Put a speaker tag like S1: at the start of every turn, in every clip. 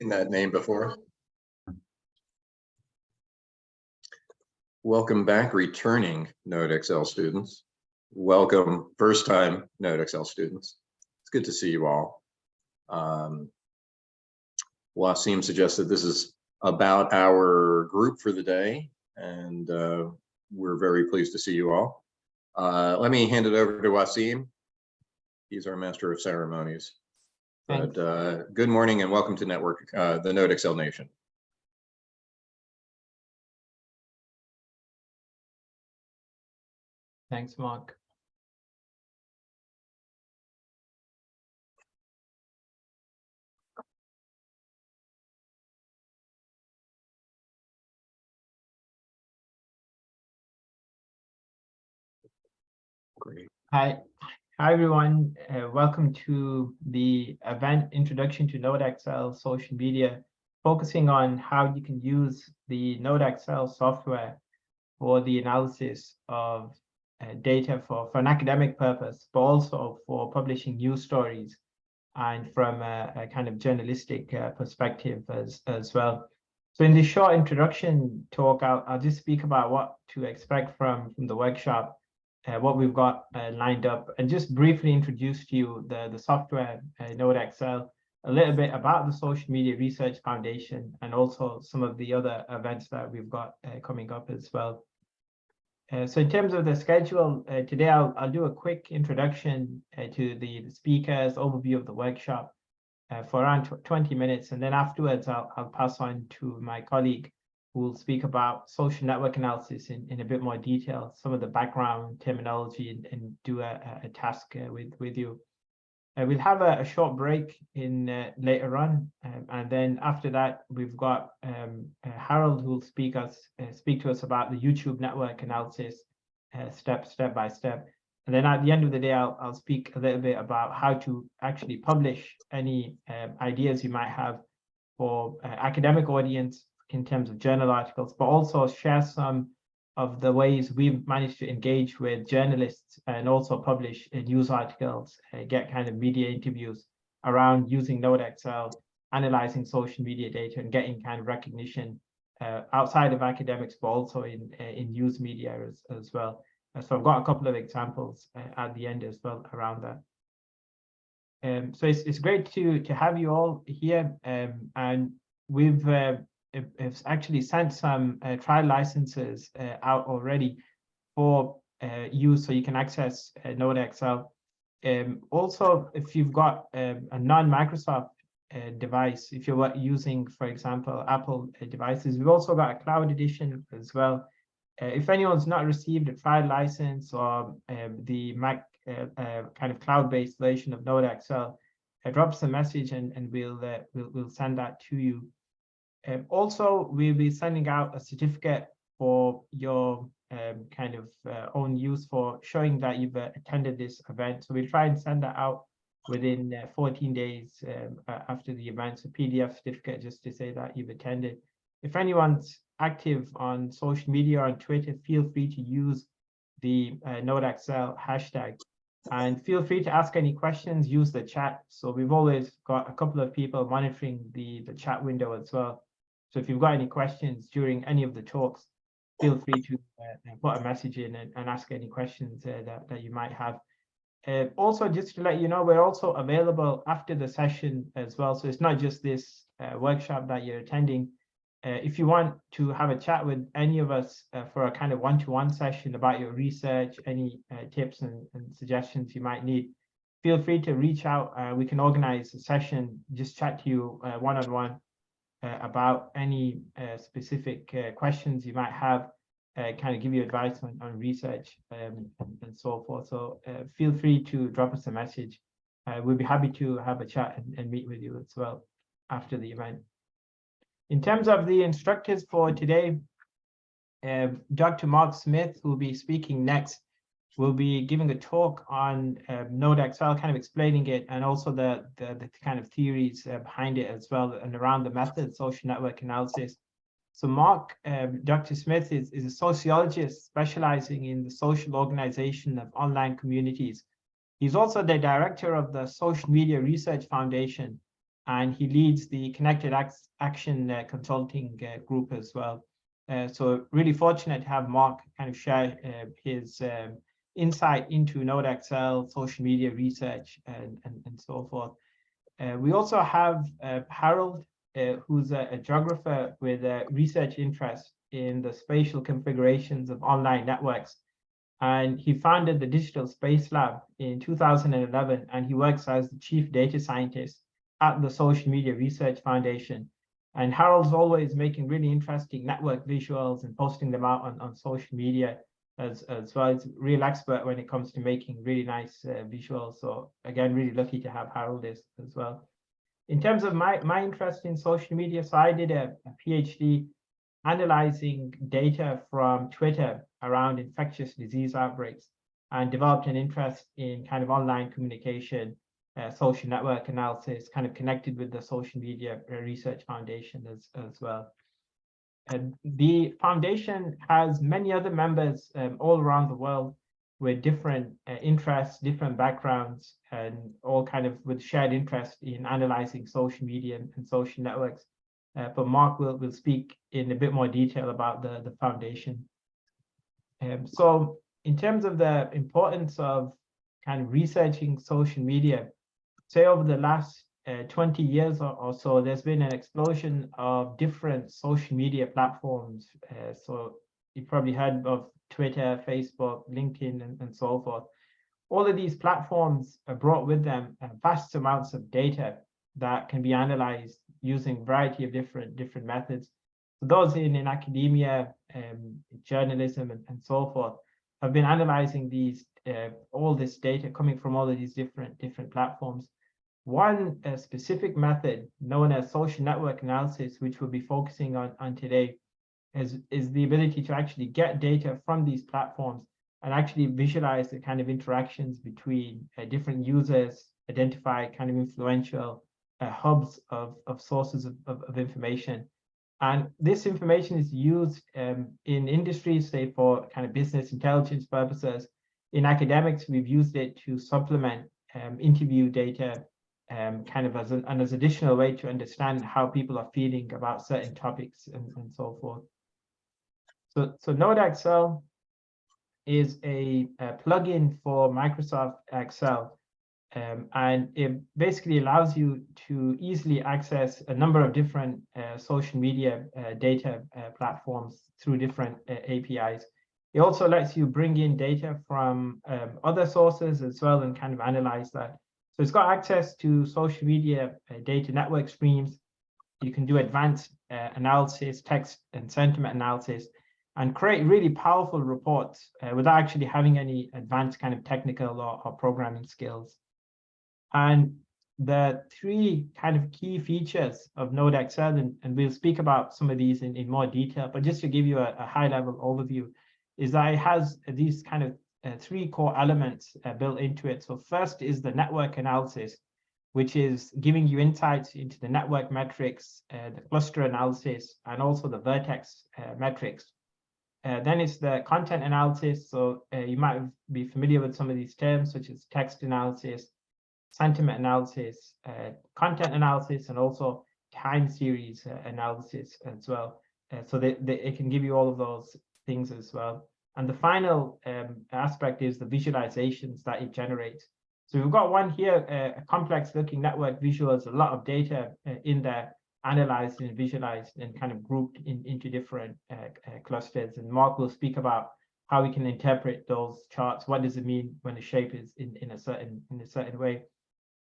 S1: in that name before. Welcome back, returning NodeXL students. Welcome, first-time NodeXL students. It's good to see you all. Wasim suggested this is about our group for the day, and we're very pleased to see you all. Let me hand it over to Wasim. He's our master of ceremonies. But good morning and welcome to Network, the NodeXL Nation.
S2: Thanks, Mark.
S1: Great.
S2: Hi everyone. Welcome to the event Introduction to NodeXL Social Media, focusing on how you can use the NodeXL software for the analysis of data for an academic purpose, but also for publishing news stories and from a kind of journalistic perspective as well. So in this short introduction talk, I'll just speak about what to expect from the workshop, what we've got lined up, and just briefly introduce to you the software, NodeXL, a little bit about the Social Media Research Foundation, and also some of the other events that we've got coming up as well. So in terms of the schedule, today I'll do a quick introduction to the speakers, overview of the workshop for around 20 minutes, and then afterwards I'll pass on to my colleague who will speak about social network analysis in a bit more detail, some of the background terminology, and do a task with you. We'll have a short break in later on, and then after that we've got Harold who will speak to us about the YouTube network analysis step by step. And then at the end of the day, I'll speak a little bit about how to actually publish any ideas you might have for academic audience in terms of journal articles, but also share some of the ways we've managed to engage with journalists and also publish news articles, get kind of media interviews around using NodeXL, analyzing social media data, and getting kind of recognition outside of academics, but also in news media as well. So I've got a couple of examples at the end as well around that. So it's great to have you all here, and we've actually sent some trial licenses out already for use, so you can access NodeXL. Also, if you've got a non-Microsoft device, if you're using, for example, Apple devices, we've also got a cloud edition as well. If anyone's not received a trial license or the Mac kind of cloud-based version of NodeXL, drop us a message and we'll send that to you. Also, we'll be sending out a certificate for your kind of own use for showing that you've attended this event. So we'll try and send that out within 14 days after the event. So PDF certificate just to say that you've attended. If anyone's active on social media or on Twitter, feel free to use the NodeXL hashtag. And feel free to ask any questions, use the chat. So we've always got a couple of people monitoring the chat window as well. So if you've got any questions during any of the talks, feel free to put a message in and ask any questions that you might have. Also, just to let you know, we're also available after the session as well. So it's not just this workshop that you're attending. If you want to have a chat with any of us for a kind of one-to-one session about your research, any tips and suggestions you might need, feel free to reach out. We can organize a session, just chat to you one-on-one about any specific questions you might have, kind of give you advice on research and so forth. So feel free to drop us a message. We'll be happy to have a chat and meet with you as well after the event. In terms of the instructors for today, Dr. Mark Smith, who will be speaking next, will be giving a talk on NodeXL, kind of explaining it, and also the kind of theories behind it as well, and around the method, social network analysis. So Mark, Dr. Smith is a sociologist specializing in the social organization of online communities. He's also the director of the Social Media Research Foundation, and he leads the Connected Action Consulting group as well. So really fortunate to have Mark kind of share his insight into NodeXL, social media research, and so forth. We also have Harold, who's a geographer with a research interest in the spatial configurations of online networks. And he founded the Digital Space Lab in 2011, and he works as the chief data scientist at the Social Media Research Foundation. And Harold's always making really interesting network visuals and posting them out on social media as well. He's a real expert when it comes to making really nice visuals. So again, really lucky to have Harold as well. In terms of my interest in social media, so I did a PhD analyzing data from Twitter around infectious disease outbreaks, and developed an interest in kind of online communication, social network analysis, kind of connected with the Social Media Research Foundation as well. And the foundation has many other members all around the world with different interests, different backgrounds, and all kind of with shared interest in analyzing social media and social networks. But Mark will speak in a bit more detail about the foundation. So in terms of the importance of kind of researching social media, say over the last 20 years or so, there's been an explosion of different social media platforms. So you've probably heard of Twitter, Facebook, LinkedIn, and so forth. All of these platforms brought with them vast amounts of data that can be analyzed using a variety of different methods. So those in academia, journalism, and so forth have been analyzing these all this data coming from all of these different platforms. One specific method known as social network analysis, which we'll be focusing on today, is the ability to actually get data from these platforms and actually visualize the kind of interactions between different users, identify kind of influential hubs of sources of information. And this information is used in industries, say for kind of business intelligence purposes. In academics, we've used it to supplement interview data, kind of as an additional way to understand how people are feeling about certain topics and so forth. So NodeXL is a plugin for Microsoft Excel, and it basically allows you to easily access a number of different social media data platforms through different APIs. It also lets you bring in data from other sources as well and kind of analyze that. So it's got access to social media data network streams. You can do advanced analysis, text and sentiment analysis, and create really powerful reports without actually having any advanced kind of technical or programming skills. And the three kind of key features of NodeXL, and we'll speak about some of these in more detail, but just to give you a high-level overview, is that it has these kind of three core elements built into it. So first is the network analysis, which is giving you insights into the network metrics, the cluster analysis, and also the vertex metrics. Then it's the content analysis. So you might be familiar with some of these terms, such as text analysis, sentiment analysis, content analysis, and also time series analysis as well. So it can give you all of those things as well. And the final aspect is the visualizations that it generates. So we've got one here, a complex looking network visuals, a lot of data in there, analyzed and visualized and kind of grouped into different clusters. And Mark will speak about how we can interpret those charts. What does it mean when the shape is in a certain way?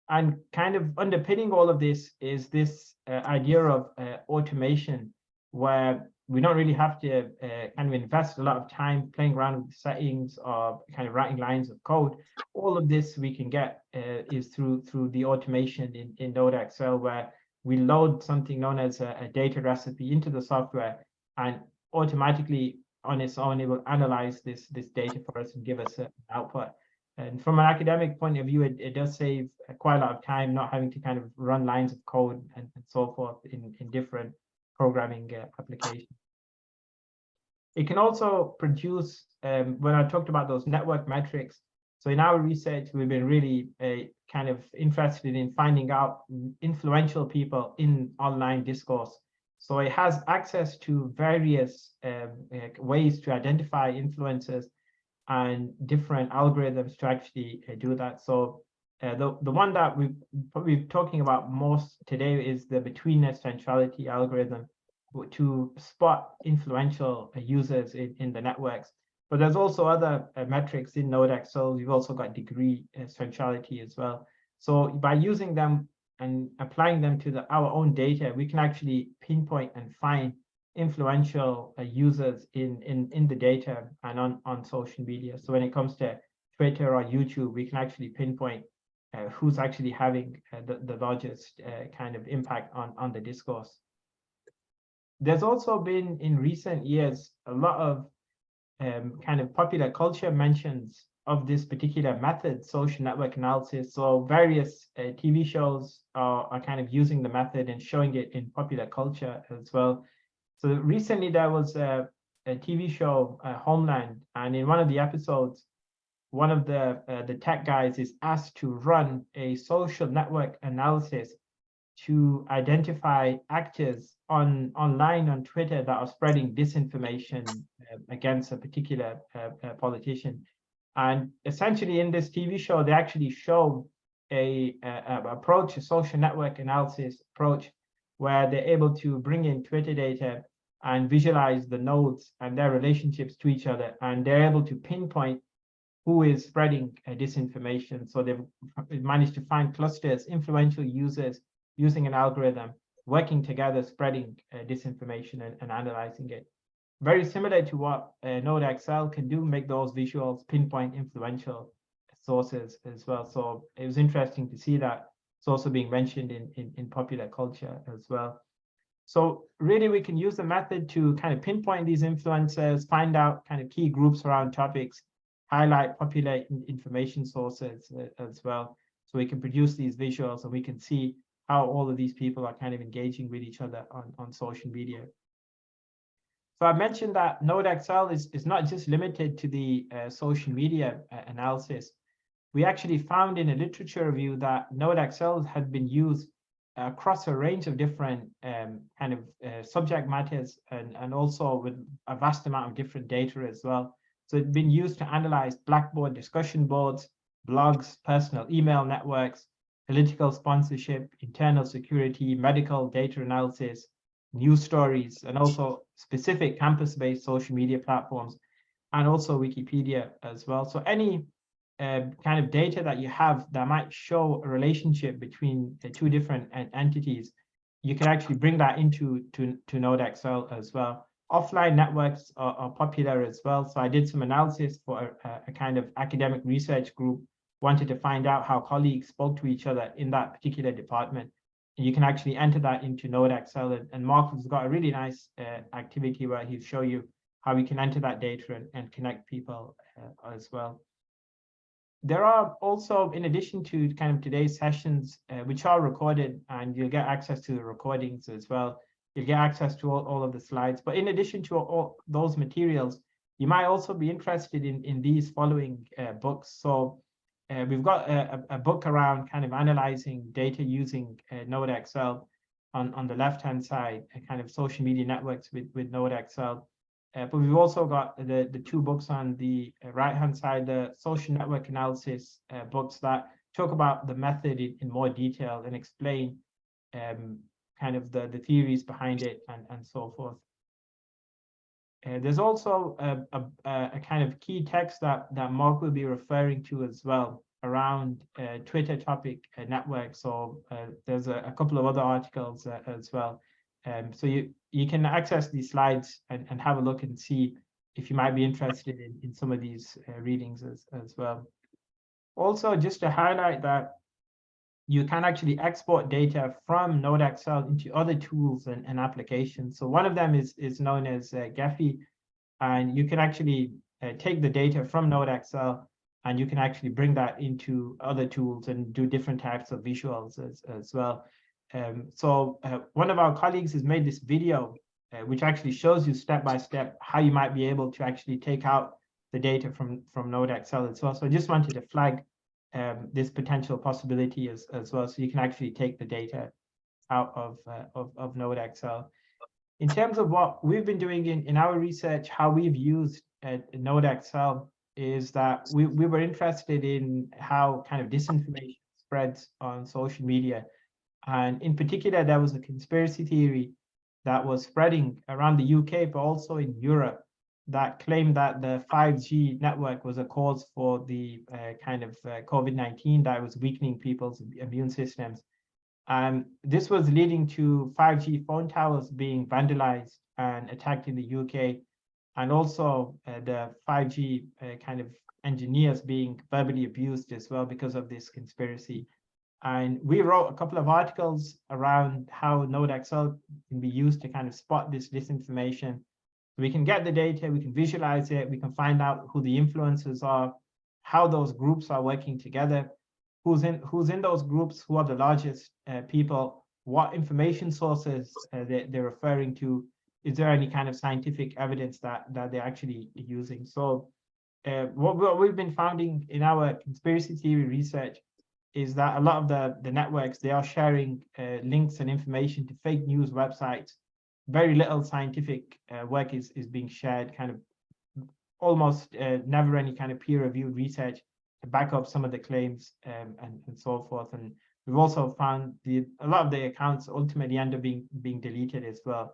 S2: And kind of underpinning all of this is this idea of automation, where we don't really have to kind of invest a lot of time playing around with settings or kind of writing lines of code. All of this we can get is through the automation in NodeXL, where we load something known as a data recipe into the software, and automatically on its own, it will analyze this data for us and give us an output. And from an academic point of view, it does save quite a lot of time not having to kind of run lines of code and so forth in different programming applications. It can also produce, when I talked about those network metrics, So in our research, we've been really kind of interested in finding out influential people in online discourse. So it has access to various ways to identify influencers and different algorithms to actually do that. So the one that we're probably talking about most today is the betweenness centrality algorithm to spot influential users in the networks. But there's also other metrics in NodeXL. We've also got degree centrality as well. So by using them and applying them to our own data, we can actually pinpoint and find influential users in the data and on social media. So when it comes to Twitter or YouTube, we can actually pinpoint who's actually having the largest kind of impact on the discourse. There's also been in recent years a lot of kind of popular culture mentions of this particular method, social network analysis. So various TV shows are kind of using the method and showing it in popular culture as well. So recently there was a TV show, Homeland, and in one of the episodes, one of the tech guys is asked to run a social network analysis to identify actors online on Twitter that are spreading disinformation against a particular politician. And essentially in this TV show, they actually show a social network analysis approach, where they're able to bring in Twitter data and visualize the nodes and their relationships to each other. And they're able to pinpoint who is spreading disinformation. So they've managed to find clusters, influential users, using an algorithm, working together, spreading disinformation and analyzing it. Very similar to what NodeXL can do, make those visuals pinpoint influential sources as well. So it was interesting to see that it's also being mentioned in popular culture as well. So really we can use the method to kind of pinpoint these influencers, find out kind of key groups around topics, highlight popular information sources as well. So we can produce these visuals and we can see how all of these people are kind of engaging with each other on social media. So I mentioned that NodeXL is not just limited to the social media analysis. We actually found in a literature review that NodeXL had been used across a range of different kind of subject matters and also with a vast amount of different data as well. So it's been used to analyze Blackboard discussion boards, blogs, personal email networks, political sponsorship, internal security, medical data analysis, news stories, and also specific campus-based social media platforms, and also Wikipedia as well. So any kind of data that you have that might show a relationship between the two different entities, you can actually bring that into NodeXL as well. Offline networks are popular as well. So I did some analysis for a kind of academic research group, wanted to find out how colleagues spoke to each other in that particular department. And you can actually enter that into NodeXL. And Mark has got a really nice activity where he'll show you how we can enter that data and connect people as well. There are also, in addition to kind of today's sessions, which are recorded, and you'll get access to the recordings as well. You'll get access to all of the slides. But in addition to all those materials, you might also be interested in these following books. So we've got a book around kind of analyzing data using NodeXL on the left-hand side, kind of social media networks with NodeXL. But we've also got the two books on the right-hand side, the social network analysis books that talk about the method in more detail and explain kind of the theories behind it and so forth. There's also a kind of key text that Mark will be referring to as well around Twitter topic networks. So there's a couple of other articles as well. So you can access these slides and have a look and see if you might be interested in some of these readings as well. Also, just to highlight that you can actually export data from NodeXL into other tools and applications. So one of them is known as Gephi, and you can actually take the data from NodeXL and you can actually bring that into other tools and do different types of visuals as well. So one of our colleagues has made this video which actually shows you step by step how you might be able to actually take out the data from NodeXL as well. So I just wanted to flag this potential possibility as well, so you can actually take the data out of NodeXL. In terms of what we've been doing in our research, how we've used NodeXL is that we were interested in how kind of disinformation spreads on social media. And in particular, there was a conspiracy theory that was spreading around the UK, but also in Europe, that claimed that the 5G network was a cause for the COVID-19 that was weakening people's immune systems. This was leading to 5G phone towers being vandalized and attacked in the UK, and also the 5G kind of engineers being verbally abused as well because of this conspiracy. And we wrote a couple of articles around how NodeXL can be used to kind of spot this disinformation. We can get the data, we can visualize it, we can find out who the influencers are, how those groups are working together, who's in those groups, who are the largest people, what information sources they're referring to, is there any kind of scientific evidence that they're actually using. So what we've been finding in our conspiracy theory research is that a lot of the networks, they are sharing links and information to fake news websites. Very little scientific work is being shared, kind of almost never any kind of peer-reviewed research to back up some of the claims and so forth. And we've also found a lot of the accounts ultimately end up being deleted as well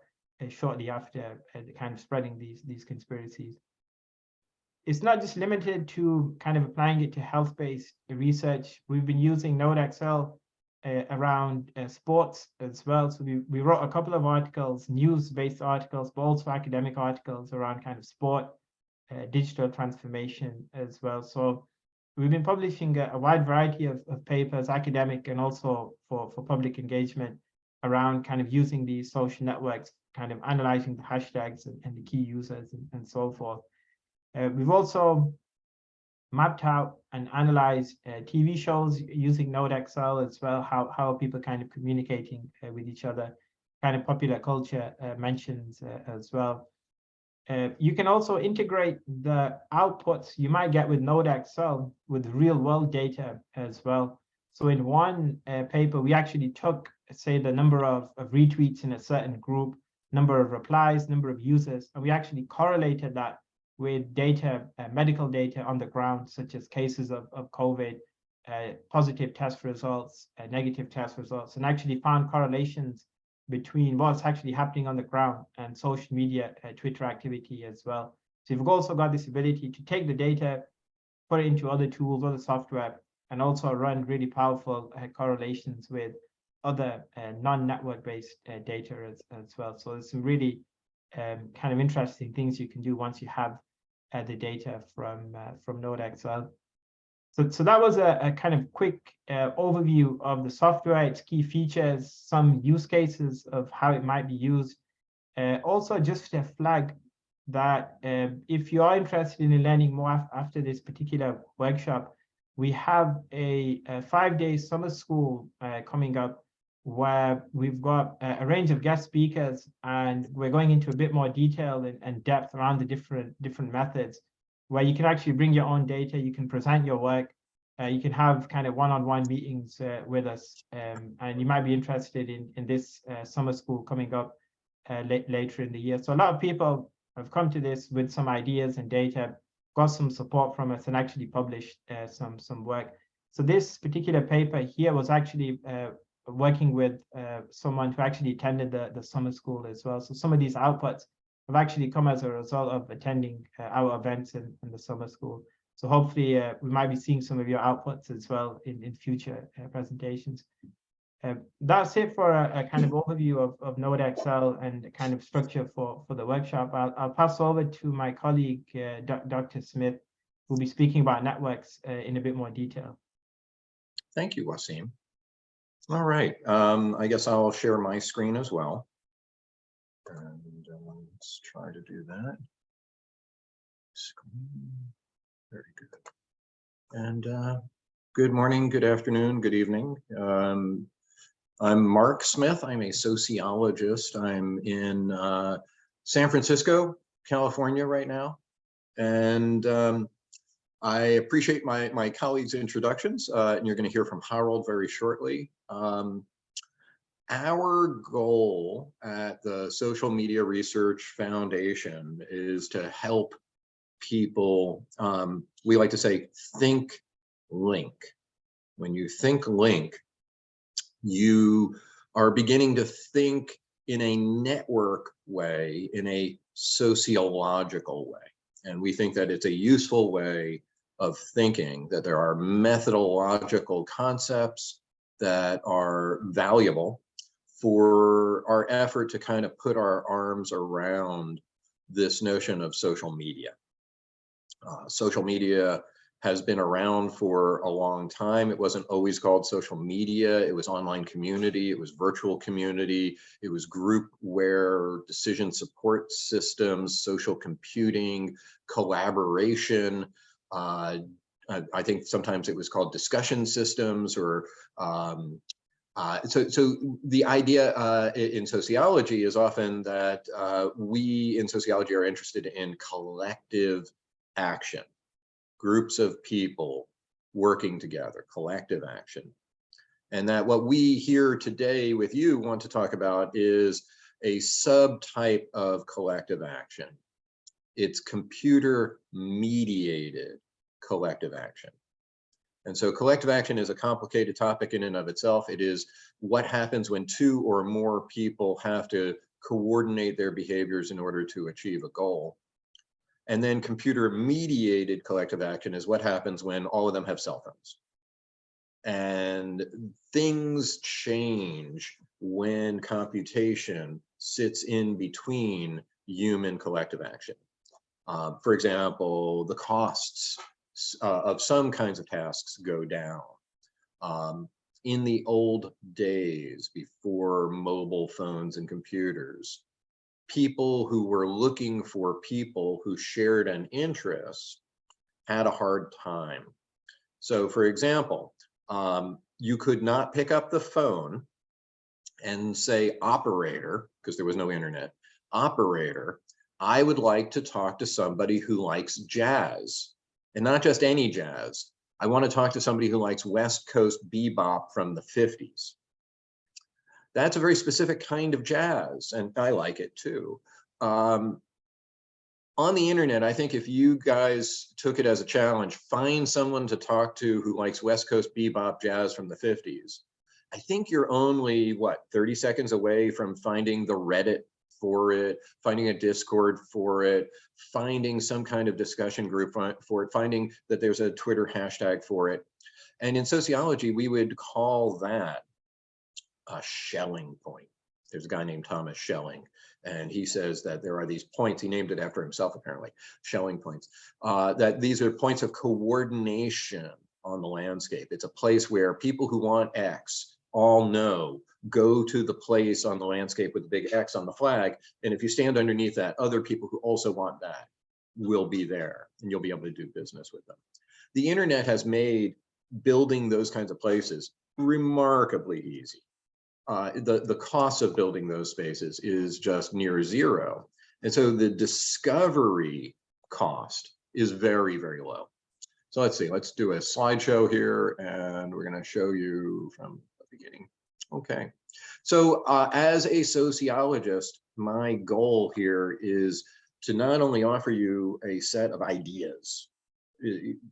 S2: shortly after kind of spreading these conspiracies. It's not just limited to kind of applying it to health-based research. We've been using NodeXL around sports as well. So we wrote a couple of articles, news-based articles, but also academic articles around kind of sport, digital transformation as well. So we've been publishing a wide variety of papers, academic and also for public engagement, around kind of using these social networks, kind of analyzing the hashtags and the key users and so forth. We've also mapped out and analyzed TV shows using NodeXL as well, how people kind of communicating with each other, kind of popular culture mentions as well. You can also integrate the outputs you might get with NodeXL with real world data as well. So in one paper, we actually took, say, the number of retweets in a certain group, number of replies, number of users, and we actually correlated that with data, medical data on the ground, such as cases of COVID, positive test results, negative test results, and actually found correlations between what's actually happening on the ground and social media, Twitter activity as well. So we've also got this ability to take the data, put it into other tools, other software, and also run really powerful correlations with other non-network based data as well. So there's some really kind of interesting things you can do once you have the data from NodeXL. So that was a kind of quick overview of the software, its key features, some use cases of how it might be used. Also, just to flag that if you are interested in learning more after this particular workshop, we have a 5-day summer school coming up, where we've got a range of guest speakers, and we're going into a bit more detail and depth around the different methods, where you can actually bring your own data, you can present your work, you can have kind of one-on-one meetings with us, and you might be interested in this summer school coming up later in the year. So a lot of people have come to this with some ideas and data, got some support from us, and actually published some work. So this particular paper here was actually working with someone who actually attended the summer school as well. So some of these outputs have actually come as a result of attending our events in the summer school. So hopefully we might be seeing some of your outputs as well in future presentations. That's it for a kind of overview of NodeXL and the kind of structure for the workshop. I'll pass over to my colleague, Dr. Smith, who will be speaking about networks in a bit more detail.
S1: Thank you, Wasim. All right, I guess I'll share my screen as well. And let's try to do that. Screen. Very good. And good morning, good afternoon, good evening. I'm Mark Smith. I'm a sociologist. I'm in San Francisco, California right now. And I appreciate my colleagues' introductions, and you're going to hear from Harold very shortly. Our goal at the Social Media Research Foundation is to help people, we like to say, think link. When you think link, you are beginning to think in a network way, in a sociological way. And we think that it's a useful way of thinking, that there are methodological concepts that are valuable for our effort to kind of put our arms around this notion of social media. Social media has been around for a long time. It wasn't always called social media. It was online community. It was virtual community. It was groupware, decision support systems, social computing, collaboration. I think sometimes it was called discussion systems, or so the idea in sociology is often that we in sociology are interested in collective action, groups of people working together, collective action. And that what we here today with you want to talk about is a subtype of collective action. It's computer mediated collective action. And so collective action is a complicated topic in and of itself. It is what happens when two or more people have to coordinate their behaviors in order to achieve a goal. And then computer mediated collective action is what happens when all of them have cell phones. And things change when computation sits in between human collective action. For example, the costs of some kinds of tasks go down. In the old days, before mobile phones and computers, people who were looking for people who shared an interest had a hard time. So for example, you could not pick up the phone and say, operator, because there was no internet, operator, I would like to talk to somebody who likes jazz. And not just any jazz. I want to talk to somebody who likes West Coast bebop from the 50s. That's a very specific kind of jazz, and I like it too. On the internet, I think if you guys took it as a challenge, find someone to talk to who likes West Coast bebop jazz from the 50s. I think you're only, what, 30 seconds away from finding the Reddit for it, finding a Discord for it, finding some kind of discussion group for it, finding that there's a Twitter hashtag for it. And in sociology, we would call that a Schelling point. There's a guy named Thomas Schelling, and he says that there are these points, he named it after himself apparently, Schelling points, that these are points of coordination on the landscape. It's a place where people who want X all know, go to the place on the landscape with the big X on the flag, and if you stand underneath that, other people who also want that will be there, and you'll be able to do business with them. The internet has made building those kinds of places remarkably easy. The cost of building those spaces is just near zero. And so the discovery cost is very, very low. So let's see, let's do a slideshow here, and we're going to show you from the beginning. Okay. So as a sociologist, my goal here is to not only offer you a set of ideas,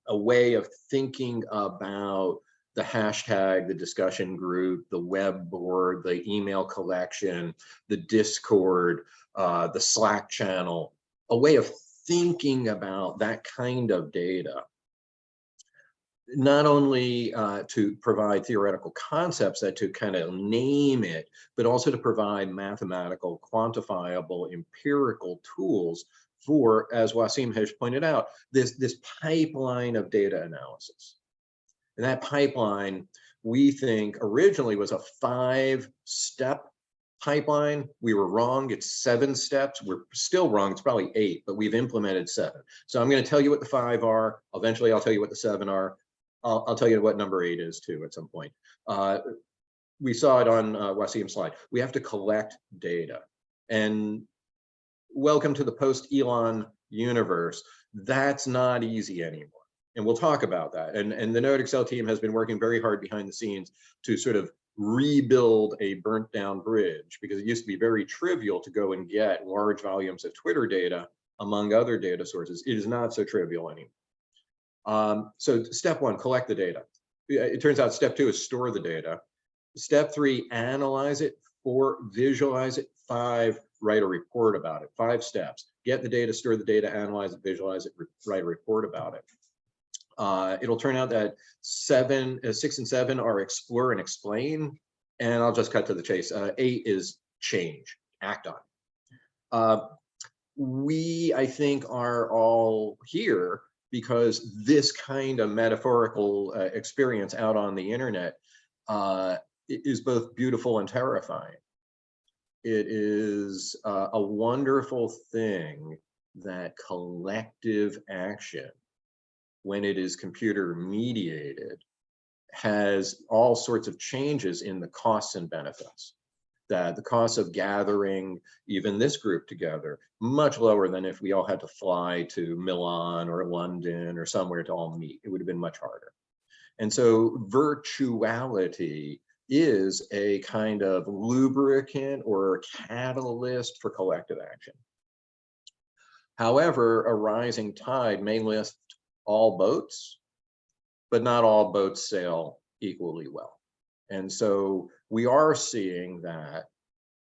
S1: a way of thinking about the hashtag, the discussion group, the web board, the email collection, the Discord, the Slack channel, a way of thinking about that kind of data, not only to provide theoretical concepts that to kind of name it, but also to provide mathematical, quantifiable, empirical tools for, as Wasim has pointed out, this pipeline of data analysis. And that pipeline, we think originally was a 5-step pipeline. We were wrong, it's 7 steps. We're still wrong, it's probably 8, but we've implemented 7. So I'm gonna tell you what the 5 are. Eventually I'll tell you what the 7 are. I'll tell you what number 8 is too at some point. We saw it on Wasim's slide. We have to collect data. And welcome to the post-Elon universe, that's not easy anymore. And we'll talk about that. And the NodeXL team has been working very hard behind the scenes to sort of rebuild a burnt down bridge, because it used to be very trivial to go and get large volumes of Twitter data among other data sources. It is not so trivial anymore. So step one, collect the data. It turns out step two is store the data. Step three, analyze it. 4, visualize it. 5, write a report about it. 5 steps. Get the data, store the data, analyze it, visualize it, write a report about it. It'll turn out that 6 and 7 are explore and explain, and I'll just cut to the chase. 8 is change, act on. We, I think, are all here because this kind of metaphorical experience out on the internet is both beautiful and terrifying. It is a wonderful thing that collective action, when it is computer mediated, has all sorts of changes in the costs and benefits. That the cost of gathering even this group together, much lower than if we all had to fly to Milan or London or somewhere to all meet. It would have been much harder. And so virtuality is a kind of lubricant or catalyst for collective action. However, a rising tide may lift all boats, but not all boats sail equally well. And so we are seeing that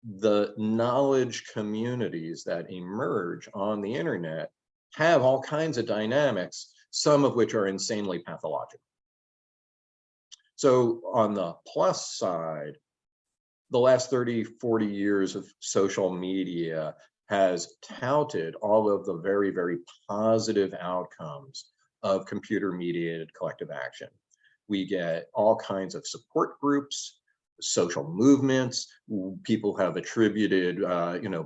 S1: the knowledge communities that emerge on the internet have all kinds of dynamics, some of which are insanely pathological. So on the plus side, the last 30, 40 years of social media has touted all of the very, very positive outcomes of computer-mediated collective action. We get all kinds of support groups, social movements. People have attributed,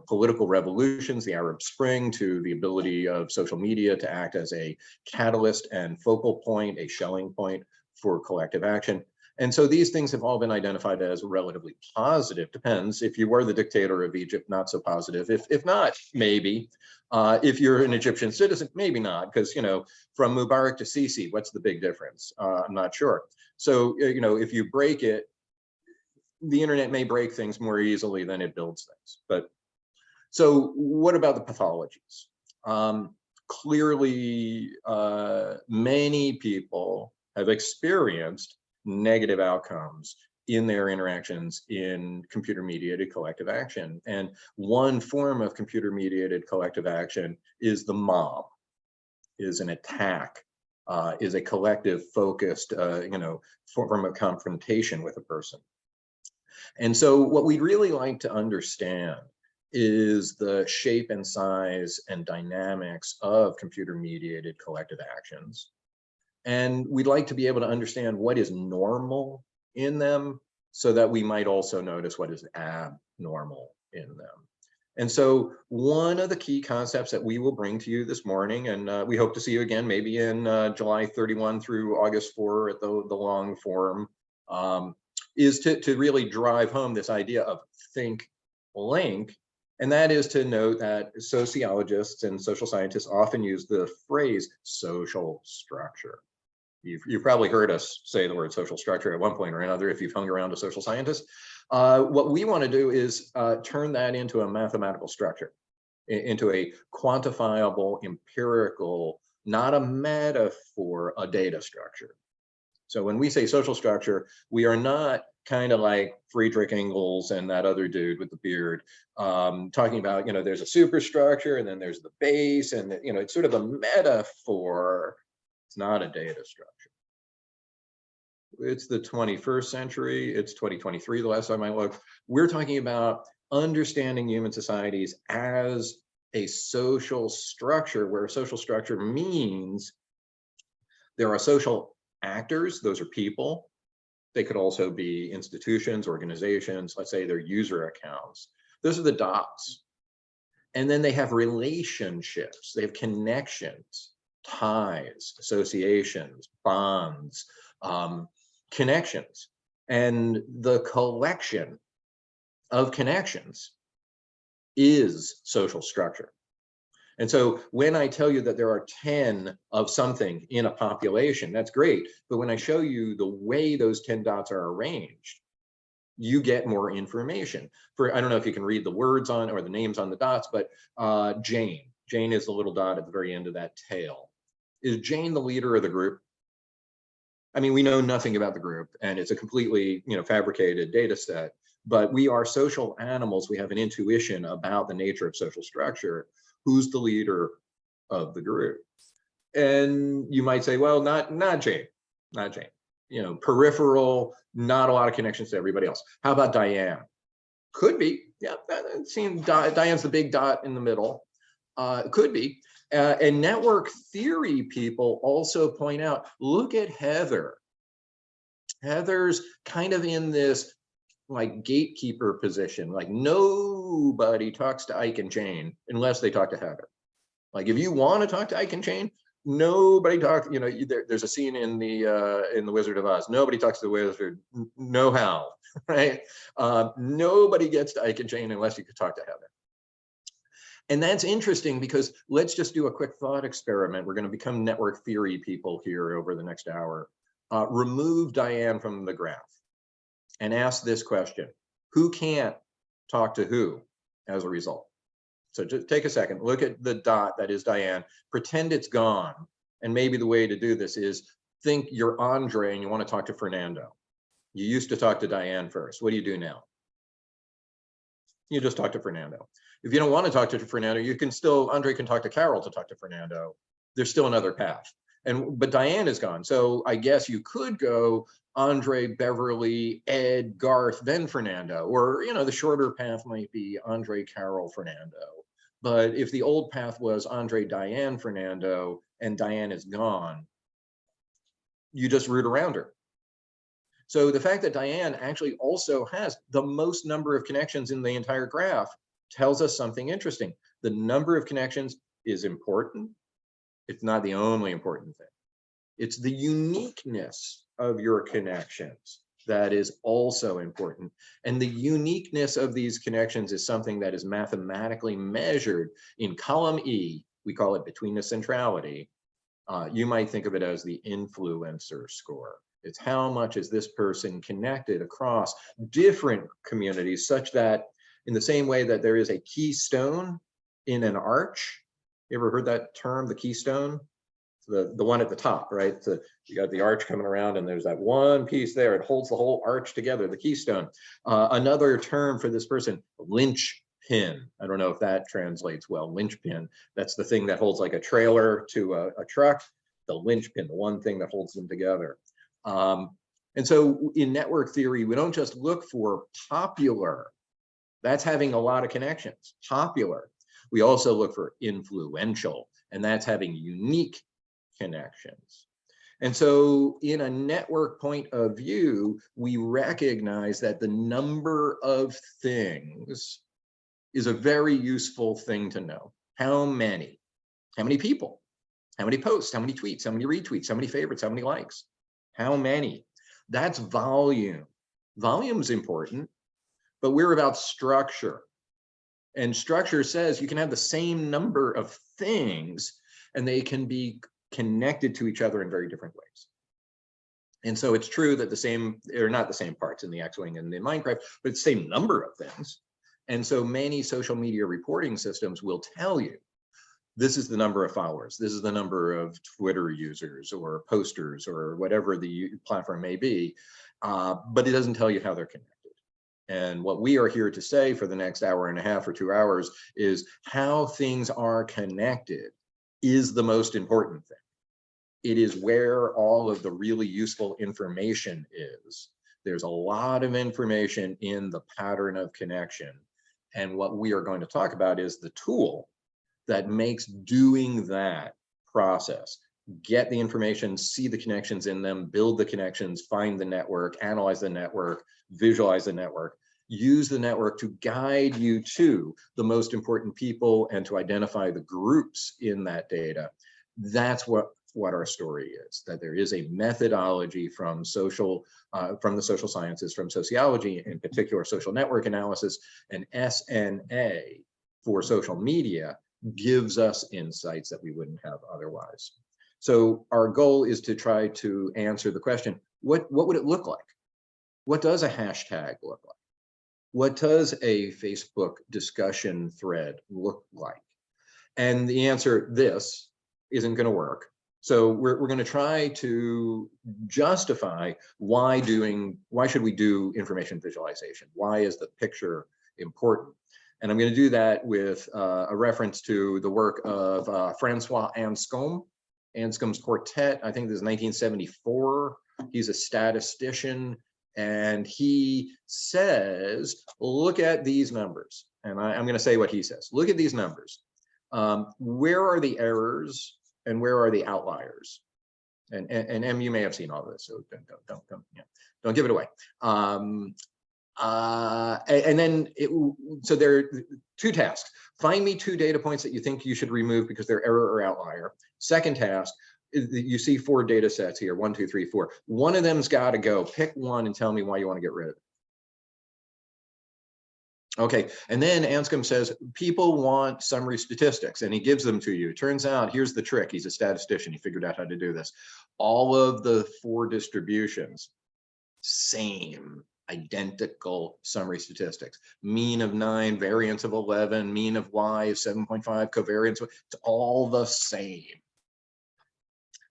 S1: political revolutions, the Arab Spring, to the ability of social media to act as a catalyst and focal point, a Schelling point for collective action. And so these things have all been identified as relatively positive. Depends. If you were the dictator of Egypt, not so positive. If not, maybe. If you're an Egyptian citizen, maybe not, because, from Mubarak to Sisi, what's the big difference? I'm not sure. So, if you break it, the internet may break things more easily than it builds things. But so what about the pathologies? Clearly, many people have experienced negative outcomes in their interactions in computer-mediated collective action. And one form of computer-mediated collective action is the mob, is an attack, is a collective focused, form of confrontation with a person. And so what we'd really like to understand is the shape and size and dynamics of computer-mediated collective actions. And we'd like to be able to understand what is normal in them so that we might also notice what is abnormal in them. And so one of the key concepts that we will bring to you this morning, and we hope to see you again, maybe in July 31 through August 4 at the long forum, is to really drive home this idea of think link. And that is to note that sociologists and social scientists often use the phrase social structure. You've probably heard us say the word social structure at one point or another if you've hung around a social scientist. What we want to do is turn that into a mathematical structure, into a quantifiable, empirical, not a metaphor, a data structure. So when we say social structure, we are not kind of like Friedrich Engels and that other dude with the beard, talking about, there's a superstructure and then there's the base, and it's sort of a metaphor. It's not a data structure. It's the 21st century. It's 2023, the last time I looked. We're talking about understanding human societies as a social structure, where a social structure means there are social actors. Those are people. They could also be institutions, organizations. Let's say they're user accounts. Those are the dots. And then they have relationships. They have connections, ties, associations, bonds, connections. And the collection of connections is social structure. And so when I tell you that there are 10 of something in a population, that's great. But when I show you the way those 10 dots are arranged, you get more information. I don't know if you can read the words on or the names on the dots, but Jane. Jane is the little dot at the very end of that tail. Is Jane the leader of the group? I mean, we know nothing about the group, and it's a completely, fabricated data set, but we are social animals. We have an intuition about the nature of social structure. Who's the leader of the group? And you might say, well, not Jane, not Jane. Peripheral, not a lot of connections to everybody else. How about Diane? Could be. Yeah, it seems Diane's the big dot in the middle. Could be. And network theory people also point out, look at Heather. Heather's kind of in this like gatekeeper position, like nobody talks to Ike and Jane unless they talk to Heather. Like if you want to talk to Ike and Jane, nobody talks, there's a scene in the Wizard of Oz. Nobody talks to the wizard, no how, right? Nobody gets to Ike and Jane unless you could talk to Heather. And that's interesting because let's just do a quick thought experiment. We're going to become network theory people here over the next hour. Remove Diane from the graph and ask this question: who can't talk to who as a result? So just take a second, look at the dot that is Diane, pretend it's gone. And maybe the way to do this is think you're Andre and you want to talk to Fernando. You used to talk to Diane first. What do you do now? You just talk to Fernando. If you don't want to talk to Fernando, you can still, Andre can talk to Carol to talk to Fernando. There's still another path. But Diane is gone. So I guess you could go Andre, Beverly, Ed, Garth, then Fernando, or, the shorter path might be Andre, Carol, Fernando. But if the old path was Andre, Diane, Fernando, and Diane is gone, you just root around her. So the fact that Diane actually also has the most number of connections in the entire graph tells us something interesting. The number of connections is important. It's not the only important thing. It's the uniqueness of your connections that is also important. And the uniqueness of these connections is something that is mathematically measured in column E. We call it betweenness centrality. You might think of it as the influencer score. It's how much is this person connected across different communities, such that in the same way that there is a keystone in an arch. You ever heard that term, the keystone? The one at the top, right? So you got the arch coming around and there's that one piece there. It holds the whole arch together, the keystone. Another term for this person, linchpin. I don't know if that translates well, linchpin. That's the thing that holds like a trailer to a truck, the linchpin, the one thing that holds them together. And so in network theory, we don't just look for popular. That's having a lot of connections, popular. We also look for influential, and that's having unique connections. And so in a network point of view, we recognize that the number of things is a very useful thing to know. How many people, how many posts, how many tweets, how many retweets, how many favorites, how many likes, how many? That's volume. Volume's important, but we're about structure. And structure says you can have the same number of things and they can be connected to each other in very different ways. And so it's true that they're not the same parts in the X-Wing and in Minecraft, but it's the same number of things. And so many social media reporting systems will tell you, this is the number of followers, this is the number of Twitter users or posters or whatever the platform may be, but it doesn't tell you how they're connected. And what we are here to say for the next hour and a half or 2 hours is how things are connected is the most important thing. It is where all of the really useful information is. There's a lot of information in the pattern of connection. And what we are going to talk about is the tool that makes doing that process. Get the information, see the connections in them, build the connections, find the network, analyze the network, visualize the network, use the network to guide you to the most important people and to identify the groups in that data. That's what our story is, that there is a methodology from the social sciences, from sociology, in particular social network analysis, and SNA for social media, gives us insights that we wouldn't have otherwise. So our goal is to try to answer the question, what would it look like? What does a hashtag look like? What does a Facebook discussion thread look like? And the answer, this isn't going to work. So we're going to try to justify why should we do information visualization? Why is the picture important? And I'm going to do that with a reference to the work of Francois Anscombe, Anscombe's quartet. I think this is 1974. He's a statistician, and he says, look at these numbers. And I'm going to say what he says. Look at these numbers. Where are the errors and where are the outliers? And Em, you may have seen all this, so don't give it away. And then so there are two tasks. Find me 2 data points that you think you should remove because they're error or outlier. Second task, you see 4 data sets here, 1, 2, 3, 4. One of them's got to go. Pick one and tell me why you want to get rid of it. Okay, and then Anscombe says, people want summary statistics, and he gives them to you. Turns out, here's the trick. He's a statistician. He figured out how to do this. All of the 4 distributions, same, identical summary statistics. Mean of 9, variance of 11, mean of Y is 7.5, covariance, it's all the same.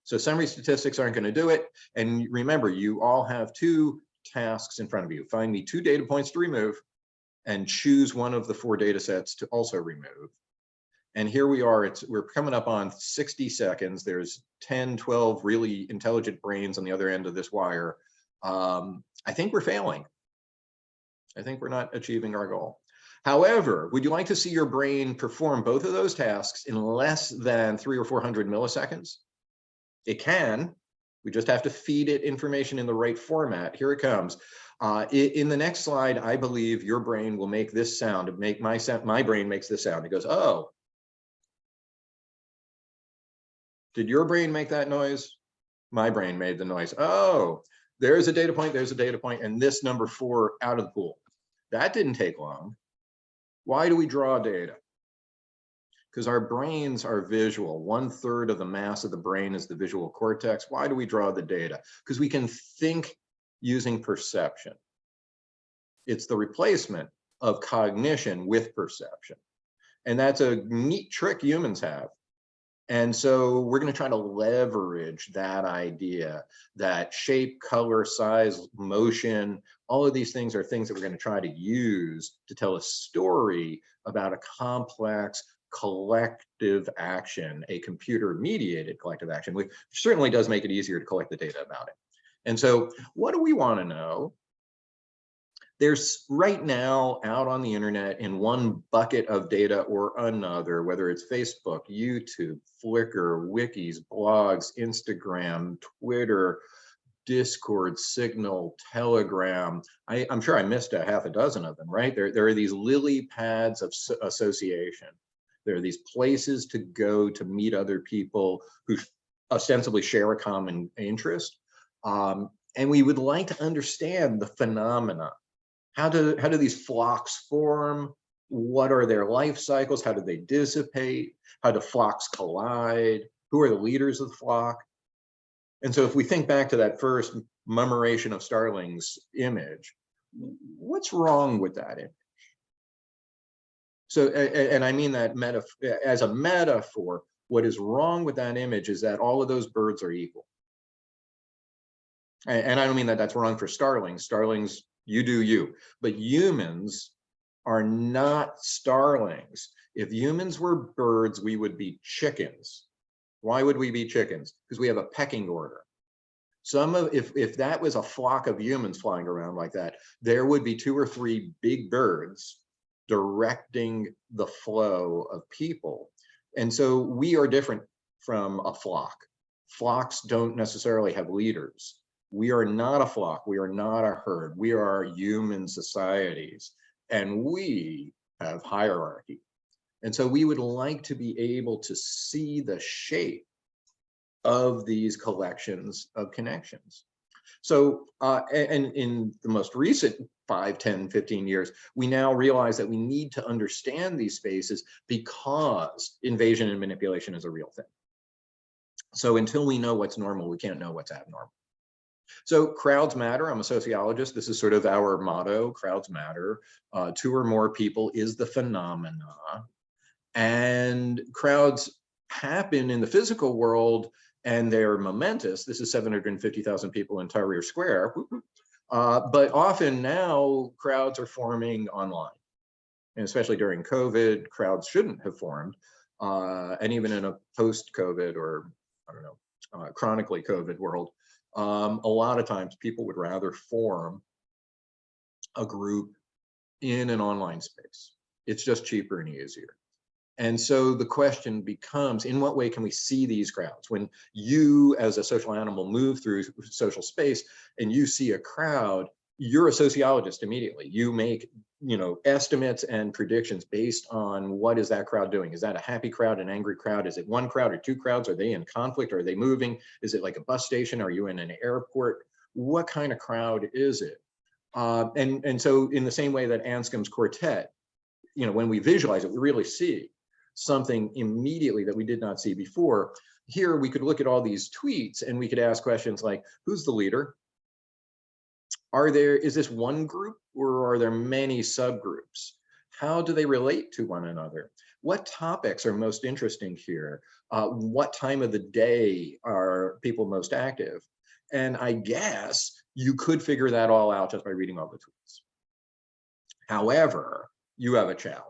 S1: So summary statistics aren't going to do it. And remember, you all have 2 tasks in front of you. Find me 2 data points to remove, and choose one of the 4 data sets to also remove. And here we are, we're coming up on 60 seconds. There's 10, 12 really intelligent brains on the other end of this wire. I think we're failing. I think we're not achieving our goal. However, would you like to see your brain perform both of those tasks in less than 300 or 400 milliseconds? It can. We just have to feed it information in the right format. Here it comes. In the next slide, I believe your brain will make this sound. My brain makes this sound. It goes, oh. Did your brain make that noise? My brain made the noise. Oh, there's a data point, and this number 4 out of the pool. That didn't take long. Why do we draw data? Because our brains are visual. 1/3 of the mass of the brain is the visual cortex. Why do we draw the data? Because we can think using perception. It's the replacement of cognition with perception. And that's a neat trick humans have. And so we're going to try to leverage that idea, that shape, color, size, motion, all of these things are things that we're going to try to use to tell a story about a complex collective action, a computer-mediated collective action, which certainly does make it easier to collect the data about it. And so what do we want to know? There's right now out on the internet in one bucket of data or another, whether it's Facebook, YouTube, Flickr, wikis, blogs, Instagram, Twitter, Discord, Signal, Telegram. I'm sure I missed a half a dozen of them, right? There are these lily pads of association. There are these places to go to meet other people who ostensibly share a common interest. And we would like to understand the phenomena. How do these flocks form? What are their life cycles? How do they dissipate? How do flocks collide? Who are the leaders of the flock? And so if we think back to that first murmuration of starlings image, what's wrong with that image? So, and I mean that as a metaphor, what is wrong with that image is that all of those birds are equal. And I don't mean that that's wrong for starlings. Starlings, you do you. But humans are not starlings. If humans were birds, we would be chickens. Why would we be chickens? Because we have a pecking order. If that was a flock of humans flying around like that, there would be 2 or 3 big birds directing the flow of people. And so we are different from a flock. Flocks don't necessarily have leaders. We are not a flock. We are not a herd. We are human societies, and we have hierarchy. And so we would like to be able to see the shape of these collections of connections. So, and in the most recent 5, 10, 15 years, we now realize that we need to understand these spaces because invasion and manipulation is a real thing. So until we know what's normal, we can't know what's abnormal. So crowds matter. I'm a sociologist. This is sort of our motto, crowds matter. 2 or more people is the phenomena. And crowds happen in the physical world and they're momentous. This is 750,000 people in Tahrir Square. But often now crowds are forming online. And especially during COVID, crowds shouldn't have formed. And even in a post-COVID or, I don't know, chronically COVID world, a lot of times people would rather form a group in an online space. It's just cheaper and easier. And so the question becomes, in what way can we see these crowds? When you, as a social animal, move through social space and you see a crowd, you're a sociologist immediately. You make, estimates and predictions based on what is that crowd doing. Is that a happy crowd, an angry crowd? Is it one crowd or 2 crowds? Are they in conflict? Are they moving? Is it like a bus station? Are you in an airport? What kind of crowd is it? And so in the same way that Anscombe's quartet, when we visualize it, we really see something immediately that we did not see before. Here, we could look at all these tweets and we could ask questions like, who's the leader? Is this one group or are there many subgroups? How do they relate to one another? What topics are most interesting here? What time of the day are people most active? And I guess you could figure that all out just by reading all the tweets. However, you have a challenge.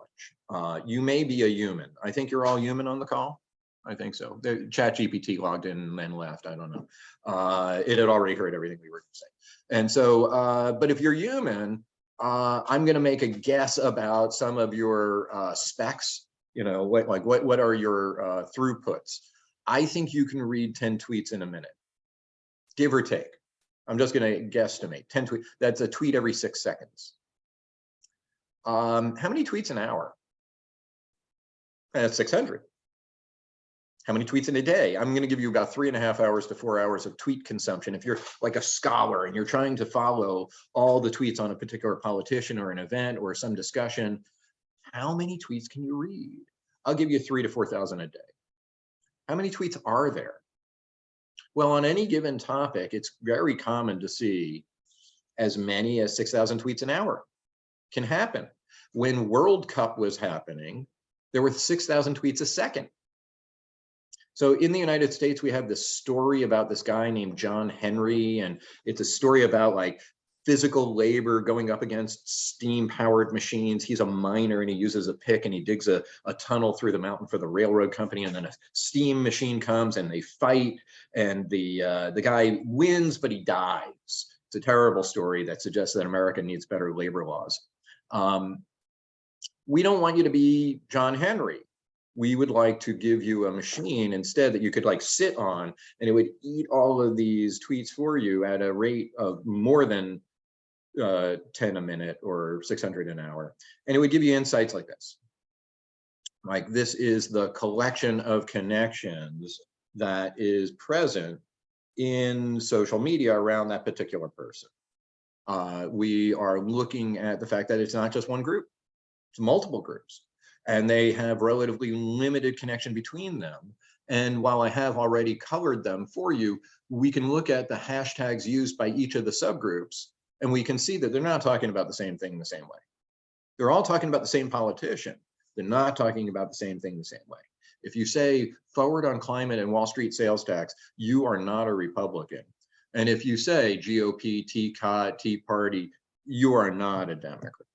S1: You may be a human. I think you're all human on the call. I think so. The ChatGPT logged in and then left. I don't know. It had already heard everything we were going to say. And so, but if you're human, I'm going to make a guess about some of your specs. What are your throughputs? I think you can read 10 tweets in a minute, give or take. I'm just going to guesstimate 10 tweets. That's a tweet every 6 seconds. How many tweets an hour? That's 600. How many tweets in a day? I'm going to give you about 3.5 hours to 4 hours of tweet consumption. If you're like a scholar and you're trying to follow all the tweets on a particular politician or an event or some discussion, how many tweets can you read? I'll give you 3,000 to 4,000 a day. How many tweets are there? Well, on any given topic, it's very common to see as many as 6,000 tweets an hour. Can happen. When World Cup was happening, there were 6,000 tweets a second. So in the United States, we have this story about this guy named John Henry, and it's a story about like physical labor going up against steam-powered machines. He's a miner and he uses a pick and he digs a tunnel through the mountain for the railroad company, and then a steam machine comes and they fight, and the guy wins, but he dies. It's a terrible story that suggests that America needs better labor laws. We don't want you to be John Henry. We would like to give you a machine instead that you could like sit on, and it would eat all of these tweets for you at a rate of more than 10 a minute or 600 an hour. And it would give you insights like this. Like, this is the collection of connections that is present in social media around that particular person. We are looking at the fact that it's not just one group, it's multiple groups, and they have relatively limited connection between them. And while I have already colored them for you, we can look at the hashtags used by each of the subgroups, and we can see that they're not talking about the same thing in the same way. They're all talking about the same politician. They're not talking about the same thing the same way. If you say forward on climate and Wall Street sales tax, you are not a Republican. And if you say GOP, Tea Party, you are not a Democrat.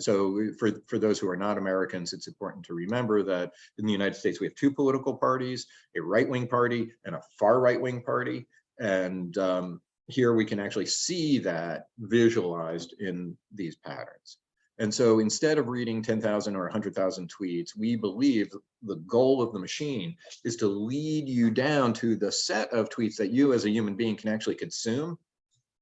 S1: So for those who are not Americans, it's important to remember that in the United States, we have 2 political parties, a right-wing party and a far right-wing party. And here we can actually see that visualized in these patterns. And so instead of reading 10,000 or 100,000 tweets, we believe the goal of the machine is to lead you down to the set of tweets that you as a human being can actually consume.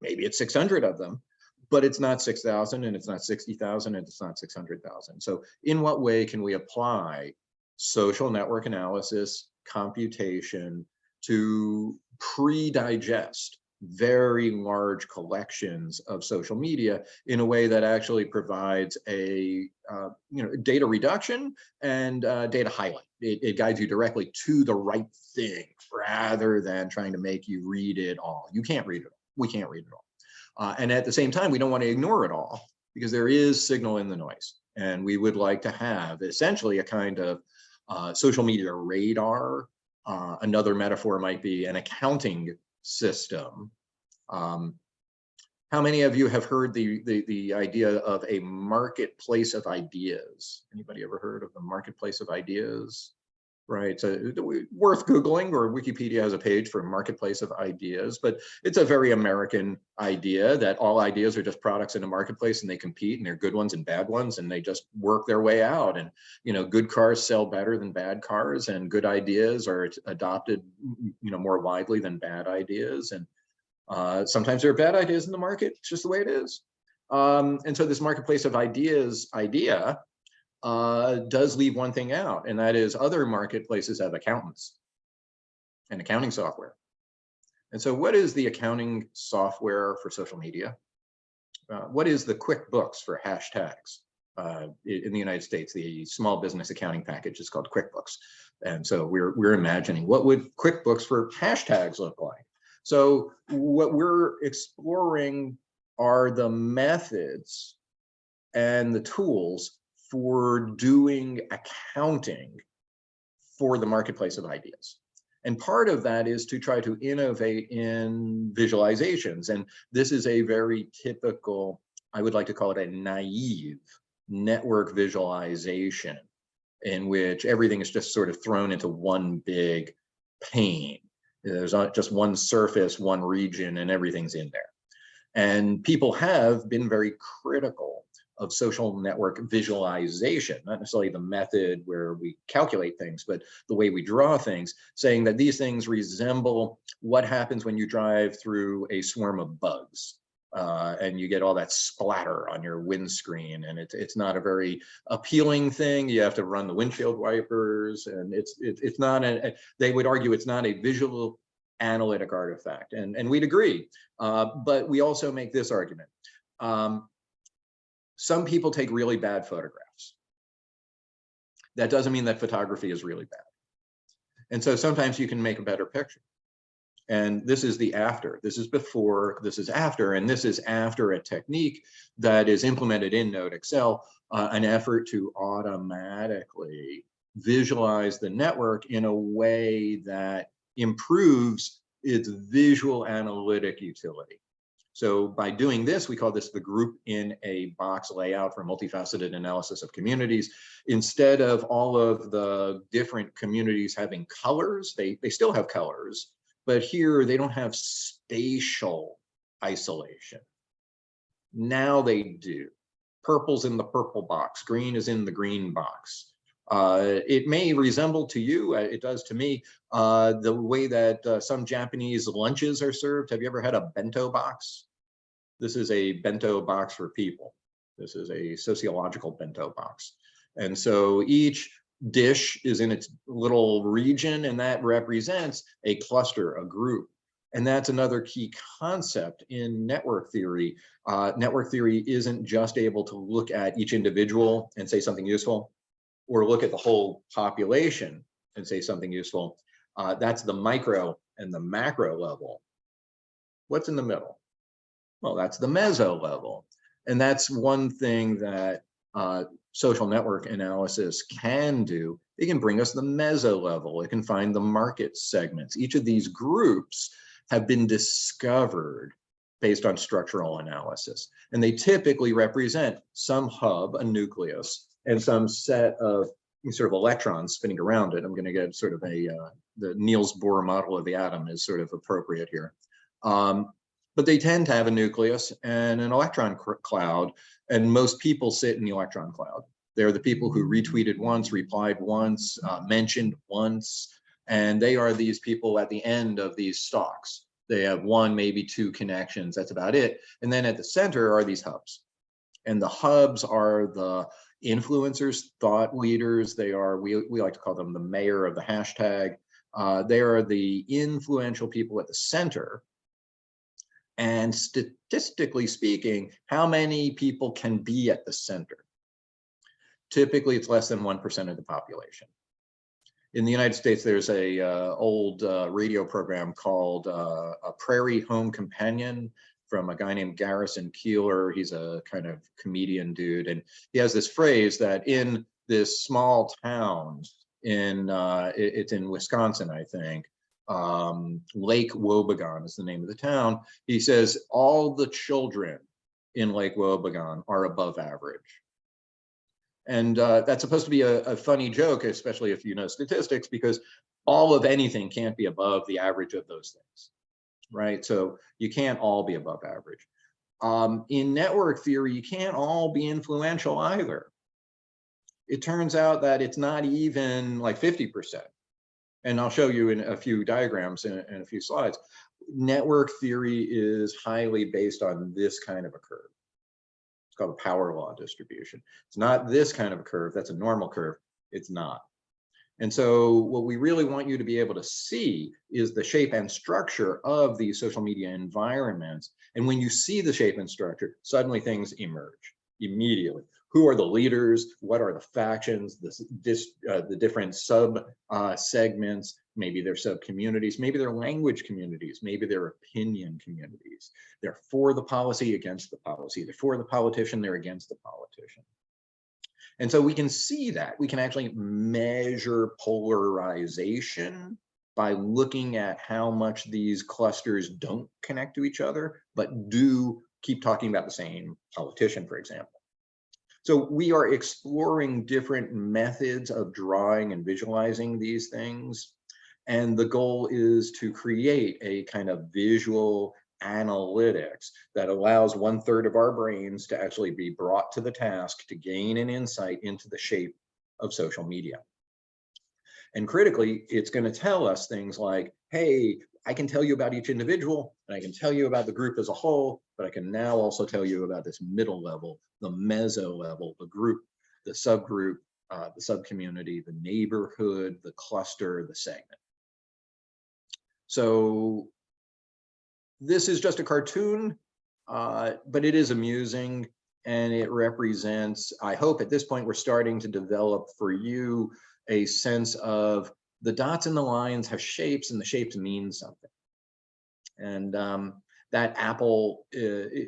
S1: Maybe it's 600 of them, but it's not 6,000 and it's not 60,000 and it's not 600,000. So in what way can we apply social network analysis, computation to pre-digest very large collections of social media in a way that actually provides a data reduction and data highlight. It guides you directly to the right thing rather than trying to make you read it all. You can't read it all. We can't read it all. And at the same time, we don't want to ignore it all because there is signal in the noise. And we would like to have essentially a kind of social media radar. Another metaphor might be an accounting system. How many of you have heard the idea of a marketplace of ideas? Anybody ever heard of the marketplace of ideas? Right, so worth Googling, or Wikipedia has a page for marketplace of ideas, but it's a very American idea that all ideas are just products in a marketplace and they compete, and they're good ones and bad ones, and they just work their way out. And good cars sell better than bad cars, and good ideas are adopted more widely than bad ideas. And sometimes there are bad ideas in the market. It's just the way it is. And so this marketplace of ideas idea does leave one thing out, and that is other marketplaces have accountants and accounting software. And so what is the accounting software for social media? What is the QuickBooks for hashtags? In the United States, the small business accounting package is called QuickBooks. And so we're imagining, what would QuickBooks for hashtags look like? So what we're exploring are the methods and the tools for doing accounting for the marketplace of ideas. And part of that is to try to innovate in visualizations. And this is a very typical, I would like to call it a naive network visualization, in which everything is just sort of thrown into one big pane. There's not just one surface, one region, and everything's in there. And people have been very critical of social network visualization, not necessarily the method where we calculate things, but the way we draw things, saying that these things resemble what happens when you drive through a swarm of bugs. And you get all that splatter on your windscreen, and it's not a very appealing thing. You have to run the windshield wipers, and it's not they would argue it's not a visual analytic artifact, and we'd agree. But we also make this argument. Some people take really bad photographs. That doesn't mean that photography is really bad. And so sometimes you can make a better picture. And this is the after. This is before, this is after, and this is after a technique that is implemented in NodeXL, an effort to automatically visualize the network in a way that improves its visual analytic utility. So by doing this, we call this the group in a box layout for multifaceted analysis of communities. Instead of all of the different communities having colors, they still have colors, but here they don't have spatial isolation. Now they do. Purple's in the purple box, green is in the green box. It may resemble to you, it does to me, the way that some Japanese lunches are served. Have you ever had a bento box? This is a bento box for people. This is a sociological bento box. And so each dish is in its little region, and that represents a cluster, a group. And that's another key concept in network theory. Network theory isn't just able to look at each individual and say something useful, or look at the whole population and say something useful. That's the micro and the macro level. What's in the middle? Well, that's the meso level. And that's one thing that social network analysis can do. It can bring us the meso level. It can find the market segments. Each of these groups have been discovered based on structural analysis. And they typically represent some hub, a nucleus, and some set of sort of electrons spinning around it. I'm going to get sort of the Niels Bohr model of the atom is sort of appropriate here. But they tend to have a nucleus and an electron cloud, and most people sit in the electron cloud. They're the people who retweeted once, replied once, mentioned once, and they are these people at the end of these stalks. They have one, maybe two connections, that's about it. And then at the center are these hubs. And the hubs are the influencers, thought leaders. They are, we like to call them the mayor of the hashtag. They are the influential people at the center. And statistically speaking, how many people can be at the center? Typically, it's less than 1% of the population. In the United States, there's a old radio program called A Prairie Home Companion from a guy named Garrison Keillor. He's a kind of comedian dude. And he has this phrase that in this small town it's in Wisconsin, I think. Lake Wobegon is the name of the town. He says all the children in Lake Wobegon are above average. And that's supposed to be a funny joke, especially if you know statistics, because all of anything can't be above the average of those things, right? So you can't all be above average. In network theory, you can't all be influential either. It turns out that it's not even like 50%. And I'll show you in a few diagrams in a few slides. Network theory is highly based on this kind of a curve. It's called a power law distribution. It's not this kind of a curve. That's a normal curve. It's not. And so what we really want you to be able to see is the shape and structure of these social media environments. And when you see the shape and structure, suddenly things emerge immediately. Who are the leaders? What are the factions? The different sub segments? Maybe they're sub communities. Maybe they're language communities. Maybe they're opinion communities. They're for the policy, against the policy. They're for the politician. They're against the politician. And so we can see that. We can actually measure polarization by looking at how much these clusters don't connect to each other, but do keep talking about the same politician, for example. So we are exploring different methods of drawing and visualizing these things. And the goal is to create a kind of visual analytics that allows 1/3 of our brains to actually be brought to the task to gain an insight into the shape of social media. And critically, it's going to tell us things like, hey, I can tell you about each individual, and I can tell you about the group as a whole, but I can now also tell you about this middle level, the meso level, the group, the subgroup, the subcommunity, the neighborhood, the cluster, the segment. So this is just a cartoon, but it is amusing, and it represents, I hope at this point we're starting to develop for you a sense of the dots and the lines have shapes, and the shapes mean something. And that Apple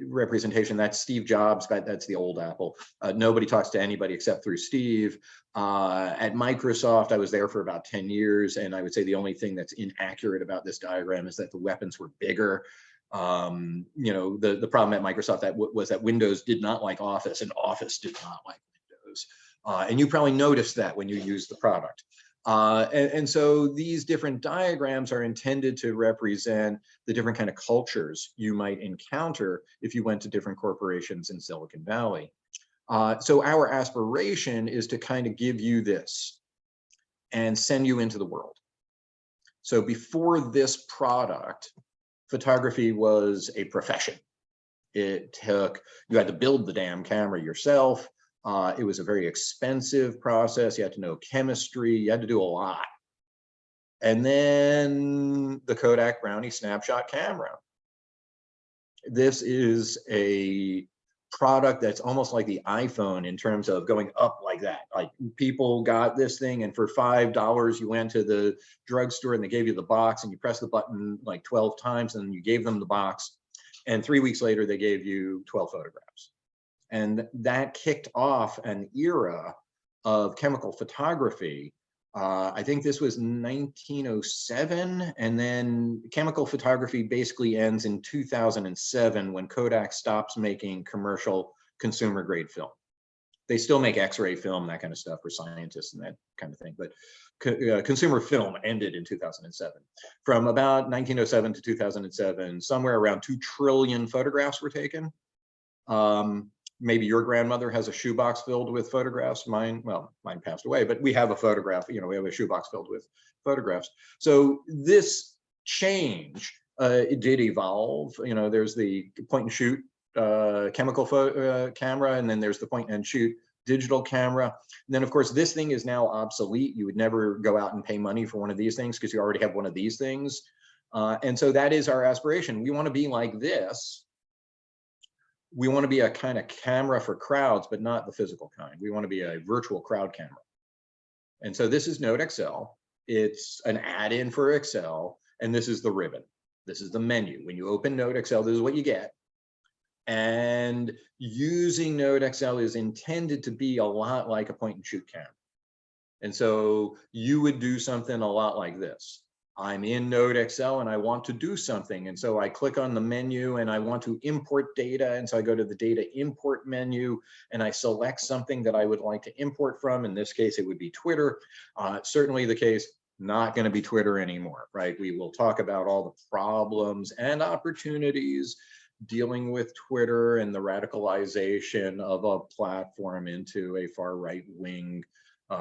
S1: representation, that's Steve Jobs, that's the old Apple. Nobody talks to anybody except through Steve. At Microsoft, I was there for about 10 years, and I would say the only thing that's inaccurate about this diagram is that the weapons were bigger. You know, the problem at Microsoft was that Windows did not like Office, and Office did not like Windows. And you probably noticed that when you use the product. And so these different diagrams are intended to represent the different kind of cultures you might encounter if you went to different corporations in Silicon Valley. So our aspiration is to kind of give you this and send you into the world. So before this product, photography was a profession. You had to build the damn camera yourself. It was a very expensive process. You had to know chemistry. You had to do a lot. And then the Kodak Brownie snapshot camera. This is a product that's almost like the iPhone in terms of going up like that. Like people got this thing, and for $5, you went to the drugstore and they gave you the box, and you press the button like 12 times, and you gave them the box. And 3 weeks later, they gave you 12 photographs. And that kicked off an era of chemical photography. I think this was 1907, and then chemical photography basically ends in 2007 when Kodak stops making commercial consumer grade film. They still make X-ray film, that kind of stuff for scientists and that kind of thing, but consumer film ended in 2007. From about 1907 to 2007, somewhere around 2 trillion photographs were taken. Maybe your grandmother has a shoebox filled with photographs. Mine passed away, but we have a photograph, you know, we have a shoebox filled with photographs. So this change, it did evolve. You know, there's the point and shoot chemical camera, and then there's the point and shoot digital camera. And then of course, this thing is now obsolete. You would never go out and pay money for one of these things because you already have one of these things. And so that is our aspiration. We want to be like this. We want to be a kind of camera for crowds, but not the physical kind. We want to be a virtual crowd camera. And so this is NodeXL. It's an add-in for Excel, and this is the ribbon. This is the menu. When you open NodeXL, this is what you get. And using NodeXL is intended to be a lot like a point-and-shoot camera. And so you would do something a lot like this. I'm in NodeXL and I want to do something. And so I click on the menu and I want to import data. And so I go to the data import menu and I select something that I would like to import from. In this case, it would be Twitter. Certainly the case, not going to be Twitter anymore, right? We will talk about all the problems and opportunities dealing with Twitter and the radicalization of a platform into a far right wing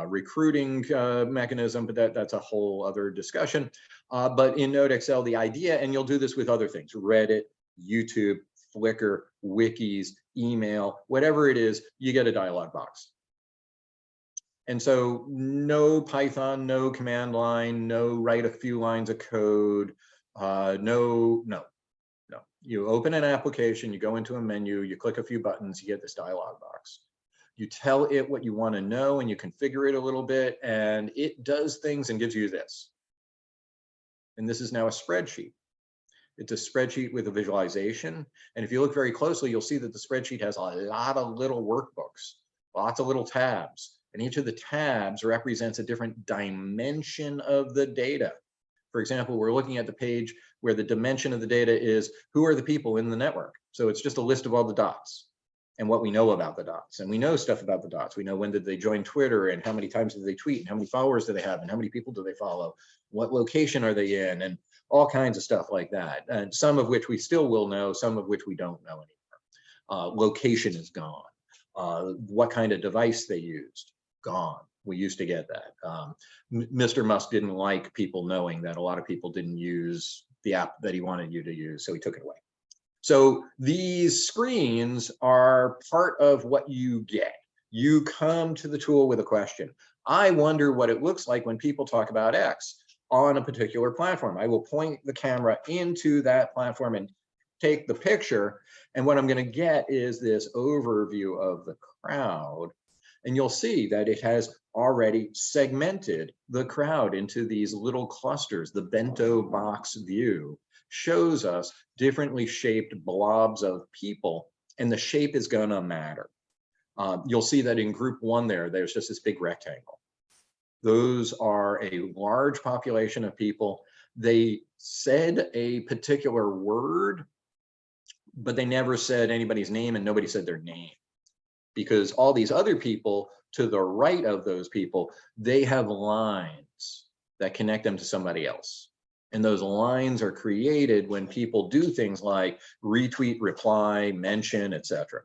S1: recruiting mechanism, but that's a whole other discussion. But in NodeXL, the idea, and you'll do this with other things, Reddit, YouTube, Flickr, wikis, email, whatever it is, you get a dialog box. And so no Python, no command line, no write a few lines of code, no. You open an application, you go into a menu, you click a few buttons, you get this dialog box. You tell it what you want to know and you configure it a little bit and it does things and gives you this. And this is now a spreadsheet. It's a spreadsheet with a visualization. And if you look very closely, you'll see that the spreadsheet has a lot of little workbooks, lots of little tabs. And each of the tabs represents a different dimension of the data. For example, we're looking at the page where the dimension of the data is who are the people in the network. So it's just a list of all the dots and what we know about the dots. And we know stuff about the dots. We know when did they join Twitter and how many times did they tweet and how many followers do they have and how many people do they follow? What location are they in? And all kinds of stuff like that. And some of which we still will know, some of which we don't know anymore. Location is gone. What kind of device they used, gone. We used to get that. Mr. Musk didn't like people knowing that a lot of people didn't use the app that he wanted you to use, so he took it away. So these screens are part of what you get. You come to the tool with a question. I wonder what it looks like when people talk about X on a particular platform. I will point the camera into that platform and take the picture. And what I'm going to get is this overview of the crowd. And you'll see that it has already segmented the crowd into these little clusters. The bento box view shows us differently shaped blobs of people, and the shape is going to matter. You'll see that in group one there's just this big rectangle. Those are a large population of people. They said a particular word, but they never said anybody's name and nobody said their name. Because all these other people to the right of those people, they have lines that connect them to somebody else. And those lines are created when people do things like retweet, reply, mention, etc.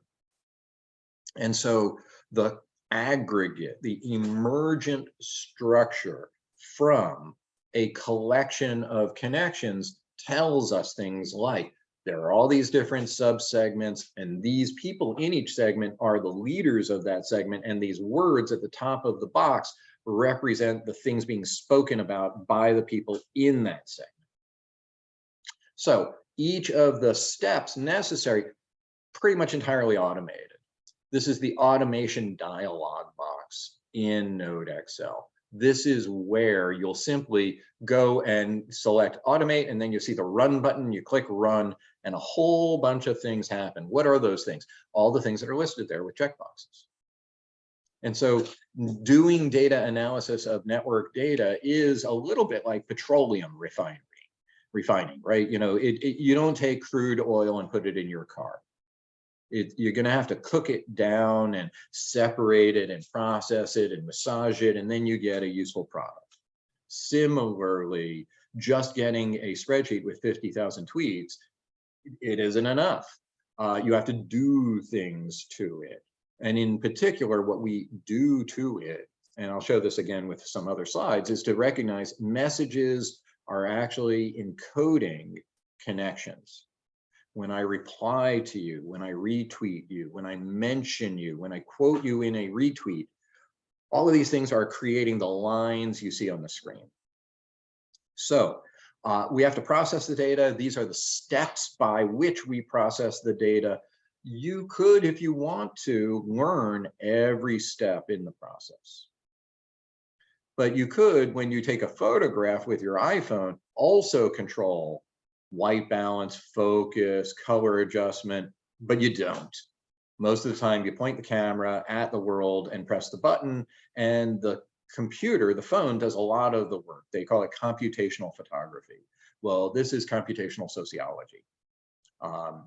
S1: And so the aggregate, the emergent structure from a collection of connections tells us things like there are all these different subsegments, and these people in each segment are the leaders of that segment, and these words at the top of the box represent the things being spoken about by the people in that segment. So each of the steps necessary, pretty much entirely automated. This is the automation dialog box in NodeXL. This is where you'll simply go and select automate, and then you see the run button, you click run, and a whole bunch of things happen. What are those things? All the things that are listed there with checkboxes. And so doing data analysis of network data is a little bit like petroleum refining, right? You know, you don't take crude oil and put it in your car. You're going to have to cook it down and separate it and process it and massage it, and then you get a useful product. Similarly, just getting a spreadsheet with 50,000 tweets, it isn't enough. You have to do things to it. And in particular, what we do to it, and I'll show this again with some other slides, is to recognize messages are actually encoding connections. When I reply to you, when I retweet you, when I mention you, when I quote you in a retweet, all of these things are creating the lines you see on the screen. So We have to process the data. These are the steps by which we process the data. You could, if you want to, learn every step in the process. But you could, when you take a photograph with your iPhone, also control white balance, focus, color adjustment, but you don't. Most of the time you point the camera at the world and press the button, and the computer, the phone, does a lot of the work. They call it computational photography. Well, this is computational sociology.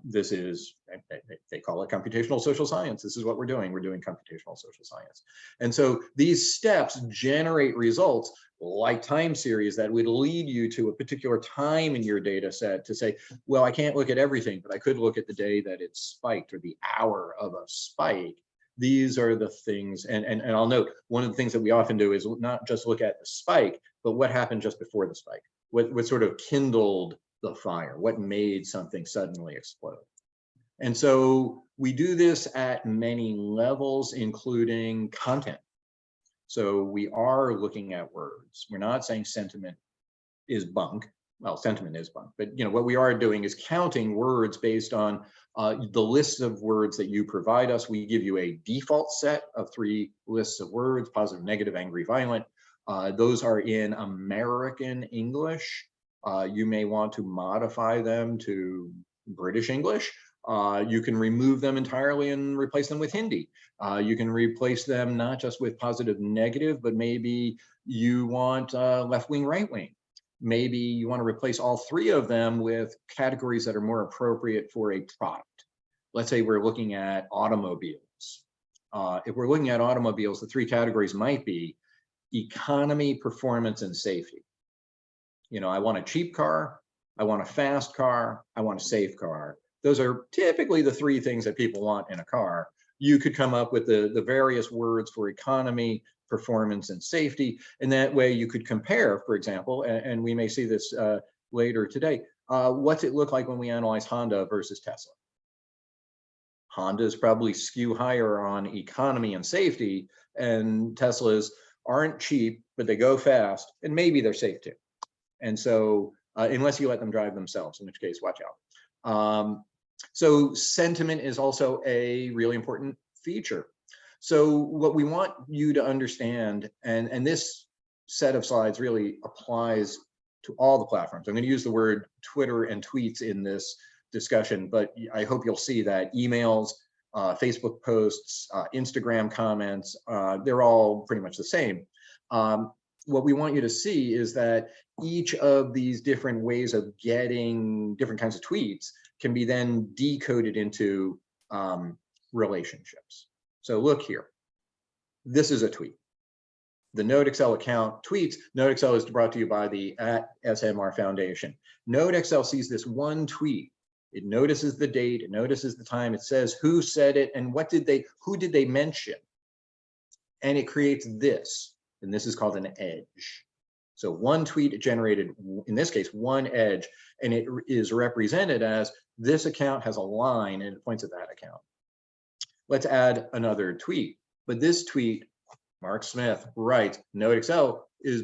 S1: This is, they call it computational social science. This is what we're doing. We're doing computational social science. And so these steps generate results like time series that would lead you to a particular time in your data set to say, well, I can't look at everything, but I could look at the day that it spiked or the hour of a spike. These are the things, and I'll note, one of the things that we often do is not just look at the spike, but what happened just before the spike, what sort of kindled the fire, what made something suddenly explode. And so we do this at many levels, including content. So we are looking at words. We're not saying sentiment is bunk. Well, sentiment is bunk, but what we are doing is counting words based on the lists of words that you provide us. We give you a default set of 3 lists of words: positive, negative, angry, violent. Those are in American English. You may want to modify them to British English. You can remove them entirely and replace them with Hindi. You can replace them not just with positive, negative, but maybe you want left wing, right wing. Maybe you want to replace all 3 of them with categories that are more appropriate for a product. Let's say we're looking at automobiles. If we're looking at automobiles, the 3 categories might be economy, performance, and safety. I want a cheap car, I want a fast car, I want a safe car. Those are typically the 3 things that people want in a car. You could come up with the various words for economy, performance, and safety. And that way you could compare, for example, and we may see this later today, what's it look like when we analyze Honda versus Tesla? Hondas probably skew higher on economy and safety, and Teslas aren't cheap, but they go fast, and maybe they're safe too. And so unless you let them drive themselves, in which case, watch out. So sentiment is also a really important feature. So what we want you to understand, and this set of slides really applies to all the platforms. I'm going to use the word Twitter and tweets in this discussion, but I hope you'll see that emails, Facebook posts, Instagram comments, they're all pretty much the same. What we want you to see is that each of these different ways of getting different kinds of tweets can be then decoded into relationships. So look here, this is a tweet. The NodeXL account tweets. NodeXL is brought to you by the @SMR Foundation. NodeXL sees this one tweet. It notices the date, it notices the time, it says who said it and who did they mention? And it creates this, and this is called an edge. So one tweet generated, in this case, 1 edge, and it is represented as this account has a line and it points at that account. Let's add another tweet, but this tweet, Mark Smith writes, NodeXL is,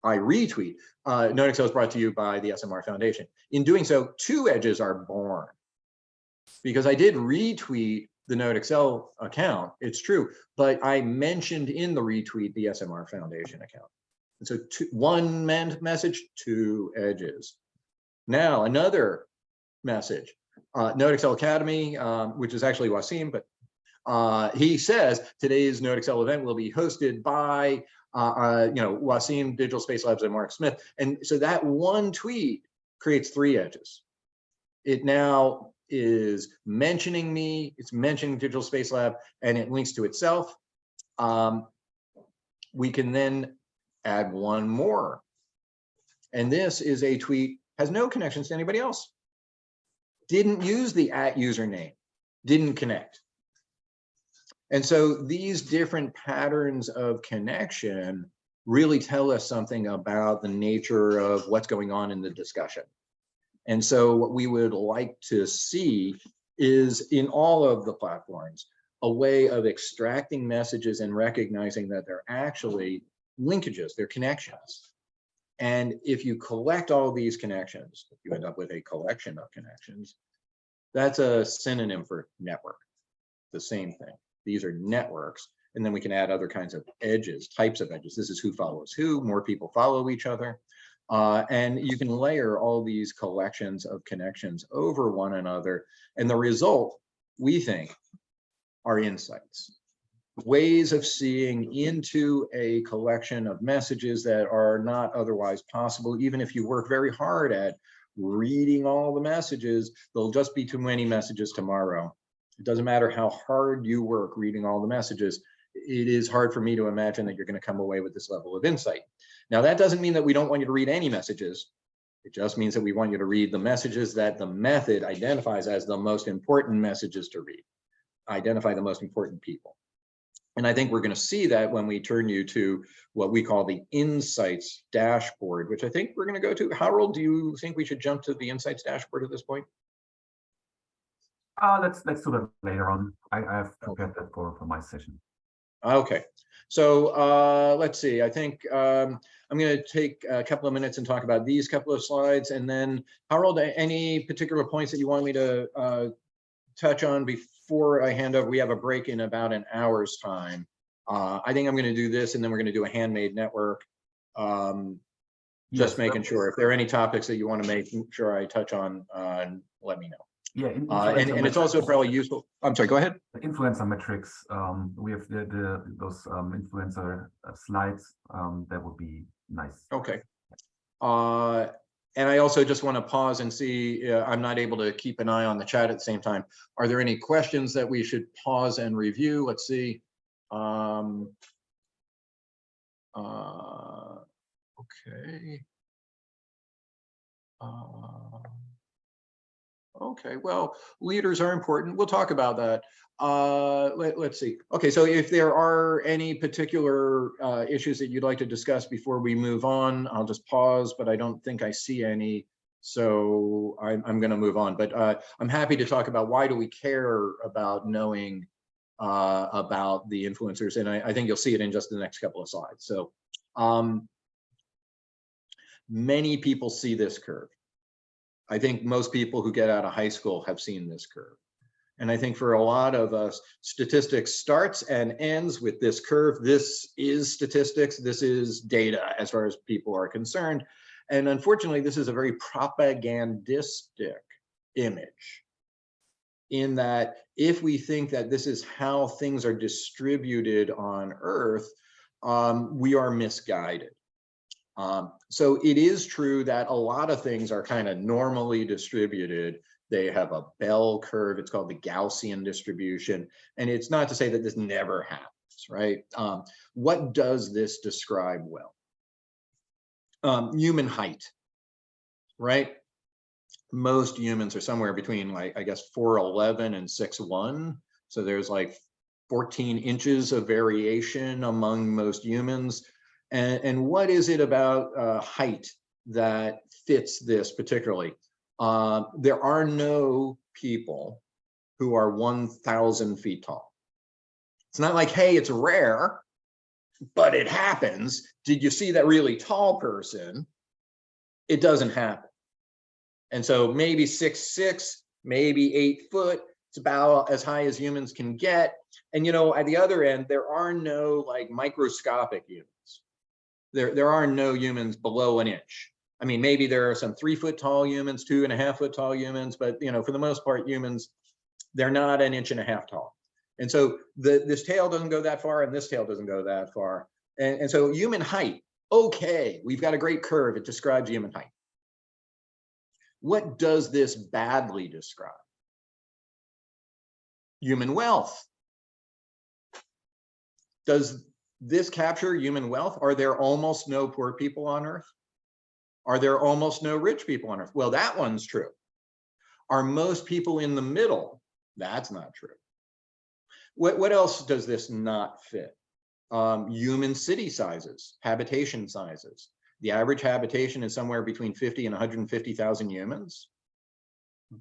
S1: I retweet. NodeXL is brought to you by the SMR Foundation. In doing so, 2 edges are born because I did retweet the NodeXL account, it's true, but I mentioned in the retweet the SMR Foundation account. And so 1 message, 2 edges. Now another message, NodeXL Academy, which is actually Wasim, but he says today's NodeXL event will be hosted by Wasim, Digital Space Labs, and Mark Smith. And so that 1 tweet creates 3 edges. It now is mentioning me, it's mentioning Digital Space Lab, and it links to itself. We can then add 1 more. And this is a tweet, has no connections to anybody else. Didn't use the @username, didn't connect. And so these different patterns of connection really tell us something about the nature of what's going on in the discussion. And so what we would like to see is in all of the platforms, a way of extracting messages and recognizing that they're actually linkages, they're connections. And if you collect all these connections, you end up with a collection of connections. That's a synonym for network, the same thing. These are networks. And then we can add other kinds of edges, types of edges. This is who follows who, more people follow each other. And you can layer all these collections of connections over one another. And the result, we think, are insights. Ways of seeing into a collection of messages that are not otherwise possible. Even if you work very hard at reading all the messages, there'll just be too many messages tomorrow. It doesn't matter how hard you work reading all the messages. It is hard for me to imagine that you're going to come away with this level of insight. Now, that doesn't mean that we don't want you to read any messages. It just means that we want you to read the messages that the method identifies as the most important messages to read. Identify the most important people. And I think we're going to see that when we turn you to what we call the Insights dashboard, which I think we're going to go to. Harold, do you think we should jump to the Insights dashboard at this point?
S3: Let's do that later on. I have prepared that for my session.
S1: Okay, so let's see. I think I'm going to take a couple of minutes and talk about these couple of slides, and then Harold, any particular points that you want me to touch on before I hand over? We have a break in about an hour's time. I think I'm going to do this, and then we're going to do a handmade network. Just making sure if there are any topics that you want to make sure I touch on, let me know.
S3: Yeah,
S1: and it's also probably useful. I'm sorry, go ahead.
S3: Influencer metrics. We have those influencer slides. That would be nice.
S1: Okay. And I also just want to pause and see, I'm not able to keep an eye on the chat at the same time. Are there any questions that we should pause and review? Let's see. Okay. Okay, well, leaders are important. We'll talk about that. Let's see. Okay, so if there are any particular issues that you'd like to discuss before we move on, I'll just pause, but I don't think I see any. So I'm going to move on, but I'm happy to talk about why do we care about knowing about the influencers. And I think you'll see it in just the next couple of slides. So many people see this curve. I think most people who get out of high school have seen this curve. And I think for a lot of us, statistics starts and ends with this curve. This is statistics. This is data as far as people are concerned. And unfortunately, this is a very propagandistic image in that if we think that this is how things are distributed on Earth, we are misguided. So it is true that a lot of things are kind of normally distributed. They have a bell curve. It's called the Gaussian distribution. And it's not to say that this never happens, right? What does this describe well? Human height, right? Most humans are somewhere between, like, I guess 4'11" and 6'1". So there's like 14 inches of variation among most humans. And what is it about height that fits this particularly? There are no people who are 1,000 feet tall. It's not like, hey, it's rare, but it happens. Did you see that really tall person? It doesn't happen. And so maybe 6'6", maybe 8 foot. It's about as high as humans can get. And, you know, at the other end, there are no like microscopic humans. There are no humans below an inch. I mean, maybe there are some 3 foot tall humans, 2.5 foot tall humans, but, you know, for the most part, humans, they're not 1.5 inches tall. And so this tail doesn't go that far and this tail doesn't go that far. And so human height, okay, we've got a great curve. It describes human height. What does this badly describe? Human wealth. Does this capture human wealth? Are there almost no poor people on Earth? Are there almost no rich people on Earth? Well, that one's true. Are most people in the middle? That's not true. What else does this not fit? Human city sizes, habitation sizes. The average habitation is somewhere between 50 and 150,000 humans.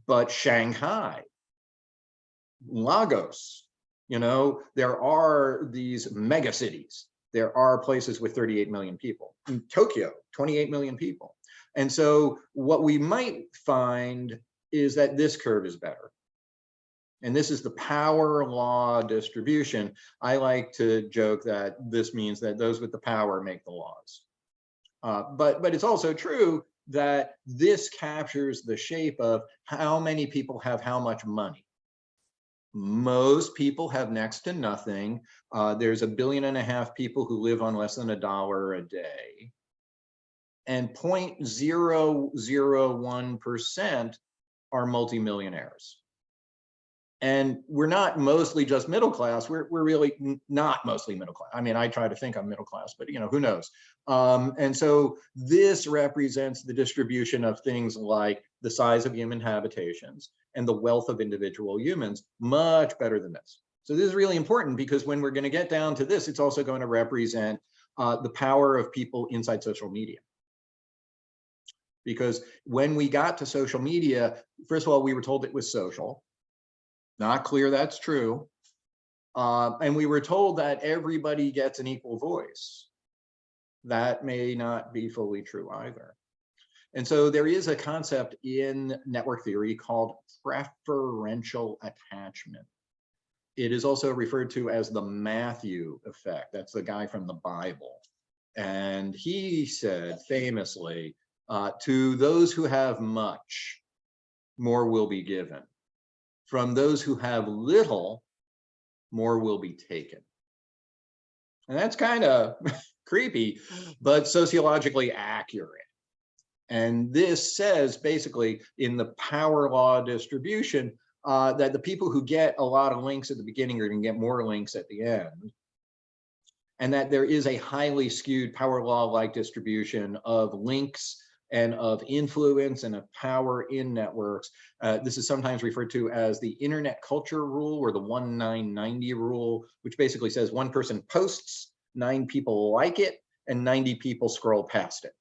S1: But Shanghai, Lagos, you know, there are these mega cities. There are places with 38 million people. In Tokyo, 28 million people. And so what we might find is that this curve is better. And this is the power law distribution. I like to joke that this means that those with the power make the laws. But it's also true that this captures the shape of how many people have how much money. Most people have next to nothing. There's 1.5 billion people who live on less than $1 a day. And 0.001% are multimillionaires. And we're not mostly just middle class. We're really not mostly middle class. I mean, I try to think I'm middle class, but who knows? And so this represents the distribution of things like the size of human habitations and the wealth of individual humans, much better than this. So this is really important because when we're going to get down to this, it's also going to represent the power of people inside social media. Because when we got to social media, first of all, we were told it was social. Not clear that's true. And we were told that everybody gets an equal voice. That may not be fully true either. And so there is a concept in network theory called preferential attachment. It is also referred to as the Matthew effect. That's the guy from the Bible. And he said famously, to those who have much, more will be given. From those who have little, more will be taken. And that's kind of creepy, but sociologically accurate. And this says basically in the power law distribution that the people who get a lot of links at the beginning are going to get more links at the end. And that there is a highly skewed power law-like distribution of links and of influence and of power in networks. This is sometimes referred to as the internet culture rule or the 1-9-90 rule, which basically says one person posts, 9 people like it, and 90 people scroll past it.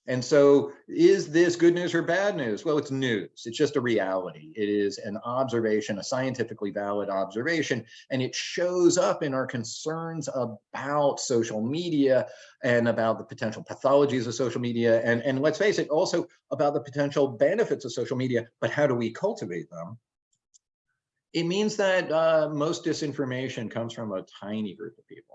S1: And so is this good news or bad news? Well, it's news. It's just a reality. It is an observation, a scientifically valid observation, and it shows up in our concerns about social media and about the potential pathologies of social media. And let's face it, also about the potential benefits of social media, but how do we cultivate them? It means that most disinformation comes from a tiny group of people.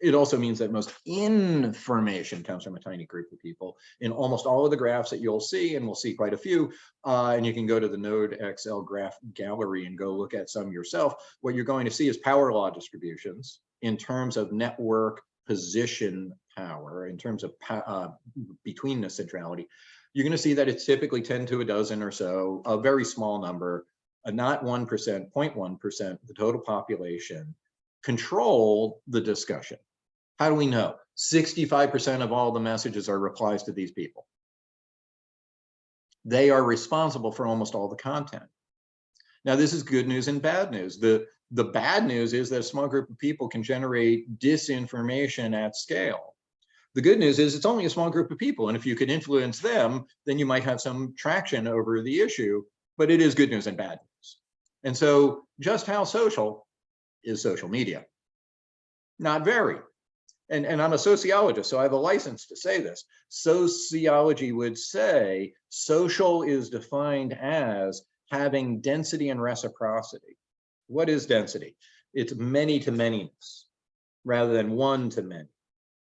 S1: It also means that most information comes from a tiny group of people. In almost all of the graphs that you'll see, and we'll see quite a few, and you can go to the NodeXL graph gallery and go look at some yourself, what you're going to see is power law distributions in terms of network position power, in terms of betweenness centrality. You're going to see that it's typically 10 to a dozen or so, a very small number, not 1%, 0.1% of the total population control the discussion. How do we know? 65% of all the messages are replies to these people. They are responsible for almost all the content. Now, this is good news and bad news. The bad news is that a small group of people can generate disinformation at scale. The good news is it's only a small group of people, and if you could influence them, then you might have some traction over the issue, but it is good news and bad news. And so just how social is social media? Not very. And I'm a sociologist, so I have a license to say this. Sociology would say social is defined as having density and reciprocity. What is density? It's many to manyness rather than one to many.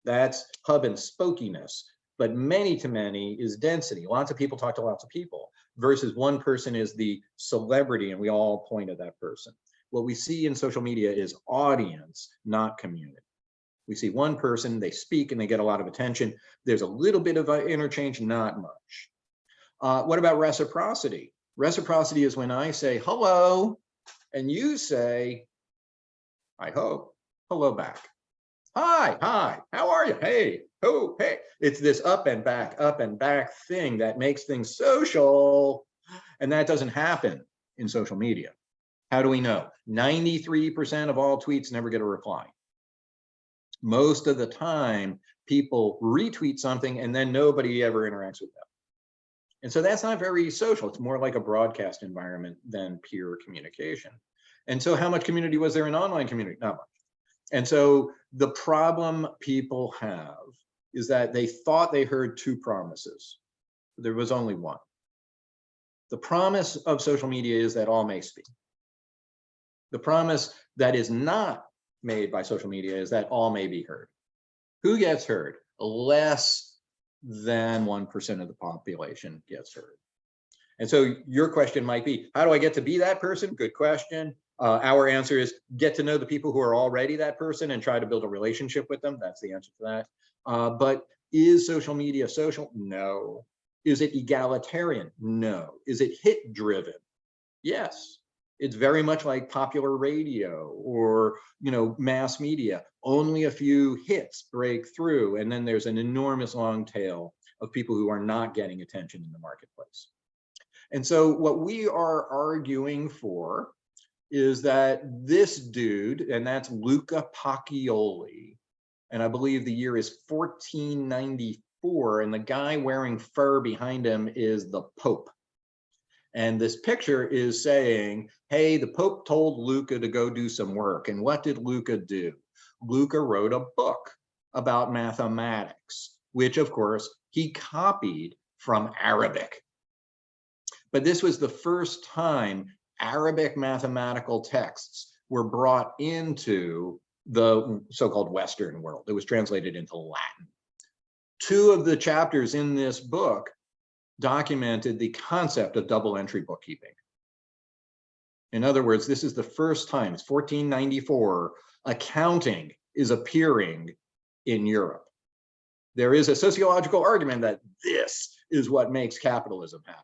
S1: That's hub and spokiness. But many to many is density. Lots of people talk to lots of people versus one person is the celebrity and we all point at that person. What we see in social media is audience, not community. We see one person, they speak and they get a lot of attention. There's a little bit of interchange, not much. What about reciprocity? Reciprocity is when I say hello and you say, I hope, hello back. Hi, how are you? Hey, oh, hey. It's this up and back thing that makes things social. And that doesn't happen in social media. How do we know? 93% of all tweets never get a reply. Most of the time, people retweet something and then nobody ever interacts with them. And so that's not very social. It's more like a broadcast environment than peer communication. And so how much community was there in online community? Not much. And so the problem people have is that they thought they heard two promises. There was only one. The promise of social media is that all may speak. The promise that is not made by social media is that all may be heard. Who gets heard? Less than 1% of the population gets heard. And so your question might be, how do I get to be that person? Good question. Our answer is get to know the people who are already that person and try to build a relationship with them. That's the answer to that. But is social media social? No. Is it egalitarian? No. Is it hit driven? Yes. It's very much like popular radio or, mass media. Only a few hits break through, and then there's an enormous long tail of people who are not getting attention in the marketplace. And so what we are arguing for is that this dude, and that's Luca Pacioli, and I believe the year is 1494, and the guy wearing fur behind him is the Pope. And this picture is saying, hey, the Pope told Luca to go do some work. And what did Luca do? Luca wrote a book about mathematics, which of course he copied from Arabic. But this was the first time Arabic mathematical texts were brought into the so-called Western world. It was translated into Latin. Two of the chapters in this book documented the concept of double entry bookkeeping. In other words, this is the first time, it's 1494, accounting is appearing in Europe. There is a sociological argument that this is what makes capitalism happen.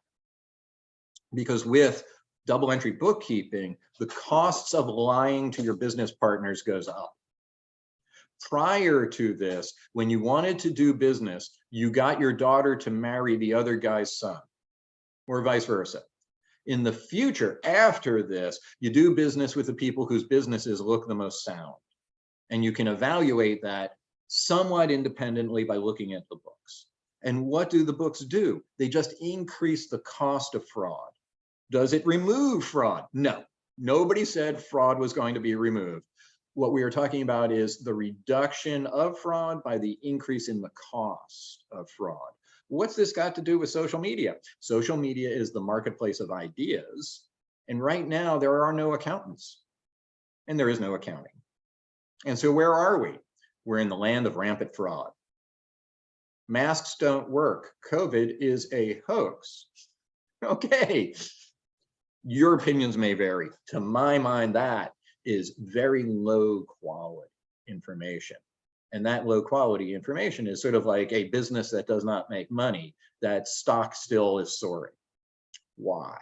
S1: Because with double entry bookkeeping, the costs of lying to your business partners goes up. Prior to this, when you wanted to do business, you got your daughter to marry the other guy's son, or vice versa. In the future, after this, you do business with the people whose businesses look the most sound. And you can evaluate that somewhat independently by looking at the books. And what do the books do? They just increase the cost of fraud. Does it remove fraud? No, nobody said fraud was going to be removed. What we are talking about is the reduction of fraud by the increase in the cost of fraud. What's this got to do with social media? Social media is the marketplace of ideas. And right now there are no accountants and there is no accounting. And so where are we? We're in the land of rampant fraud. Masks don't work. COVID is a hoax. Okay. Your opinions may vary. To my mind, that is very low quality information. And that low quality information is sort of like a business that does not make money, that stock still is soaring. Why?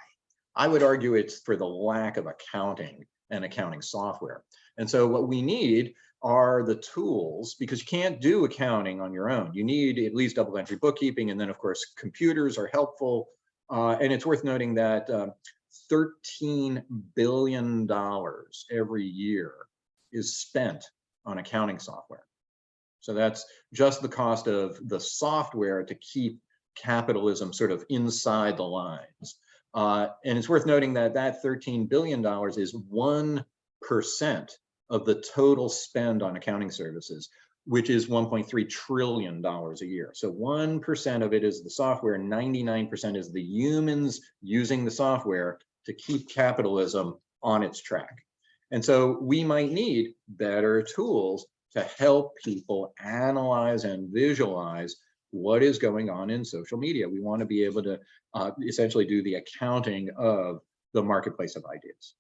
S1: I would argue it's for the lack of accounting and accounting software. And so what we need are the tools, because you can't do accounting on your own. You need at least double entry bookkeeping. And then of course, computers are helpful. And it's worth noting that $13 billion every year is spent on accounting software. So that's just the cost of the software to keep capitalism sort of inside the lines. And it's worth noting that that $13 billion is 1% of the total spend on accounting services, which is $1.3 trillion a year. So 1% of it is the software, 99% is the humans using the software to keep capitalism on its track. And so we might need better tools to help people analyze and visualize what is going on in social media. We want to be able to essentially do the accounting of the marketplace of ideas.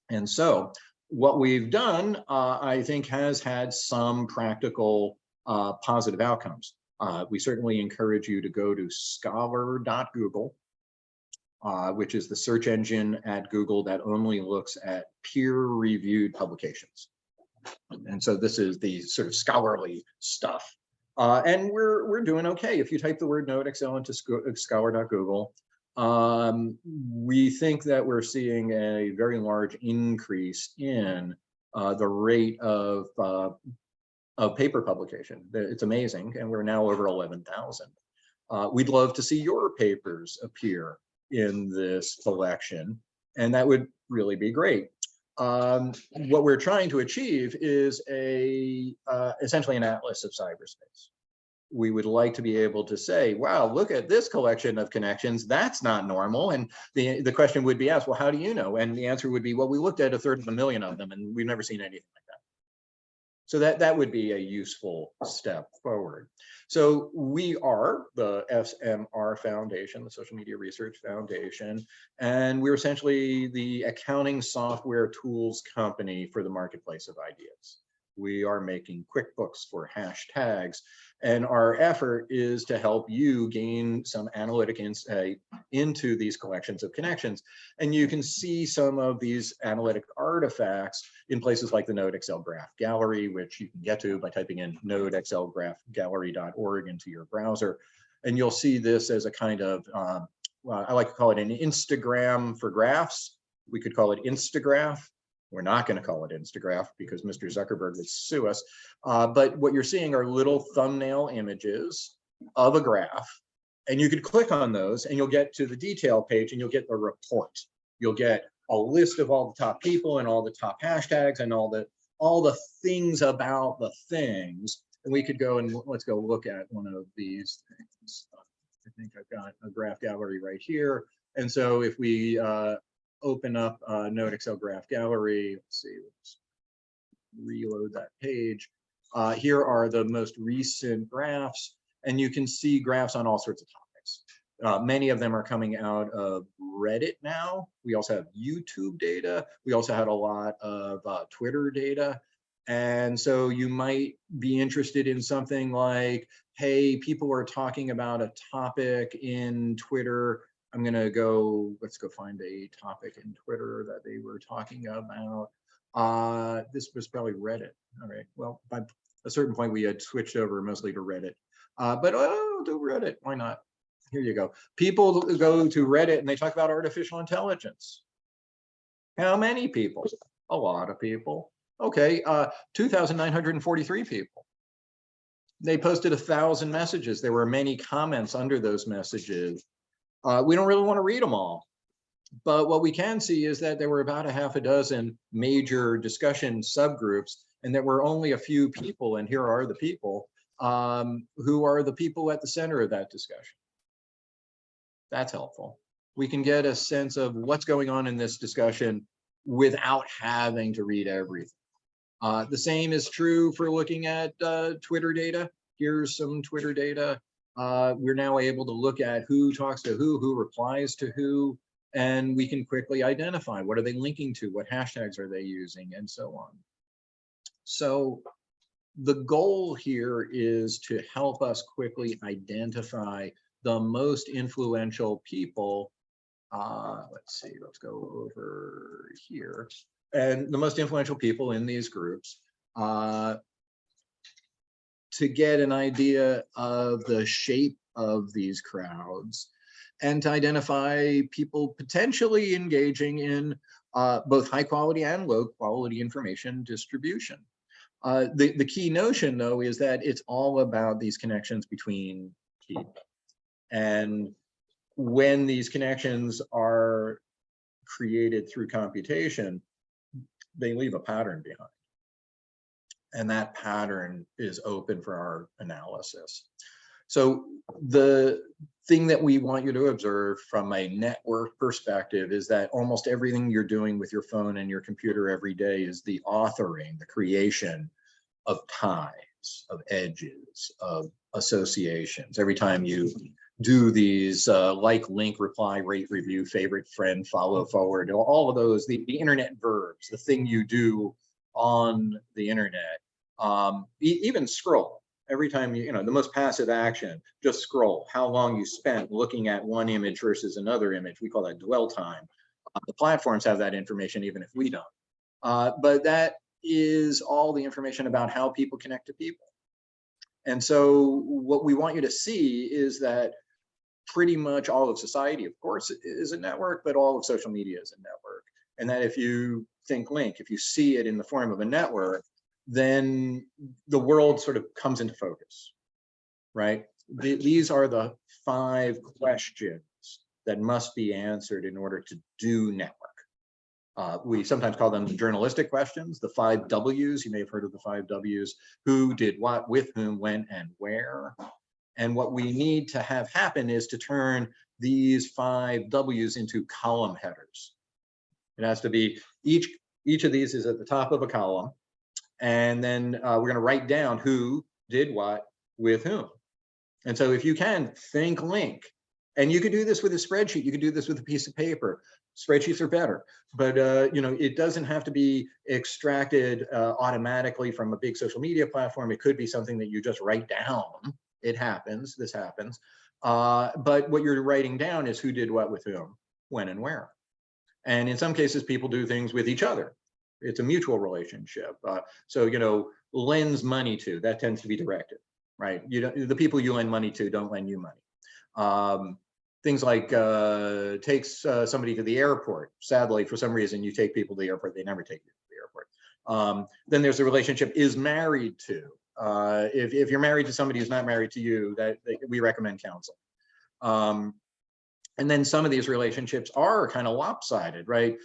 S1: And so what we've done, I think, has had some practical positive outcomes. We certainly encourage you to go to scholar.google, which is the search engine at Google that only looks at peer-reviewed publications. And so this is the sort of scholarly stuff. And we're doing okay. If you type the word NodeXL into scholar.google, we think that we're seeing a very large increase in the rate of paper publication. It's amazing, and we're now over 11,000. We'd love to see your papers appear in this collection, and that would really be great. what we're trying to achieve is essentially an atlas of cyberspace. We would like to be able to say, wow, look at this collection of connections. That's not normal. And the question would be asked, well, how do you know? And the answer would be, well, we looked at 1/3 of them and we've never seen anything like that. So that would be a useful step forward. So we are the SMR Foundation, the Social Media Research Foundation, and we're essentially the accounting software tools company for the marketplace of ideas. We are making QuickBooks for hashtags, and our effort is to help you gain some analytic insight into these collections of connections. And you can see some of these analytic artifacts in places like the NodeXL Graph Gallery, which you can get to by typing in nodexlgraphgallery.org into your browser. And you'll see this as a kind of, well, I like to call it an Instagram for graphs. We could call it Instagraph. We're not going to call it Instagraph because Mr. Zuckerberg would sue us. But what you're seeing are little thumbnail images of a graph. And you could click on those and you'll get to the detail page and you'll get the report. You'll get a list of all the top people and all the top hashtags and all the things about the things. And we could go and let's go look at one of these things. I think I've got a graph gallery right here. And so if we open up NodeXL Graph Gallery, let's see, let's reload that page. Here are the most recent graphs, and you can see graphs on all sorts of topics. Many of them are coming out of Reddit now. We also have YouTube data. We also had a lot of Twitter data. And so you might be interested in something like, hey, people are talking about a topic in Twitter. I'm going to go, let's go find a topic in Twitter that they were talking about. This was probably Reddit. All right. Well, by a certain point, we had switched over mostly to Reddit. But I'll do Reddit. Why not? Here you go. People go to Reddit and they talk about artificial intelligence. How many people? A lot of people. Okay. 2,943 people. They posted 1,000 messages. There were many comments under those messages. We don't really want to read them all, but what we can see is that there were about 6 major discussion subgroups, and there were only a few people, and here are the people, who are the people at the center of that discussion. That's helpful. We can get a sense of what's going on in this discussion without having to read everything. The same is true for looking at Twitter data. Here's some Twitter data. We're now able to look at who talks to who replies to who, and we can quickly identify what are they linking to, what hashtags are they using, and so on. So the goal here is to help us quickly identify the most influential people. Let's see, let's go over here. And the most influential people in these groups, to get an idea of the shape of these crowds and to identify people potentially engaging in both high quality and low quality information distribution. The key notion, though, is that it's all about these connections between people. And when these connections are created through computation, they leave a pattern behind. And that pattern is open for our analysis. So the thing that we want you to observe from a network perspective is that almost everything you're doing with your phone and your computer every day is the authoring, the creation of ties, of edges, of associations. Every time you do these like, link, reply, rate, review, favorite, friend, follow, forward, all of those, the internet verbs, the thing you do on the internet, even scroll. Every time you know, the most passive action, just scroll. How long you spent looking at one image versus another image, we call that dwell time. The platforms have that information even if we don't. But that is all the information about how people connect to people. And so what we want you to see is that pretty much all of society, of course, is a network, but all of social media is a network. And that if you think link, if you see it in the form of a network, then the world sort of comes into focus, right? These are the 5 questions that must be answered in order to do network. We sometimes call them the journalistic questions, the 5 W's. You may have heard of the 5 W's: who, did what, with whom, when, and where. And what we need to have happen is to turn these 5 W's into column headers. It has to be, each of these is at the top of a column. And then we're going to write down who did what with whom. And so if you can, think link. And you could do this with a spreadsheet. You could do this with a piece of paper. Spreadsheets are better, but it doesn't have to be extracted automatically from a big social media platform. It could be something that you just write down. It happens, this happens. But what you're writing down is who did what with whom, when, and where. And in some cases, people do things with each other. It's a mutual relationship. So, lends money to, that tends to be directed, right? The people you lend money to don't lend you money. Things like takes somebody to the airport. Sadly, for some reason, you take people to the airport, they never take you to the airport. Then there's the relationship is married to. If you're married to somebody who's not married to you, we recommend counseling. And then some of these relationships are kind of lopsided, right?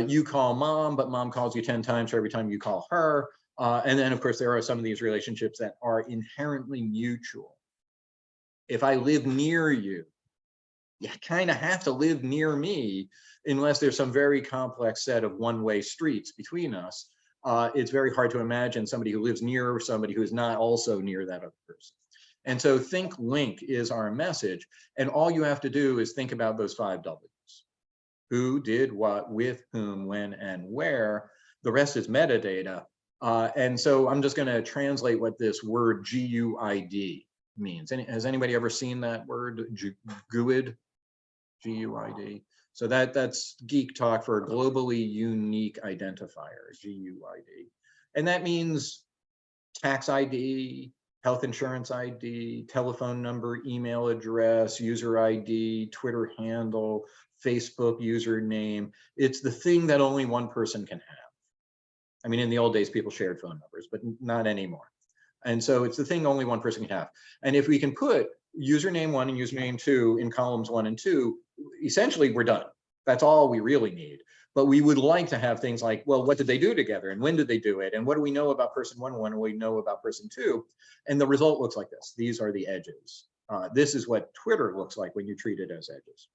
S1: You call mom, but mom calls you 10 times for every time you call her. And then, of course, there are some of these relationships that are inherently mutual. If I live near you, you kind of have to live near me unless there's some very complex set of one-way streets between us. It's very hard to imagine somebody who lives near somebody who is not also near that other person. And so think link is our message. And all you have to do is think about those 5 W's. Who did what, with whom, when, and where. The rest is metadata. And so I'm just going to translate what this word GUID means. Has anybody ever seen that word, GUID? GUID. So that's geek talk for globally unique identifier, GUID. And that means tax ID, health insurance ID, telephone number, email address, user ID, Twitter handle, Facebook username. It's the thing that only one person can have. I mean, in the old days, people shared phone numbers, but not anymore. And so it's the thing only one person can have. And if we can put username 1 and username 2 in columns 1 and 2, essentially we're done. That's all we really need. But we would like to have things like, well, what did they do together? And when did they do it? And what do we know about person 1 and what do we know about person 2? And the result looks like this. These are the edges. This is what Twitter looks like when you treat it as edges.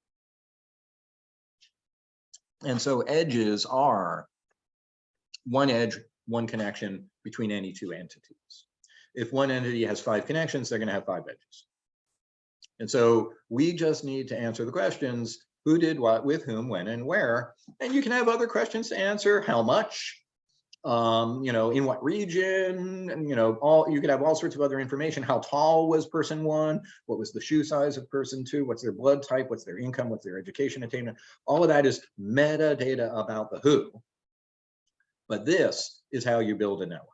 S1: And so edges are one edge, one connection between any 2 entities. If one entity has 5 connections, they're going to have 5 edges. And so we just need to answer the questions: who did what, with whom, when, and where. And you can have other questions to answer: how much, in what region, and you could have all sorts of other information. How tall was person 1? What was the shoe size of person 2? What's their blood type? What's their income? What's their education attainment? All of that is metadata about the who. But this is how you build a network.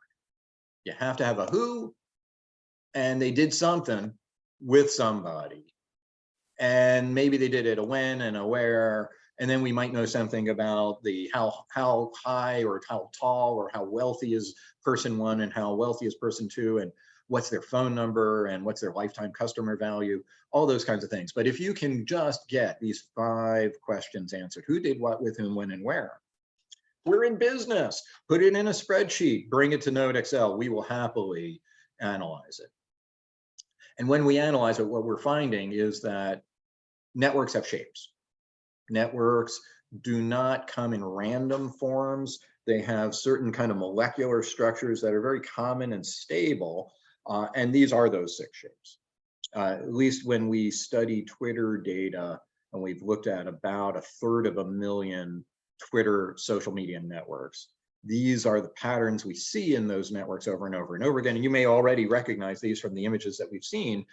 S1: You have to have a who, and they did something with somebody. And maybe they did it a when and a where, and then we might know something about the how high or how tall or how wealthy is person 1 and how wealthy is person 2, and what's their phone number and what's their lifetime customer value, all those kinds of things. But if you can just get these 5 questions answered: who did what, with whom, when, and where, we're in business. Put it in a spreadsheet, bring it to NodeXL. We will happily analyze it. And when we analyze it, what we're finding is that networks have shapes. Networks do not come in random forms. They have certain kind of molecular structures that are very common and stable. And these are those 6 shapes. At least when we study Twitter data, and we've looked at about 1/3 of a million Twitter social media networks, these are the patterns we see in those networks over and over and over again. And you may already recognize these from the images that we've seen.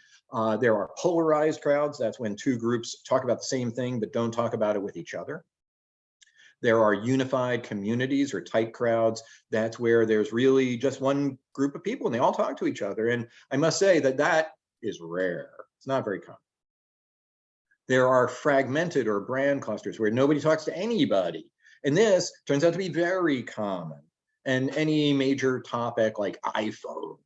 S1: There are polarized crowds. That's when 2 groups talk about the same thing, but don't talk about it with each other. There are unified communities or tight crowds. That's where there's really just one group of people and they all talk to each other. And I must say that is rare. It's not very common. There are fragmented or brand clusters where nobody talks to anybody. And this turns out to be very common. And any major topic like iPhone,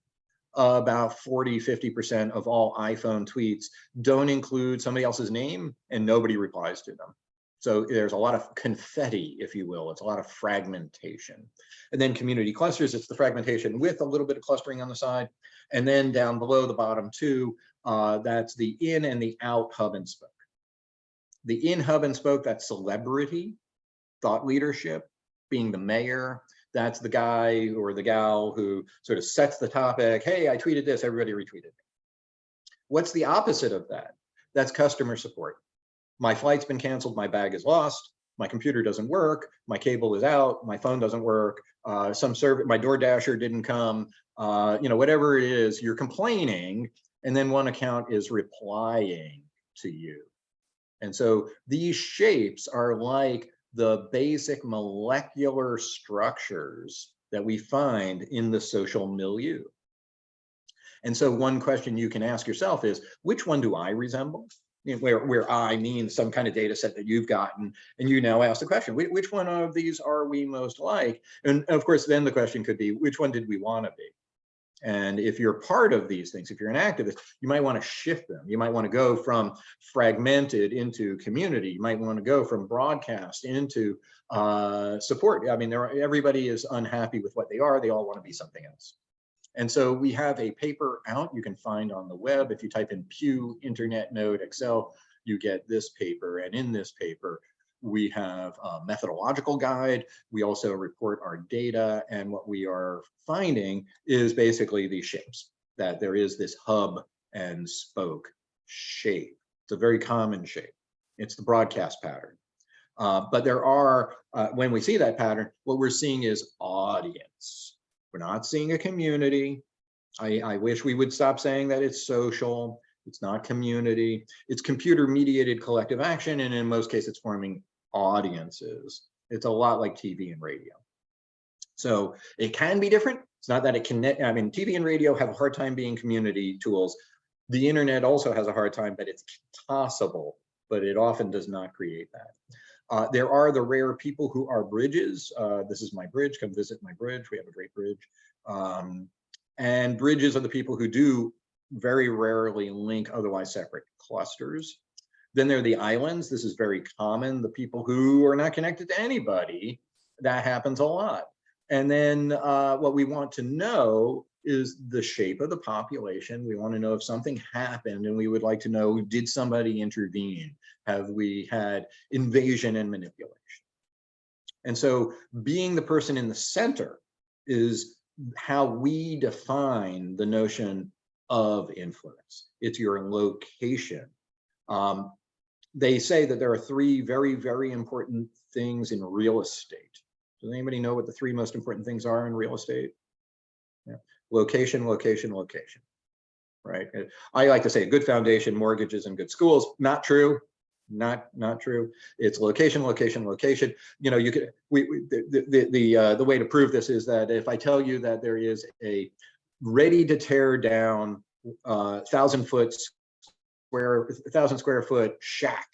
S1: about 40–50% of all iPhone tweets don't include somebody else's name and nobody replies to them. So there's a lot of confetti, if you will. It's a lot of fragmentation. And then community clusters, it's the fragmentation with a little bit of clustering on the side. And then down below the bottom two, that's the in and the out hub and spoke. The in hub and spoke, that's celebrity, thought leadership, being the mayor. That's the guy or the gal who sort of sets the topic. Hey, I tweeted this, everybody retweeted it. What's the opposite of that? That's customer support. My flight's been canceled, my bag is lost, my computer doesn't work, my cable is out, my phone doesn't work, some service, my DoorDasher didn't come, you know, whatever it is, you're complaining, and then one account is replying to you. And so these shapes are like the basic molecular structures that we find in the social milieu. And so one question you can ask yourself is, which one do I resemble? You know, where I means some kind of data set that you've gotten, and you now ask the question, which one of these are we most like? And of course, then the question could be, which one did we want to be? And if you're part of these things, if you're an activist, you might want to shift them. You might want to go from fragmented into community. You might want to go from broadcast into support. I mean, everybody is unhappy with what they are. They all want to be something else. And so we have a paper out you can find on the web. If you type in Pew Internet NodeXL, you get this paper. And in this paper, we have a methodological guide. We also report our data. And what we are finding is basically these shapes, that there is this hub and spoke shape. It's a very common shape. It's the broadcast pattern. But there are, when we see that pattern, what we're seeing is audience. We're not seeing a community. I wish we would stop saying that it's social. It's not community. It's computer-mediated collective action, and in most cases, it's forming audiences. It's a lot like TV and radio. So it can be different. It's not that it can, I mean, TV and radio have a hard time being community tools. The internet also has a hard time, but it's possible, but it often does not create that. There are the rare people who are bridges. This is my bridge, come visit my bridge. We have a great bridge. And bridges are the people who do very rarely link otherwise separate clusters. Then there are the islands. This is very common. The people who are not connected to anybody, that happens a lot. And then what we want to know is the shape of the population. We want to know if something happened, and we would like to know, did somebody intervene? Have we had invasion and manipulation? And so being the person in the center is how we define the notion of influence. It's your location. They say that there are three very, very important things in real estate. Does anybody know what the three most important things are in real estate? Yeah. Location, location, location, right? I like to say a good foundation, mortgages, and good schools. Not true, not true. It's location, location, location. You know, you could, the way to prove this is that if I tell you that there is a ready to tear down 1,000 square foot shack,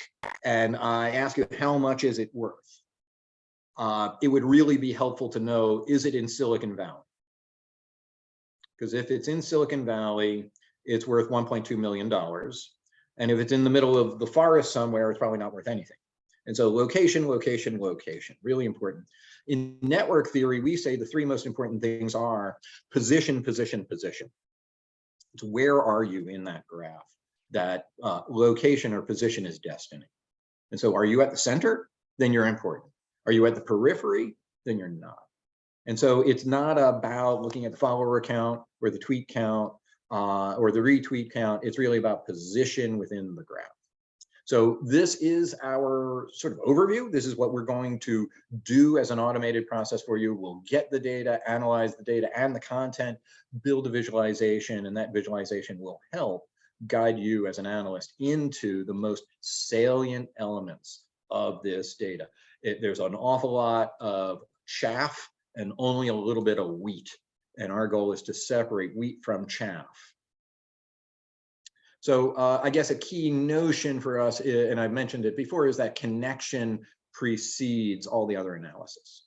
S1: and I ask you how much is it worth, it would really be helpful to know, is it in Silicon Valley? Because if it's in Silicon Valley, it's worth $1.2 million. And if it's in the middle of the forest somewhere, it's probably not worth anything. And so location, location, location, really important. In network theory, we say the three most important things are position, position, position. It's where are you in that graph? That location or position is destiny. And so are you at the center? Then you're important. Are you at the periphery? Then you're not. And so it's not about looking at the follower count or the tweet count or the retweet count. It's really about position within the graph. So this is our sort of overview. This is what we're going to do as an automated process for you. We'll get the data, analyze the data and the content, build a visualization, and that visualization will help guide you as an analyst into the most salient elements of this data. There's an awful lot of chaff and only a little bit of wheat. And our goal is to separate wheat from chaff. So I guess a key notion for us, and I've mentioned it before, is that connection precedes all the other analysis.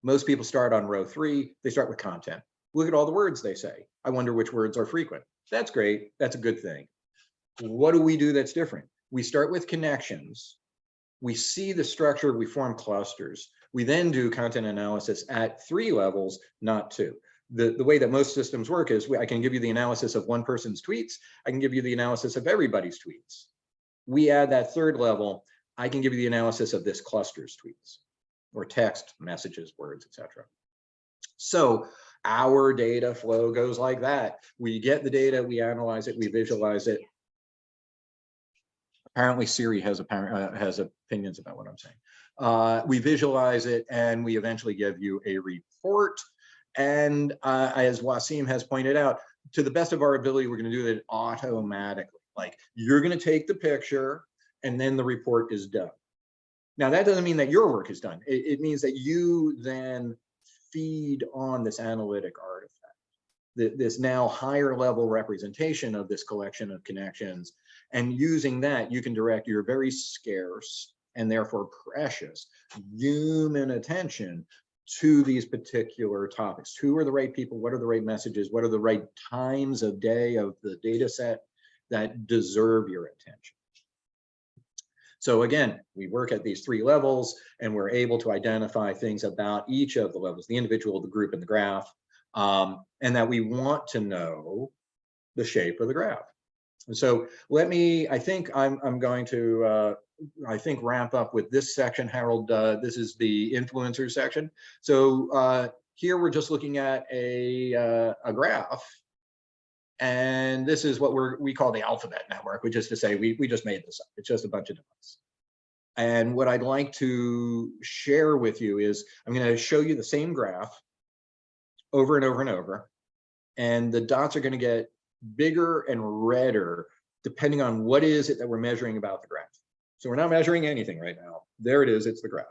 S1: Most people start on row 3, they start with content. Look at all the words they say. I wonder which words are frequent. That's great, that's a good thing. What do we do that's different? We start with connections, We see the structure, we form clusters. We then do content analysis at 3 levels, not 2. The way that most systems work is I can give you the analysis of one person's tweets. I can give you the analysis of everybody's tweets. We add that 3rd level. I can give you the analysis of this cluster's tweets or text, messages, words, etc. So our data flow goes like that. We get the data, we analyze it, we visualize it. Apparently Siri has opinions about what I'm saying. We visualize it and we eventually give you a report. And as Wasim has pointed out, to the best of our ability, we're going to do it automatically. Like you're going to take the picture and then the report is done. Now that doesn't mean that your work is done. It means that you then feed on this analytic artifact, this now higher level representation of this collection of connections. And using that, you can direct your very scarce and therefore precious human attention to these particular topics. Who are the right people? What are the right messages? What are the right times of day of the data set that deserve your attention? So again, we work at these 3 levels and we're able to identify things about each of the levels, the individual, the group, and the graph, and that we want to know the shape of the graph. And so I think I'm going to, wrap up with this section, Harold. This is the influencer section. So here we're just looking at a graph. And this is what we call the alphabet network, which is to say we just made this up. It's just a bunch of dots. And what I'd like to share with you is I'm going to show you the same graph over and over and over. And the dots are going to get bigger and redder depending on what is it that we're measuring about the graph. So we're not measuring anything right now. There it is. It's the graph.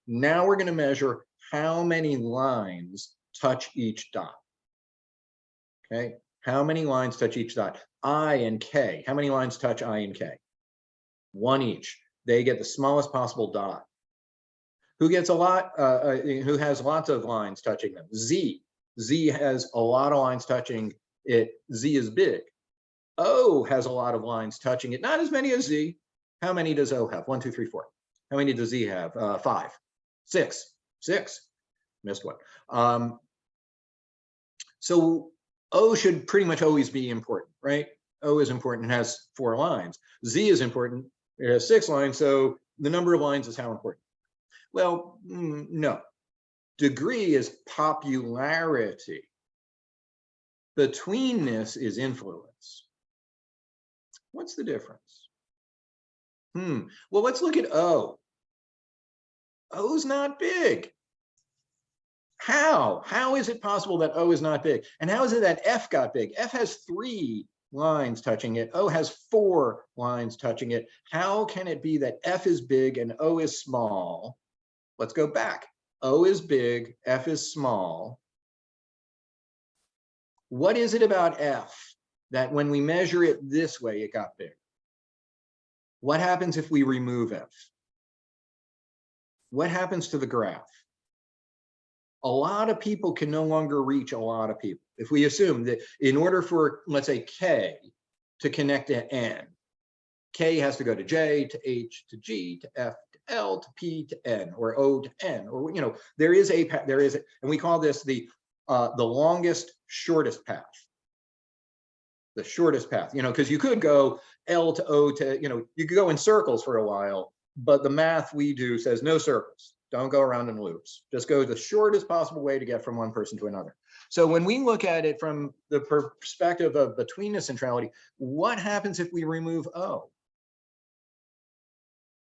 S1: Now we're going to measure how many lines touch each dot. Okay. How many lines touch each dot? I and K. How many lines touch I and K? 1 each. They get the smallest possible dot. Who gets a lot? Who has lots of lines touching them? Z. Z has a lot of lines touching it. Z is big. O has a lot of lines touching it. Not as many as Z. How many does O have? 1, 2, 3, 4. How many does Z have? 5. 6. 6. Missed one. So O should pretty much always be important, right? O is important and has 4 lines. Z is important. It has 6 lines. So the number of lines is how important. Well, no. Degree is popularity. Betweenness is influence. What's the difference? Well, let's look at O. O's not big. How? How is it possible that O is not big? And how is it that F got big? F has 3 lines touching it. O has 4 lines touching it. How can it be that F is big and O is small? Let's go back. O is big, F is small. What is it about F that when we measure it this way, it got big? What happens if we remove F? What happens to the graph? A lot of people can no longer reach a lot of people. If we assume that in order for, let's say, K to connect to N, K has to go to J, to H, to G, to F, to L, to P, to N, or O to N, or, there is a, and we call this the longest, shortest path. The shortest path, because you could go L to O to, you could go in circles for a while, but the math we do says no circles. Don't go around in loops. Just go the shortest possible way to get from one person to another. So when we look at it from the perspective of betweenness centrality, what happens if we remove O?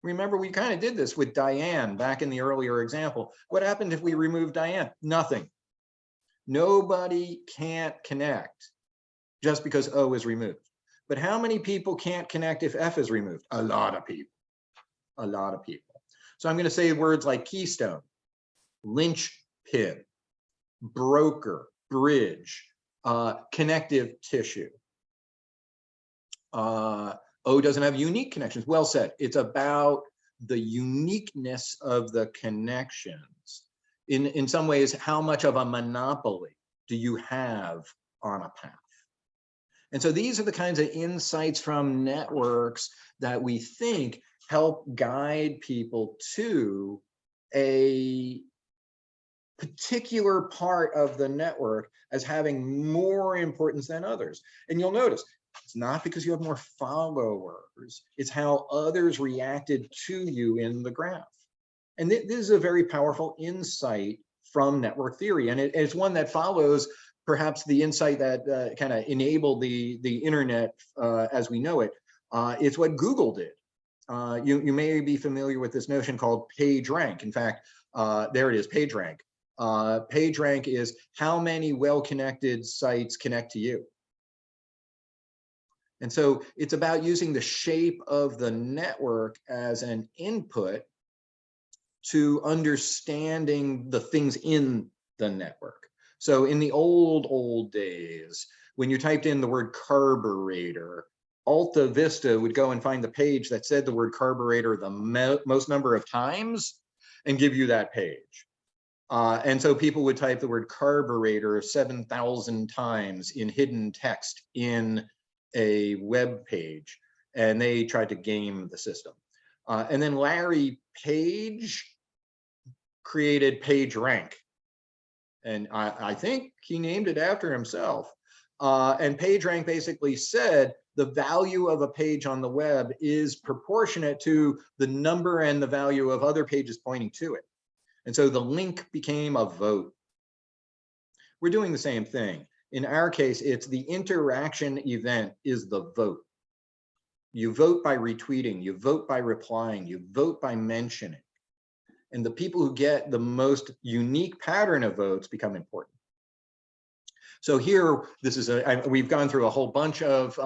S1: Remember, we kind of did this with Diane back in the earlier example. What happened if we remove Diane? Nothing. Nobody can't connect just because O is removed. But how many people can't connect if F is removed? A lot of people. A lot of people. So I'm going to say words like keystone, linchpin, broker, bridge, connective tissue. O doesn't have unique connections. Well said. It's about the uniqueness of the connections. In some ways, how much of a monopoly do you have on a path? And so these are the kinds of insights from networks that we think help guide people to a particular part of the network as having more importance than others. And you'll notice it's not because you have more followers, it's how others reacted to you in the graph. And this is a very powerful insight from network theory. And it's one that follows perhaps the insight that kind of enabled the internet as we know it. It's what Google did. You may be familiar with this notion called PageRank. In fact, there it is, PageRank. PageRank is how many well-connected sites connect to you. And so it's about using the shape of the network as an input to understanding the things in the network. So in the old days, when you typed in the word carburetor, Alta Vista would go and find the page that said the word carburetor the most number of times and give you that page. And so people would type the word carburetor 7,000 times in hidden text in a web page, and they tried to game the system. And then Larry Page created PageRank, and I think he named it after himself. And PageRank basically said the value of a page on the web is proportionate to the number and the value of other pages pointing to it. And so the link became a vote. We're doing the same thing. In our case, it's the interaction event is the vote. You vote by retweeting, you vote by replying, you vote by mentioning. And the people who get the most unique pattern of votes become important. So here, this is we've gone through a whole bunch of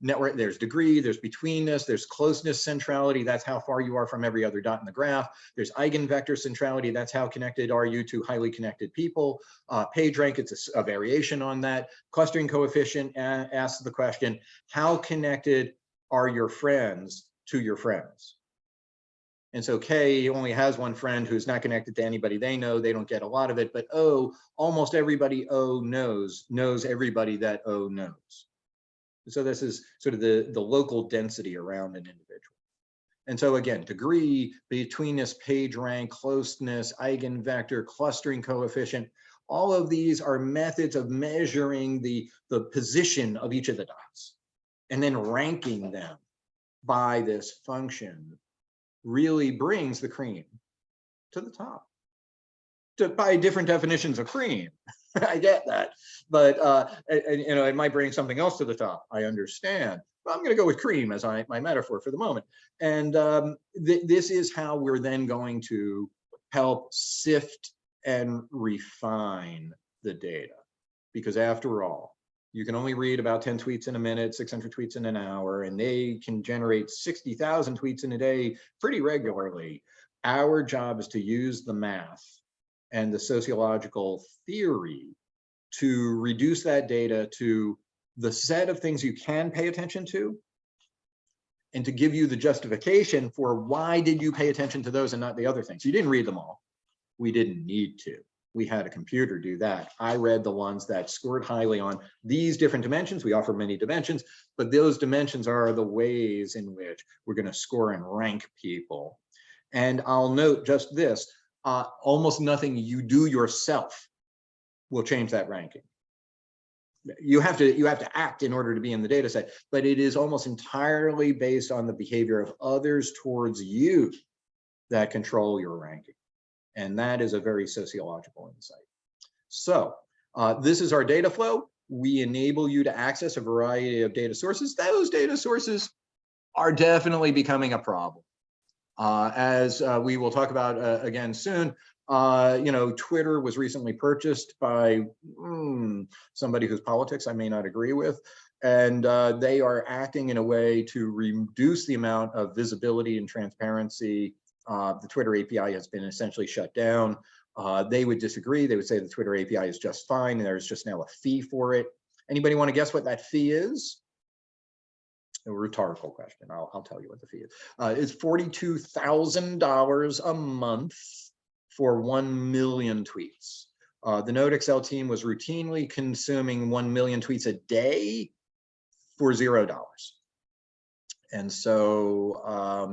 S1: network. There's degree, there's betweenness, there's closeness centrality. That's how far you are from every other dot in the graph. There's eigenvector centrality. That's how connected are you to highly connected people. PageRank, it's a variation on that. Clustering coefficient asks the question, how connected are your friends to your friends? And so K only has one friend who's not connected to anybody they know. They don't get a lot of it, but O, almost everybody O knows everybody that O knows. So this is sort of the local density around an individual. And so again, degree, betweenness, PageRank, closeness, eigenvector, clustering coefficient, all of these are methods of measuring the position of each of the dots and then ranking them by this function really brings the cream to the top. By different definitions of cream, I get that, but you know, it might bring something else to the top. I understand, but I'm going to go with cream as my metaphor for the moment. And this is how we're then going to help sift and refine the data, because after all, you can only read about 10 tweets in a minute, 600 tweets in an hour, and they can generate 60,000 tweets in a day pretty regularly. Our job is to use the math and the sociological theory to reduce that data to the set of things you can pay attention to, and to give you the justification for why did you pay attention to those and not the other things. You didn't read them all. We didn't need to. We had a computer do that. I read the ones that scored highly on these different dimensions. We offer many dimensions, but those dimensions are the ways in which we're going to score and rank people. And I'll note just this, almost nothing you do yourself will change that ranking. You have to act in order to be in the data set, but it is almost entirely based on the behavior of others towards you that control your ranking. And that is a very sociological insight. So this is our data flow. We enable you to access a variety of data sources. Those data sources are definitely becoming a problem. As we will talk about again soon, you know, Twitter was recently purchased by somebody whose politics I may not agree with. And they are acting in a way to reduce the amount of visibility and transparency. The Twitter API has been essentially shut down. They would disagree. They would say the Twitter API is just fine, and there's just now a fee for it. Anybody want to guess what that fee is? A rhetorical question. I'll tell you what the fee is. It's $42,000 a month for 1 million tweets. The NodeXL team was routinely consuming 1 million tweets a day for $0. And so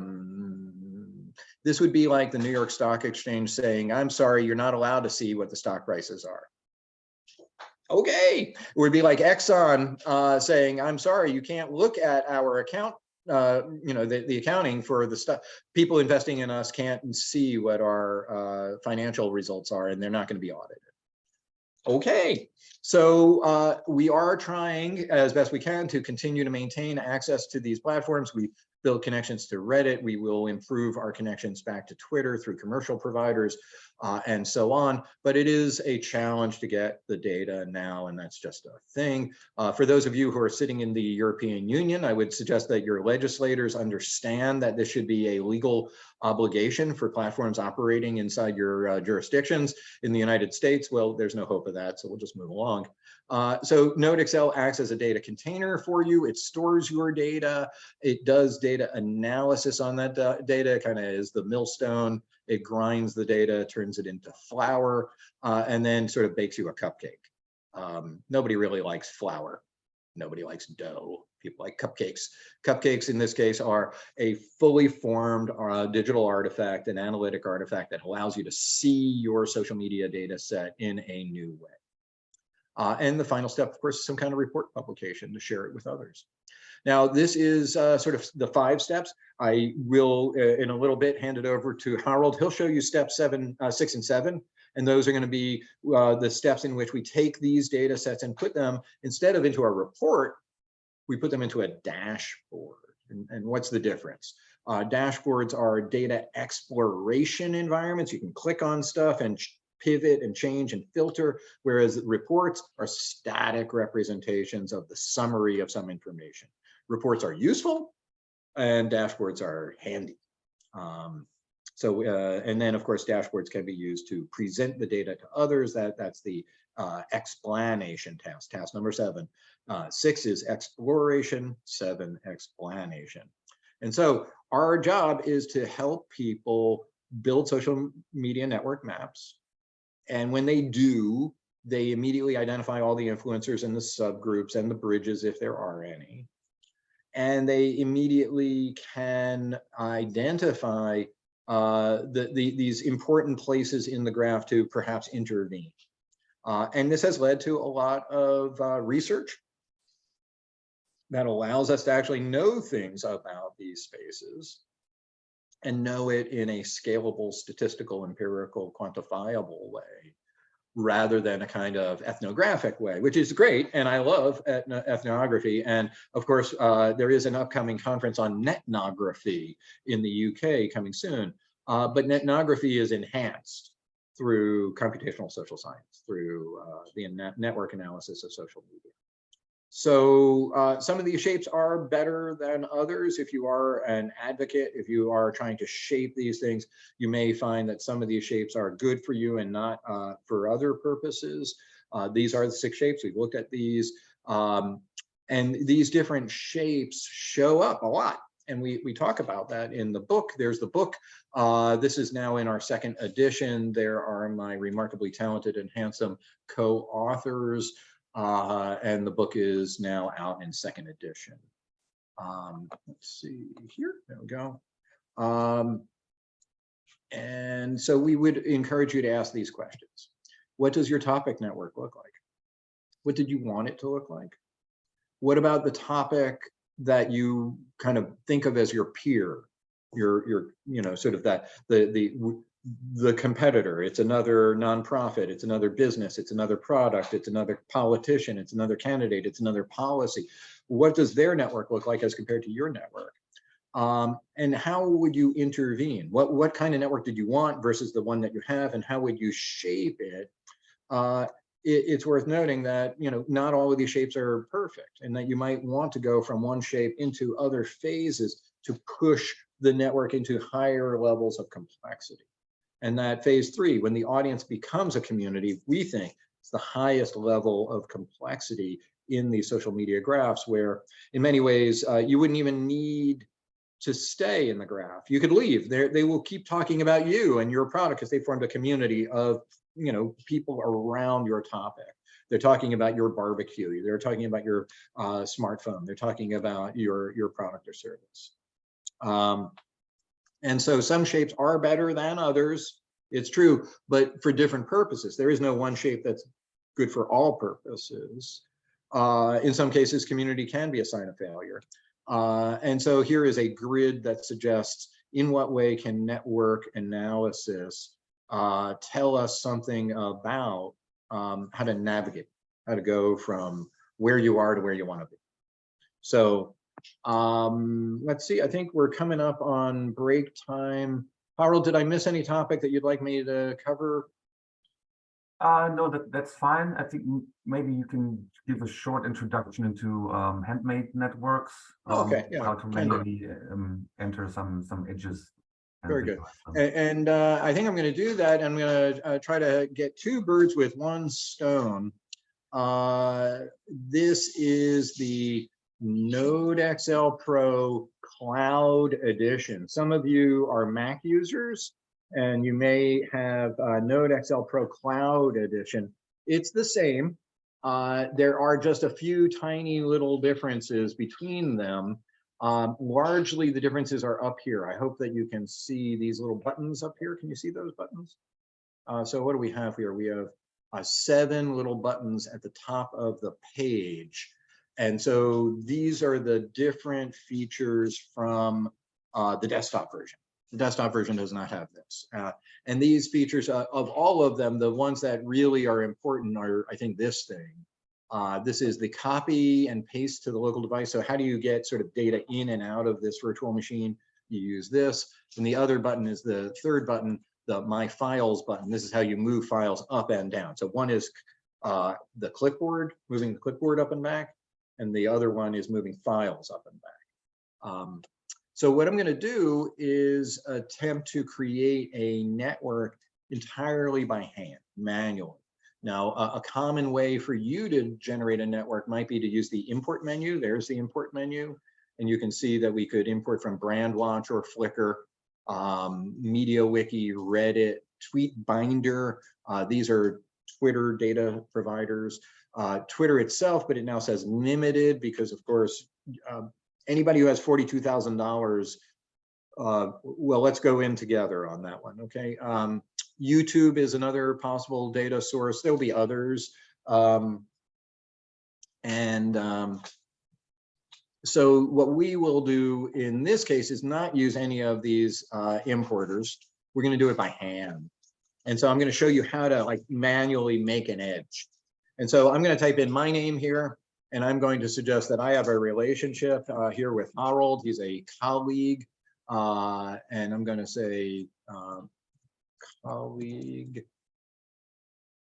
S1: this would be like the New York Stock Exchange saying, I'm sorry, you're not allowed to see what the stock prices are. Okay, it would be like Exxon saying, I'm sorry, you can't look at our account, the accounting for the stuff. People investing in us can't see what our financial results are, and they're not going to be audited. Okay, so we are trying as best we can to continue to maintain access to these platforms. We build connections to Reddit. We will improve our connections back to Twitter through commercial providers and so on. But it is a challenge to get the data now, and that's just a thing. For those of you who are sitting in the European Union, I would suggest that your legislators understand that this should be a legal obligation for platforms operating inside your jurisdictions. In the United States, well, there's no hope of that, so we'll just move along. So NodeXL acts as a data container for you. It stores your data. It does data analysis on that data, kind of is the millstone. It grinds the data, turns it into flour, and then sort of bakes you a cupcake. Nobody really likes flour. Nobody likes dough. People like cupcakes. Cupcakes in this case are a fully formed digital artifact, an analytic artifact that allows you to see your social media data set in a new way. And the final step, of course, is some kind of report publication to share it with others. Now, this is sort of the 5 steps. I will, in a little bit, hand it over to Harold. He'll show you steps 6 and 7. And those are going to be the steps in which we take these data sets and put them, instead of into our report, we put them into a dashboard. And what's the difference? Dashboards are data exploration environments. You can click on stuff and pivot and change and filter, whereas reports are static representations of the summary of some information. Reports are useful and dashboards are handy. And then of course, dashboards can be used to present the data to others. That's the explanation task, task number 7. 6 is exploration, 7 explanation. And so our job is to help people build social media network maps. And when they do, they immediately identify all the influencers and the subgroups and the bridges, if there are any. And they immediately can identify these important places in the graph to perhaps intervene. And this has led to a lot of research that allows us to actually know things about these spaces and know it in a scalable, statistical, empirical, quantifiable way, rather than a kind of ethnographic way, which is great. And I love ethnography. And of course, there is an upcoming conference on netnography in the UK coming soon. But netnography is enhanced through computational social science, through the network analysis of social media. So some of these shapes are better than others. If you are an advocate, if you are trying to shape these things, you may find that some of these shapes are good for you and not for other purposes. These are the 6 shapes. We've looked at these. And these different shapes show up a lot. And we talk about that in the book. There's the book. This is now in our 2nd edition. There are my remarkably talented and handsome co-authors. And the book is now out in 2nd edition. Let's see here, there we go. And so we would encourage you to ask these questions. What does your topic network look like? What did you want it to look like? What about the topic that you kind of think of as your peer, your sort of that, the competitor? It's another nonprofit, it's another business, it's another product, it's another politician, it's another candidate, it's another policy. What does their network look like as compared to your network? And how would you intervene? What kind of network did you want versus the one that you have, and how would you shape it? It's worth noting that not all of these shapes are perfect, and that you might want to go from one shape into other phases to push the network into higher levels of complexity. And that phase 3, when the audience becomes a community, we think it's the highest level of complexity in these social media graphs, where in many ways you wouldn't even need to stay in the graph. You could leave. They will keep talking about you and your product because they formed a community of people around your topic. They're talking about your barbecue. They're talking about your smartphone. They're talking about your product or service. And so some shapes are better than others. It's true, but for different purposes. There is no one shape that's good for all purposes. In some cases, community can be a sign of failure. And so here is a grid that suggests in what way can network analysis tell us something about how to navigate, how to go from where you are to where you want to be. So let's see, I think we're coming up on break time. Harold, did I miss any topic that you'd like me to cover?
S3: No, that's fine. I think maybe you can give a short introduction into handmade networks.
S1: Okay, yeah,
S3: how to manually enter some edges.
S1: Very good. And I think I'm going to do that. I'm going to try to get two birds with one stone. This is the NodeXL Pro Cloud Edition. Some of you are Mac users, and you may have NodeXL Pro Cloud Edition. It's the same. There are just a few tiny little differences between them. Largely, the differences are up here. I hope that you can see these little buttons up here. Can you see those buttons? So what do we have here? We have 7 little buttons at the top of the page. And so these are the different features from the desktop version. The desktop version does not have this. And these features, of all of them, the ones that really are important are, I think, this thing. This is the copy and paste to the local device. So how do you get sort of data in and out of this virtual machine? You use this. And the other button is the third button, the My Files button. This is how you move files up and down. So one is the clipboard, moving the clipboard up and back, and the other one is moving files up and back. So what I'm going to do is attempt to create a network entirely by hand, manually. Now, a common way for you to generate a network might be to use the import menu. There's the import menu. And you can see that we could import from BrandWatch or Flickr, MediaWiki, Reddit, TweetBinder. These are Twitter data providers. Twitter itself, but it now says limited because, of course, anybody who has $42,000, well, let's go in together on that one, okay? YouTube is another possible data source. There'll be others. So what we will do in this case is not use any of these importers. We're going to do it by hand. And so I'm going to show you how to like manually make an edge. And so I'm going to type in my name here, and I'm going to suggest that I have a relationship here with Harold. He's a colleague, and I'm going to say colleague,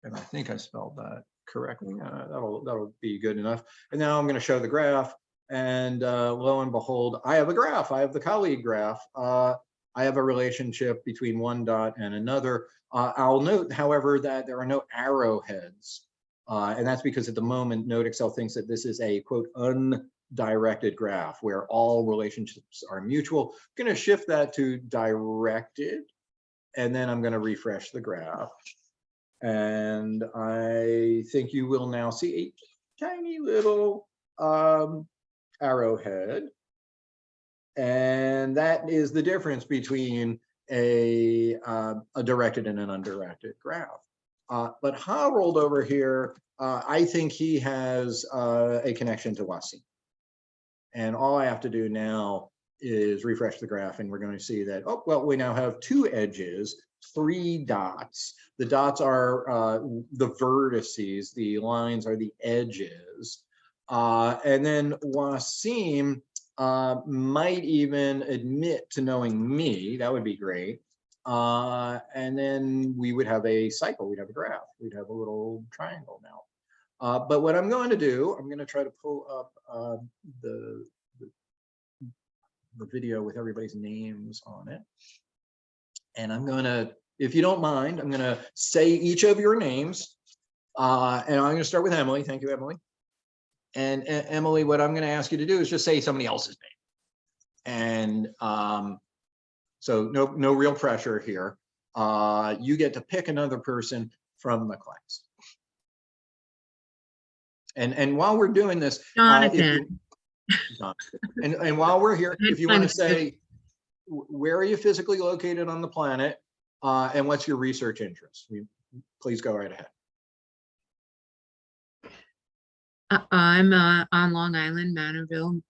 S1: and I think I spelled that correctly. That'll be good enough. And now I'm going to show the graph, and lo and behold, I have a graph. I have the colleague graph. I have a relationship between one dot and another. I'll note, however, that there are no arrowheads. And that's because at the moment, NodeXL thinks that this is a, quote, undirected graph where all relationships are mutual. I'm going to shift that to directed, and then I'm going to refresh the graph. And I think you will now see a tiny little arrowhead. And that is the difference between a directed and an undirected graph. But Harold over here, I think he has a connection to Wasim. And all I have to do now is refresh the graph, and we're going to see that, oh, well, we now have 2 edges, 3 dots. The dots are the vertices, the lines are the edges. And then Wasim might even admit to knowing me. That would be great. And then we would have a cycle, we'd have a graph, we'd have a little triangle now. But what I'm going to do, I'm going to try to pull up the video with everybody's names on it. And I'm going to, if you don't mind, I'm going to say each of your names. And I'm going to start with Emily. Thank you, Emily. And Emily, what I'm going to ask you to do is just say somebody else's name. And so no real pressure here. You get to pick another person from the class. And while we're doing this, if
S4: Jonathan.
S1: and while we're here, if you want to
S4: Thanks.
S1: say, where are you physically located on the planet, and what's your research interest? Please go right ahead.
S4: I'm on Long Island, Manorville,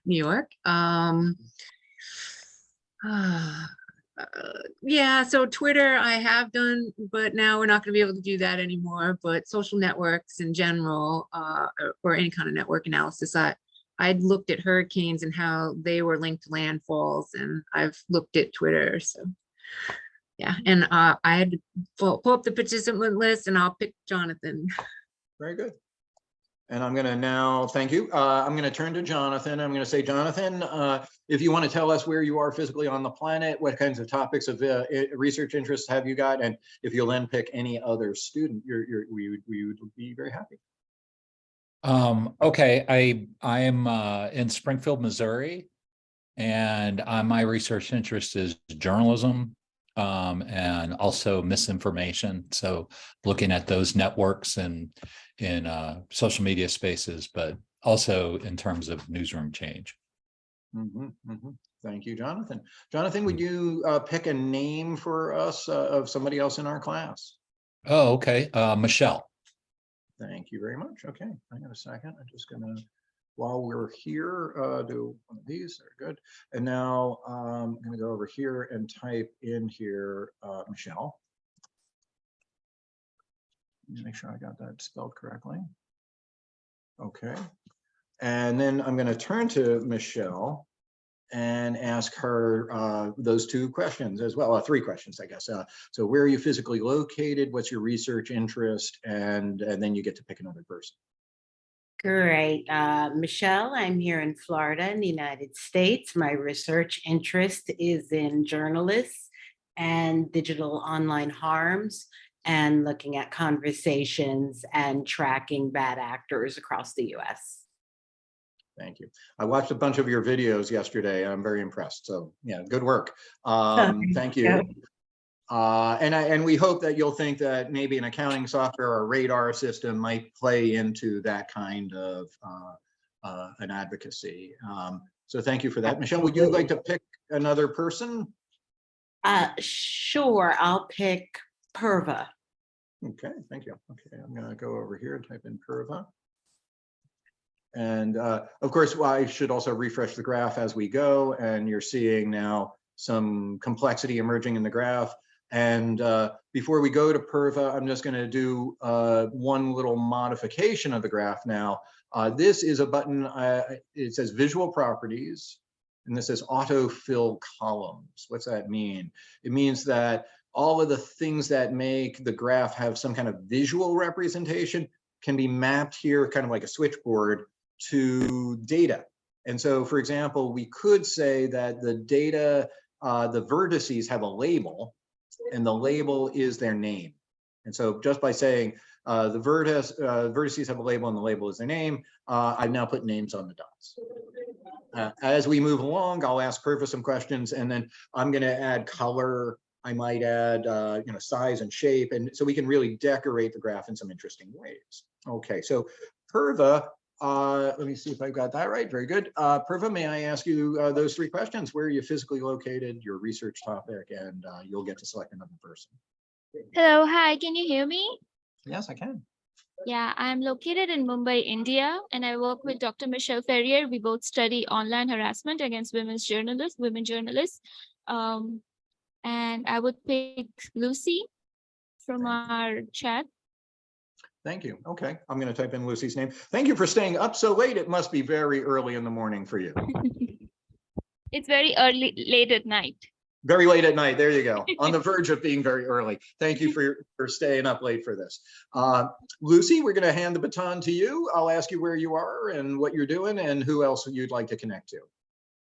S4: New York. Yeah, so Twitter I have done, but now we're not going to be able to do that anymore. But social networks in general, or any kind of network analysis, I'd looked at hurricanes and how they were linked to landfalls, and I've looked at Twitter. So yeah, and I had to pull up the participant list, and I'll pick Jonathan.
S1: Very good. And I'm going to now, thank you. I'm going to turn to Jonathan. I'm going to say, Jonathan, if you want to tell us where you are physically on the planet, what kinds of topics of research interests have you got? And if you'll then pick any other student, we would be very happy.
S5: Okay, I am in Springfield, Missouri, and my research interest is journalism and also misinformation. So looking at those networks and in social media spaces, but also in terms of newsroom change.
S1: Thank you, Jonathan. Jonathan, would you pick a name for us of somebody else in our class?
S5: Oh, okay. Michelle.
S1: Thank you very much. Okay, hang on a second. I'm just gonna, while we're here, do one of these. They're good. And now I'm gonna go over here and type in here, Michelle. Let me make sure I got that spelled correctly. Okay. And then I'm gonna turn to Michelle and ask her those two questions as well, three questions, I guess. So where are you physically located? What's your research interest? And then you get to pick another person.
S6: Great. Michelle, I'm here in Florida in the United States. My research interest is in journalists and digital online harms and looking at conversations and tracking bad actors across the US.
S1: Thank you. I watched a bunch of your videos yesterday. I'm very impressed. So yeah, good work. Thank you. And we hope that you'll think that maybe an accounting software or radar system might play into that kind of an advocacy. So thank you for that. Michelle, would you like to pick another person?
S6: Sure, I'll pick Purva.
S1: Okay, thank you. Okay, I'm gonna go over here and type in Purva. And of course, I should also refresh the graph as we go, and you're seeing now some complexity emerging in the graph. And before we go to Purva, I'm just going to do one little modification of the graph now. This is a button, it says visual properties, and this says autofill columns. What's that mean? It means that all of the things that make the graph have some kind of visual representation can be mapped here, kind of like a switchboard, to data. And so, for example, we could say that the data, the vertices have a label, and the label is their name. And so just by saying the vertices have a label and the label is their name, I've now put names on the dots. As we move along, I'll ask Purva some questions, and then I'm going to add color. I might add size and shape, and so we can really decorate the graph in some interesting ways. Okay, so Purva, let me see if I've got that right. Very good. Purva, may I ask you those three questions? Where are you physically located, your research topic, and you'll get to select another person.
S7: Hello, hi, can you hear me?
S1: Yes, I can.
S7: Yeah, I'm located in Mumbai, India, and I work with Dr. Michelle Ferrier. We both study online harassment against women journalists. And I would pick Lucy from our chat.
S1: Thank you. Okay, I'm going to type in Lucy's name. Thank you for staying up so late. It must be very early in the morning for you.
S7: It's very late at night.
S1: Very late at night. There you go. On the verge of being very early. Thank you for staying up late for this. Lucy, we're going to hand the baton to you. I'll ask you where you are and what you're doing and who else you'd like to connect to.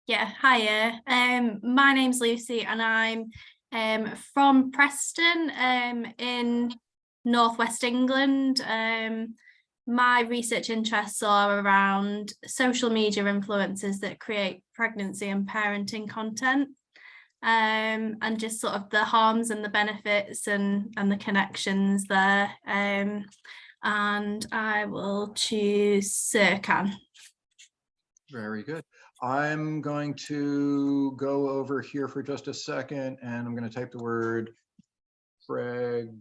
S8: Yeah, hiya. My name's Lucy and I'm from Preston in Northwest England. My research interests are around social media influencers that create pregnancy and parenting content, and just sort of the harms and the benefits and the connections there. and I will choose Serkan.
S1: Very good. I'm going to go over here for just a second, and I'm going to type the word pregnancy.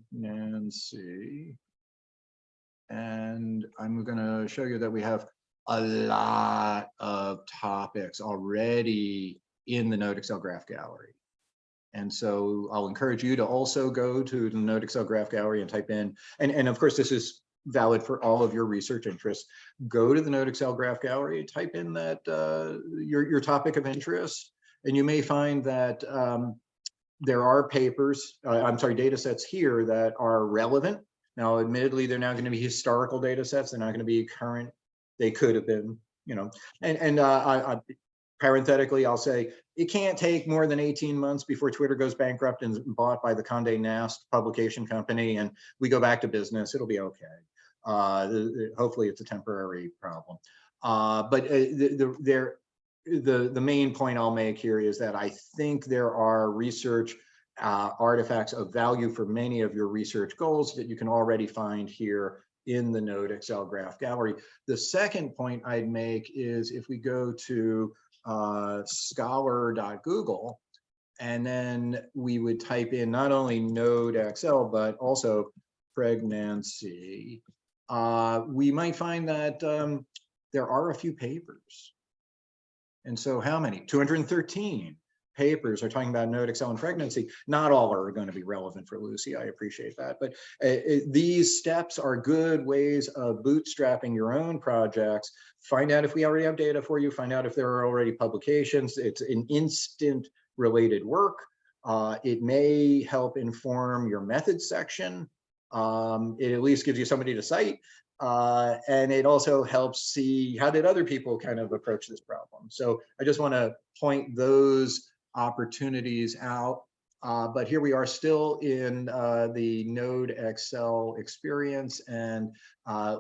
S1: And I'm going to show you that we have a lot of topics already in the NodeXL Graph Gallery. And so I'll encourage you to also go to the NodeXL Graph Gallery and type in, and of course, this is valid for all of your research interests. Go to the NodeXL Graph Gallery, type in that your topic of interest, and you may find that there are papers, data sets here that are relevant. Now, admittedly, they're now going to be historical data sets. They're not going to be current. They could have been, you know, and parenthetically, I'll say it can't take more than 18 months before Twitter goes bankrupt and is bought by the Condé Nast publication company, and we go back to business. It'll be okay. Hopefully, it's a temporary problem. But the main point I'll make here is that I think there are research artifacts of value for many of your research goals that you can already find here in the NodeXL Graph Gallery. The second point I'd make is if we go to scholar.google, and then we would type in not only NodeXL, but also pregnancy, we might find that there are a few papers. And so how many? 213 papers are talking about NodeXL and pregnancy. Not all are going to be relevant for Lucy. I appreciate that. But these steps are good ways of bootstrapping your own projects. Find out if we already have data for you. Find out if there are already publications. It's an instant related work. It may help inform your methods section. It at least gives you somebody to cite. And it also helps see how did other people kind of approach this problem. So I just want to point those opportunities out. But here we are still in the NodeXL experience. And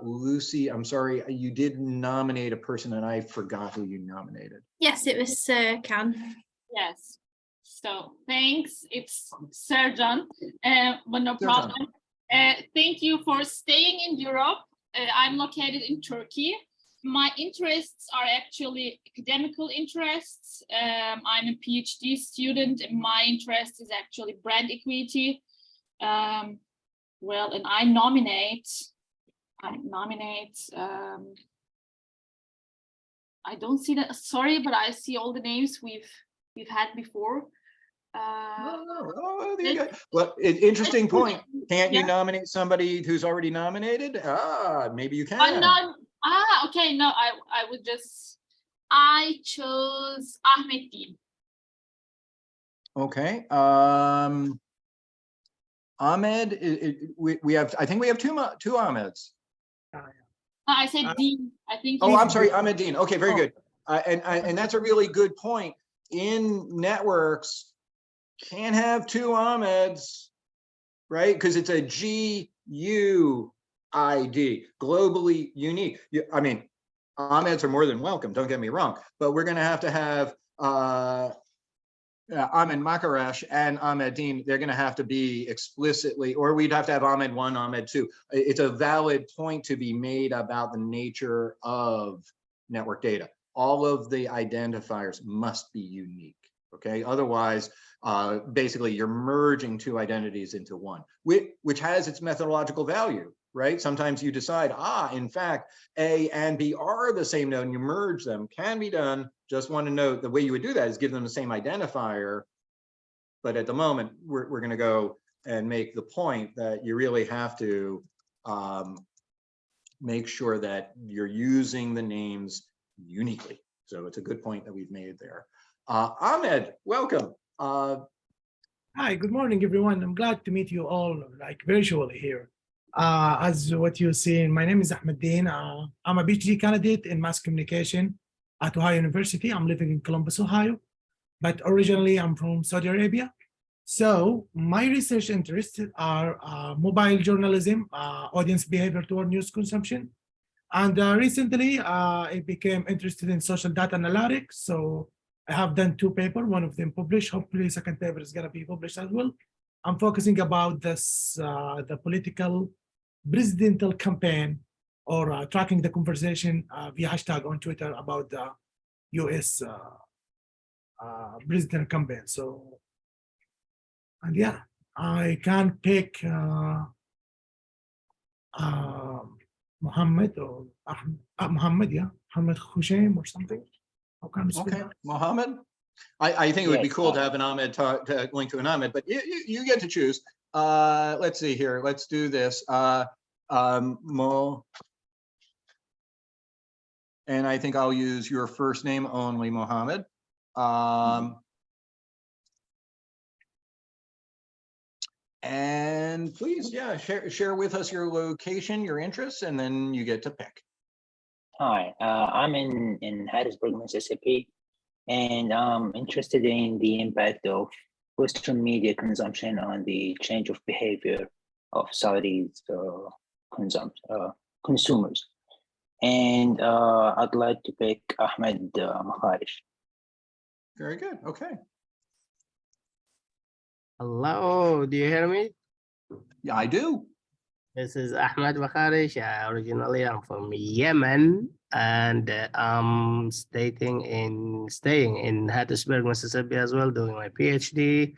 S1: Lucy, I'm sorry, you did nominate a person and I forgot who you nominated.
S8: Yes, it was Serkan.
S9: Yes. So thanks. It's Serkan. But no problem. Thank you for staying in Europe. I'm located in Turkey. My interests are actually academical interests. I'm a PhD student, and my interest is actually brand equity. Well, and I nominate. I don't see that. Sorry, but I see all the names we've had before.
S1: Well, interesting point. Can't you nominate somebody who's already nominated? Maybe you can.
S9: Okay. No, I chose Ahmed Din.
S1: Okay. Ahmed, we have. I think we have two Ahmeds.
S9: I said Din. I think.
S1: Oh, I'm sorry, Ahmed Din. Okay, very good. And that's a really good point. In networks, can't have two Ahmeds, right? Because it's a GUID, globally unique. I mean, Ahmeds are more than welcome, don't get me wrong, but we're going to have Ahmed Makaresh and Ahmed Din. They're going to have to be explicitly, or we'd have to have Ahmed 1, Ahmed 2. It's a valid point to be made about the nature of network data. All of the identifiers must be unique. Okay, otherwise, basically you're merging two identities into one, which has its methodological value, right? Sometimes you decide, in fact, A and B are the same node and you merge them. Can be done. Just want to note the way you would do that is give them the same identifier. But at the moment, we're going to go and make the point that you really have to make sure that you're using the names uniquely. So it's a good point that we've made there. Ahmed, welcome.
S10: Hi, good morning, everyone. I'm glad to meet you all, like virtually here. As what you see, my name is Ahmed Din. I'm a PhD candidate in mass communication at Ohio University. I'm living in Columbus, Ohio, but originally I'm from Saudi Arabia. So my research interests are mobile journalism, audience behavior toward news consumption. And recently I became interested in social data analytics. So I have done 2 papers, one of them published. Hopefully, second paper is going to be published as well. I'm focusing about this, the political presidential campaign or tracking the conversation via hashtag on Twitter about the US presidential campaign. So, and yeah, I can pick Muhammad or Muhammad, yeah, Muhammad Hushaim or something. How can we spell
S1: Okay,
S10: that?
S1: Mohammed. I think it would be
S11: Yes,
S1: cool to have an Ahmed talk, to link to an Ahmed, but you get to choose. Let's see here. Let's do this. Mo, and I think I'll use your first name only, Mohammed. And please, yeah, share with us your location, your interests, and then you get to pick.
S11: Hi, I'm in Harrisburg, Mississippi, and I'm interested in the impact of Western media consumption on the change of behavior of Saudi's consumers. And I'd like to pick Ahmed Makharish.
S1: Very good. Okay.
S12: Hello, do you hear me?
S1: Yeah, I do.
S12: This is Ahmed Bakharish. Originally, I'm from Yemen, and I'm staying in Hattiesburg, Mississippi as well, doing my PhD.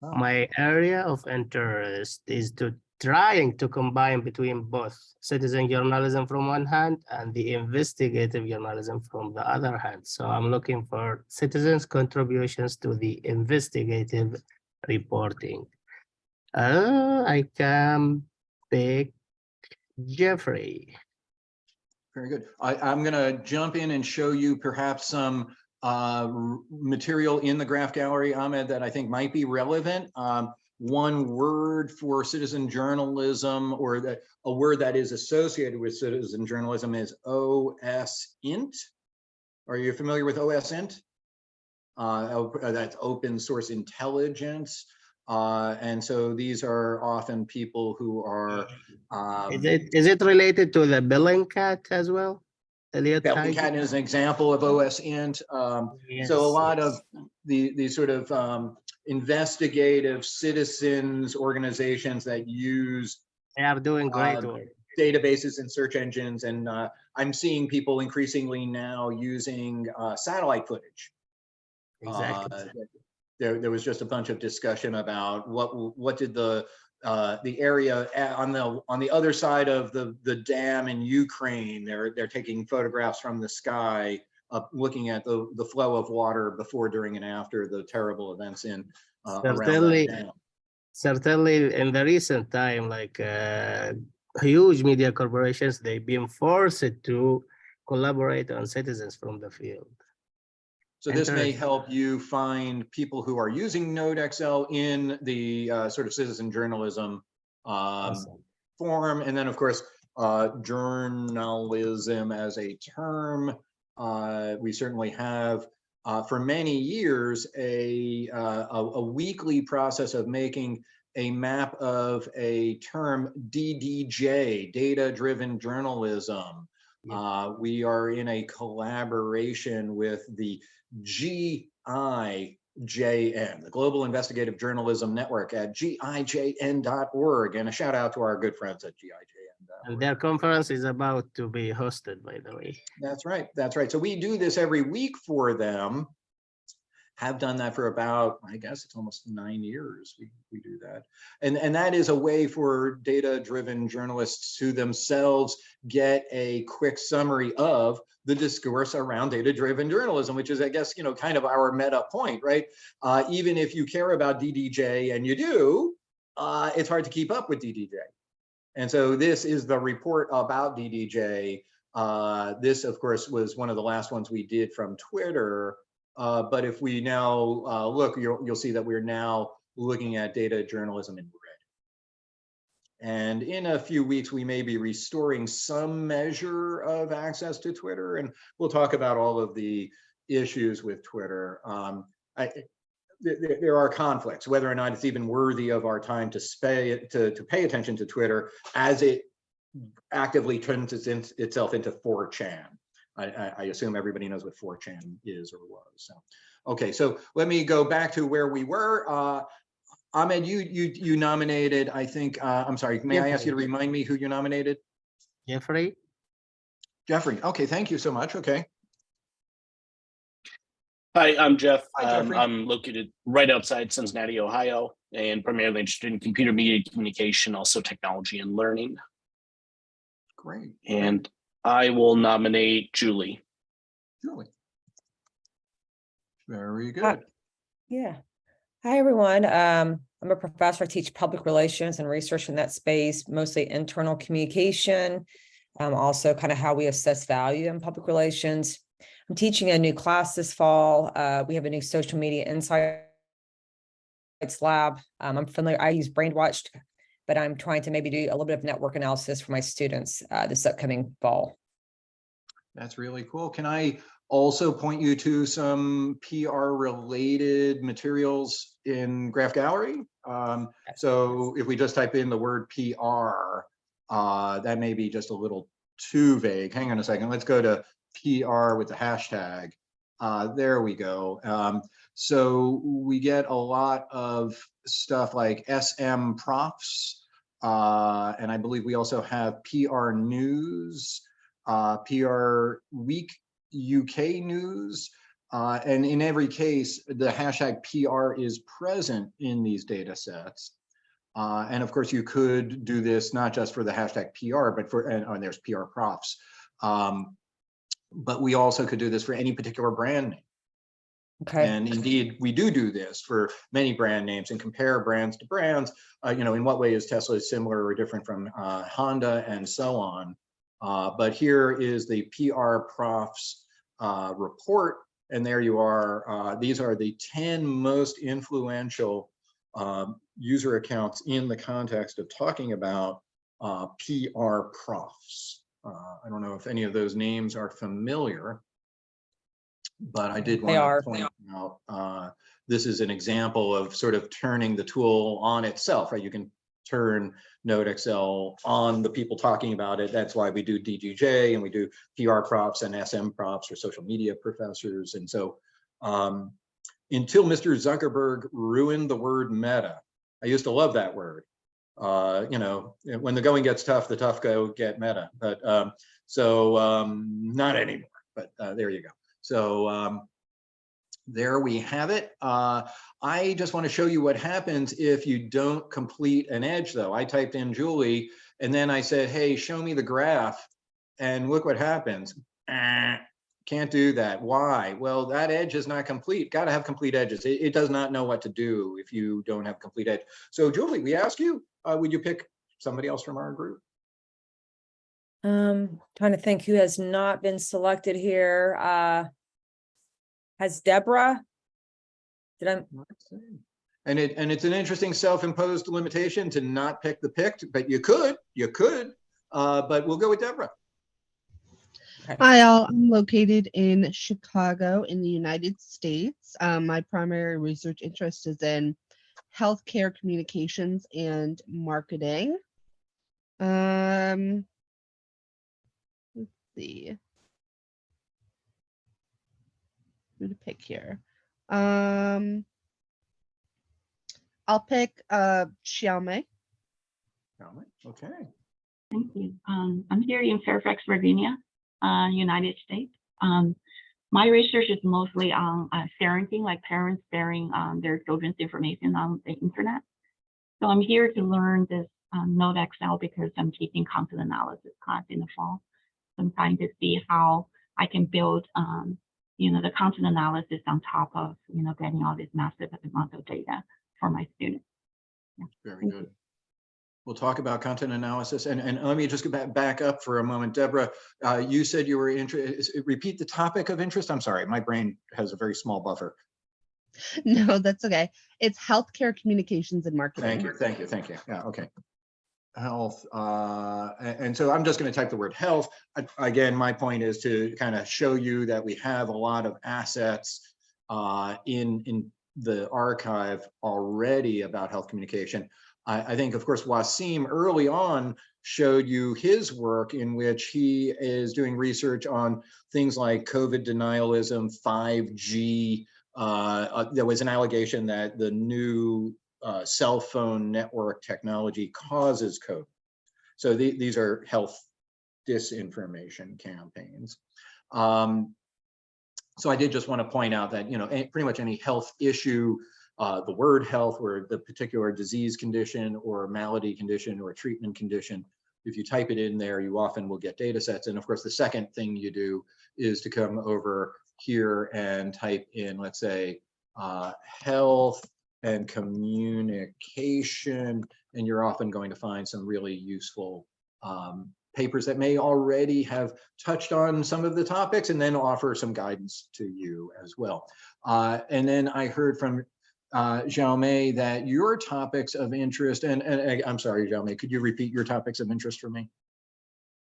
S1: Oh.
S12: My area of interest is trying to combine between both citizen journalism from one hand and the investigative journalism from the other hand. So I'm looking for citizens' contributions to the investigative reporting. I can pick Jeffrey.
S1: Very good. I'm going to jump in and show you perhaps some material in the graph gallery, Ahmed, that I think might be relevant. One word for citizen journalism, or a word that is associated with citizen journalism, is OSINT. Are you familiar with OSINT? That's open source intelligence. And so these are often people who are.
S12: Is it related to the Bellingcat as well?
S1: Bellingcat is an example of OSINT.
S12: Yes,
S1: So a lot
S12: yes.
S1: of the sort of investigative citizens organizations that use
S12: They are doing great work.
S1: databases and search engines, and I'm seeing people increasingly now using satellite footage.
S12: Exactly.
S1: There was just a bunch of discussion about what did the area on the other side of the dam in Ukraine. They're taking photographs from the sky, looking at the flow of water before, during, and after the terrible events in around that dam.
S12: Certainly, in the recent time, like huge media corporations, they've been forced to collaborate on citizens from the field.
S1: So this may help you find people who are using NodeXL in the sort of citizen journalism form. And then, of course, journalism as a term. We certainly have, for many years, a weekly process of making a map of a term, DDJ, data-driven journalism. We are in a collaboration with the GIJN, the Global Investigative Journalism Network, at gijn.org, and a shout out to our good friends at gijn.org.
S12: And their conference is about to be hosted, by the way.
S1: That's right. That's right. So we do this every week for them. Have done that for about, I guess it's almost 9 years. We do that. And that is a way for data-driven journalists to themselves get a quick summary of the discourse around data-driven journalism, which is, I guess, kind of our meta point, right? Even if you care about DDJ, and you do, it's hard to keep up with DDJ. And so this is the report about DDJ. This, of course, was one of the last ones we did from Twitter. But if we now look, you'll see that we're now looking at data journalism in red. And in a few weeks, we may be restoring some measure of access to Twitter, and we'll talk about all of the issues with Twitter. There are conflicts, whether or not it's even worthy of our time to pay attention to Twitter as it actively turns itself into 4chan. I assume everybody knows what 4chan is or was. So, okay, so let me go back to where we were. Ahmed, you nominated, I think, I'm sorry, may I ask you to remind me who you nominated?
S12: Jeffrey?
S1: Jeffrey, okay, thank you so much, okay.
S13: Hi, I'm Jeff.
S1: Hi, Jeffrey.
S13: I'm located right outside Cincinnati, Ohio, and primarily interested in computer media communication, also technology and learning.
S1: Great.
S13: And I will nominate Julie.
S1: Julie. Very good.
S14: Yeah. Hi, everyone. I'm a professor. I teach public relations and research in that space, mostly internal communication, also kind of how we assess value in public relations. I'm teaching a new class this fall. We have a new social media insights lab. I'm familiar, I use Brainwatched, but I'm trying to maybe do a little bit of network analysis for my students this upcoming fall.
S1: That's really cool. Can I also point you to some PR related materials in Graph Gallery? So if we just type in the word PR, that may be just a little too vague. Hang on a second. Let's go to PR with the hashtag. There we go. So we get a lot of stuff like SM Profs, and I believe we also have PR News, PR Week UK News, and in every case, the hashtag PR is present in these data sets. And of course, you could do this not just for the hashtag PR, but for, and there's PR Profs. But we also could do this for any particular brand name.
S14: Okay.
S1: And indeed, we do this for many brand names and compare brands to brands. You know, in what way is Tesla similar or different from Honda and so on. But here is the PR Profs report. And there you are. These are the 10 most influential user accounts in the context of talking about PR Profs. I don't know if any of those names are familiar, but I did want to point out this is an example of sort of turning the tool on itself, right? You can turn NodeXL on the people talking about it. That's why we do DGJ and we do PR Profs and SM Profs or social media professors. And so until Mr. Zuckerberg ruined the word meta, I used to love that word. You know, when the going gets tough, the tough go get meta. But not anymore. But there you go. So there we have it. I just want to show you what happens if you don't complete an edge, though. I typed in Julie, and then I said, "Hey, show me the graph," and look what happens. Can't do that. Why? Well, that edge is not complete. Got to have complete edges. It does not know what to do if you don't have complete edge. So, Julie, we ask you, would you pick somebody else from our group?
S14: Trying to think who has not been selected here. Has Deborah? Did I?
S1: And it's an interesting self-imposed limitation to not pick the picked, but you could, but we'll go with Deborah.
S15: Hi, all. I'm located in Chicago in the United States. My primary research interest is in healthcare communications and marketing. Let's see. Who to pick here? I'll pick Xiaomei.
S1: Okay.
S16: Thank you. I'm here in Fairfax, Virginia, United States. My research is mostly on parenting, like parents sharing their children's information on the internet. So I'm here to learn this NodeXL because I'm teaching content analysis class in the fall. So I'm trying to see how I can build, the content analysis on top of, getting all this massive amount of data for my students. Yeah.
S1: Very good. We'll talk about content analysis, and let me just go back up for a moment. Deborah, you said you were interested. Repeat the topic of interest. I'm sorry, my brain has a very small buffer.
S15: No, that's okay. It's healthcare communications and marketing.
S1: Thank you. Yeah, okay. Health, and so I'm just going to type the word health. Again, my point is to kind of show you that we have a lot of assets in the archive already about health communication. I think, of course, Wasim early on showed you his work in which he is doing research on things like COVID denialism, 5G. There was an allegation that the new cell phone network technology causes COVID. So these are health disinformation campaigns. So I did just want to point out that, pretty much any health issue, the word health or the particular disease condition or malady condition or treatment condition, if you type it in there, you often will get data sets. And of course, the second thing you do is to come over here and type in, let's say, health and communication, and you're often going to find some really useful papers that may already have touched on some of the topics and then offer some guidance to you as well. And then I heard from Xiaomei that your topics of interest, and I'm sorry, Xiaomei, could you repeat your topics of interest for me?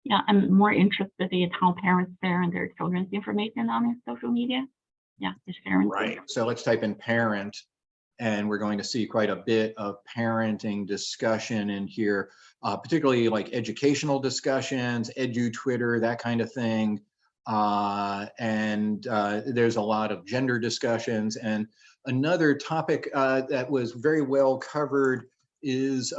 S16: Yeah, I'm more interested in how parents share their children's information on social media. Yeah, just parenting.
S1: Right, so let's type in parent, and we're going to see quite a bit of parenting discussion in here, particularly like educational discussions, edu-Twitter, that kind of thing. And there's a lot of gender discussions. And another topic that was very well covered is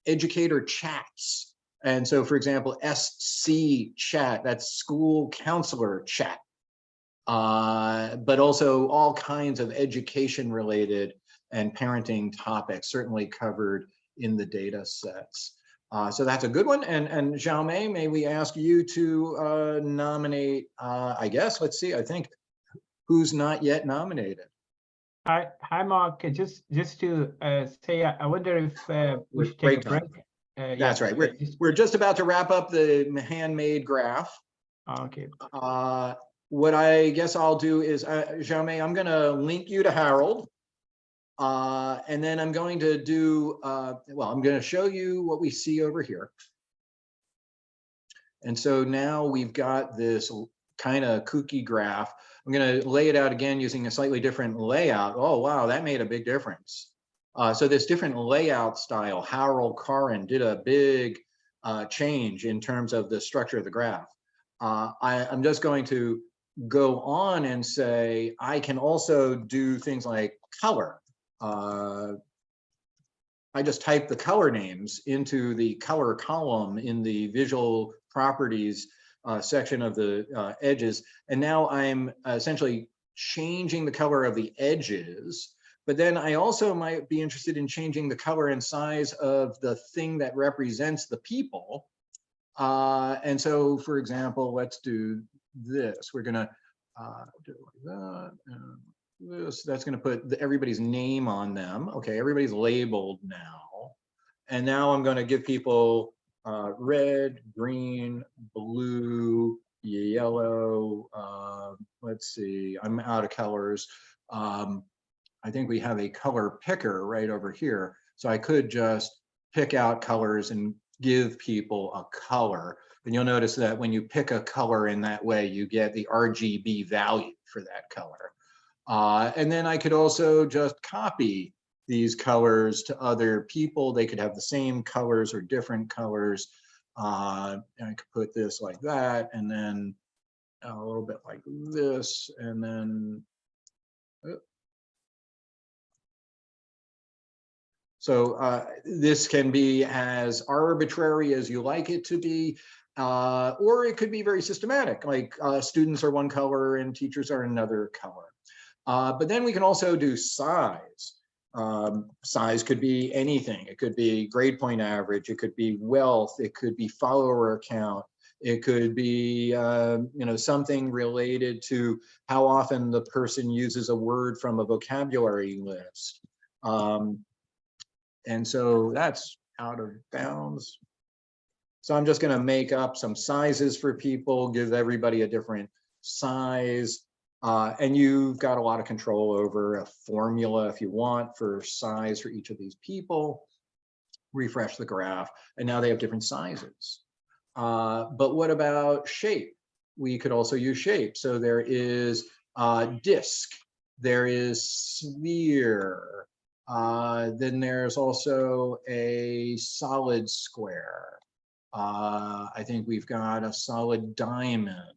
S1: educator chats. And so, for example, SC chat, that's school counselor chat. But also all kinds of education related and parenting topics certainly covered in the data sets. So that's a good one. And Xiaomei, may we ask you to nominate, I guess, let's see, I think, who's not yet nominated?
S2: Hi, Mark. Just to say, I wonder if we should take a break.
S1: That's right. We're just about to wrap up the handmade graph.
S2: Okay.
S1: What I guess I'll do is, Xiaomei, I'm going to link you to Harold. And then I'm going to do, well, I'm going to show you what we see over here. And so now we've got this kind of kooky graph. I'm going to lay it out again using a slightly different layout. Oh, wow, that made a big difference. So this different layout style, Harold Karin did a big change in terms of the structure of the graph. I'm just going to go on and say, I can also do things like color. I just type the color names into the color column in the visual properties section of the edges. And now I'm essentially changing the color of the edges, but then I also might be interested in changing the color and size of the thing that represents the people. And so, for example, let's do this. We're gonna do it like that. And this, that's gonna put everybody's name on them. Okay, everybody's labeled now. And now I'm gonna give people red, green, blue, yellow. Let's see, I'm out of colors. I think we have a color picker right over here. So I could just pick out colors and give people a color. And you'll notice that when you pick a color in that way, you get the RGB value for that color. And then I could also just copy these colors to other people. They could have the same colors or different colors. And I could put this like that, and then a little bit like this, and then so this can be as arbitrary as you like it to be, or it could be very systematic, like students are one color and teachers are another color. But then we can also do size. Size could be anything. It could be grade point average. It could be wealth. It could be follower count. It could be something related to how often the person uses a word from a vocabulary list. And so that's out of bounds. So I'm just going to make up some sizes for people, give everybody a different size. And you've got a lot of control over a formula if you want for size for each of these people. Refresh the graph, and now they have different sizes. But what about shape? We could also use shape. So there is disc, there is sphere, then there's also a solid square. I think we've got a solid diamond.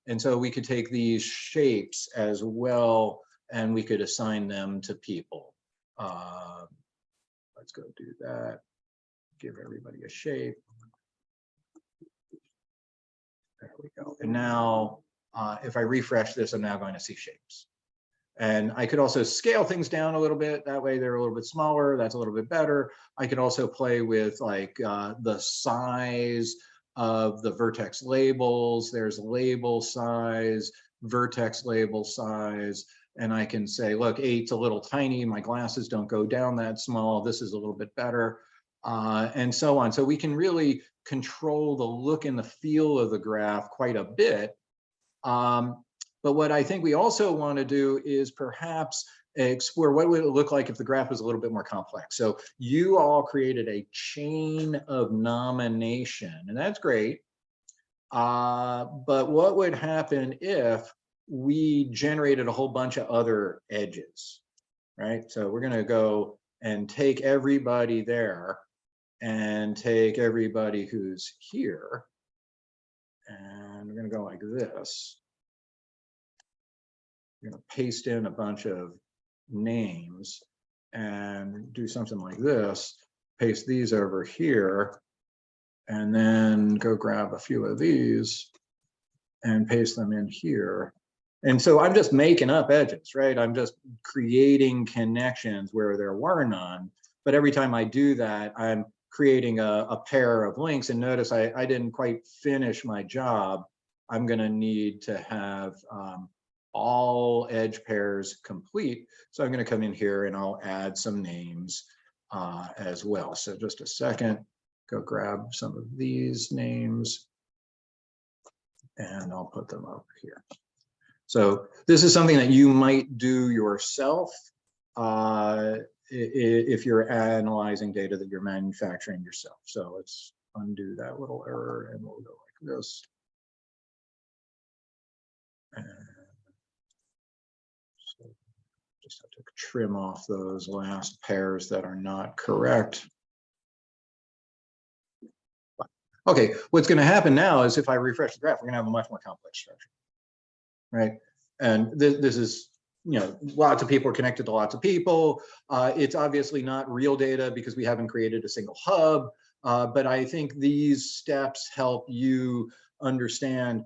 S1: And so we could take these shapes as well, and we could assign them to people. let's go do that. Give everybody a shape. There we go. And now, if I refresh this, I'm now going to see shapes. And I could also scale things down a little bit. That way they're a little bit smaller. That's a little bit better. I could also play with like the size of the vertex labels. There's label size, vertex label size. And I can say, look, 8's a little tiny. My glasses don't go down that small. This is a little bit better. And so on. So we can really control the look and the feel of the graph quite a bit. But what I think we also want to do is perhaps explore what would it look like if the graph was a little bit more complex. So you all created a chain of nomination, and that's great. But what would happen if we generated a whole bunch of other edges, right? So we're going to go and take everybody there and take everybody who's here. And we're going to go like this. We're going to paste in a bunch of names and do something like this. Paste these over here. And then go grab a few of these and paste them in here. And so I'm just making up edges, right? I'm just creating connections where there were none. But every time I do that, I'm creating a pair of links. And notice I didn't quite finish my job. I'm going to need to have all edge pairs complete. So I'm going to come in here and I'll add some names as well. So just a second, go grab some of these names and I'll put them over here. So this is something that you might do yourself if you're analyzing data that you're manufacturing yourself. So let's undo that little error and we'll go like this. And so just have to trim off those last pairs that are not correct. Okay, what's going to happen now is if I refresh the graph, we're going to have a much more complex structure, right? And this is, you know, lots of people are connected to lots of people. It's obviously not real data because we haven't created a single hub. But I think these steps help you understand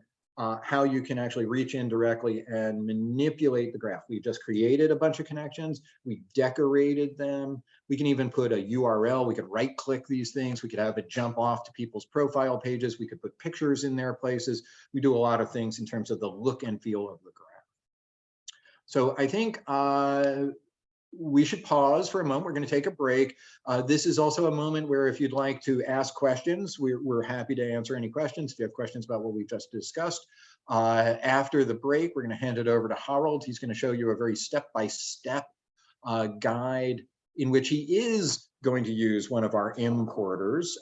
S1: how you can actually reach in directly and manipulate the graph. We've just created a bunch of connections. We decorated them. We can even put a URL. We could right click these things. We could have it jump off to people's profile pages. We could put pictures in their places. We do a lot of things in terms of the look and feel of the graph. So I think we should pause for a moment. We're going to take a break. This is also a moment where if you'd like to ask questions, we're happy to answer any questions. If you have questions about what we just discussed. After the break, we're going to hand it over to Harold. He's going to show you a very step-by-step guide in which he is going to use one of our importers.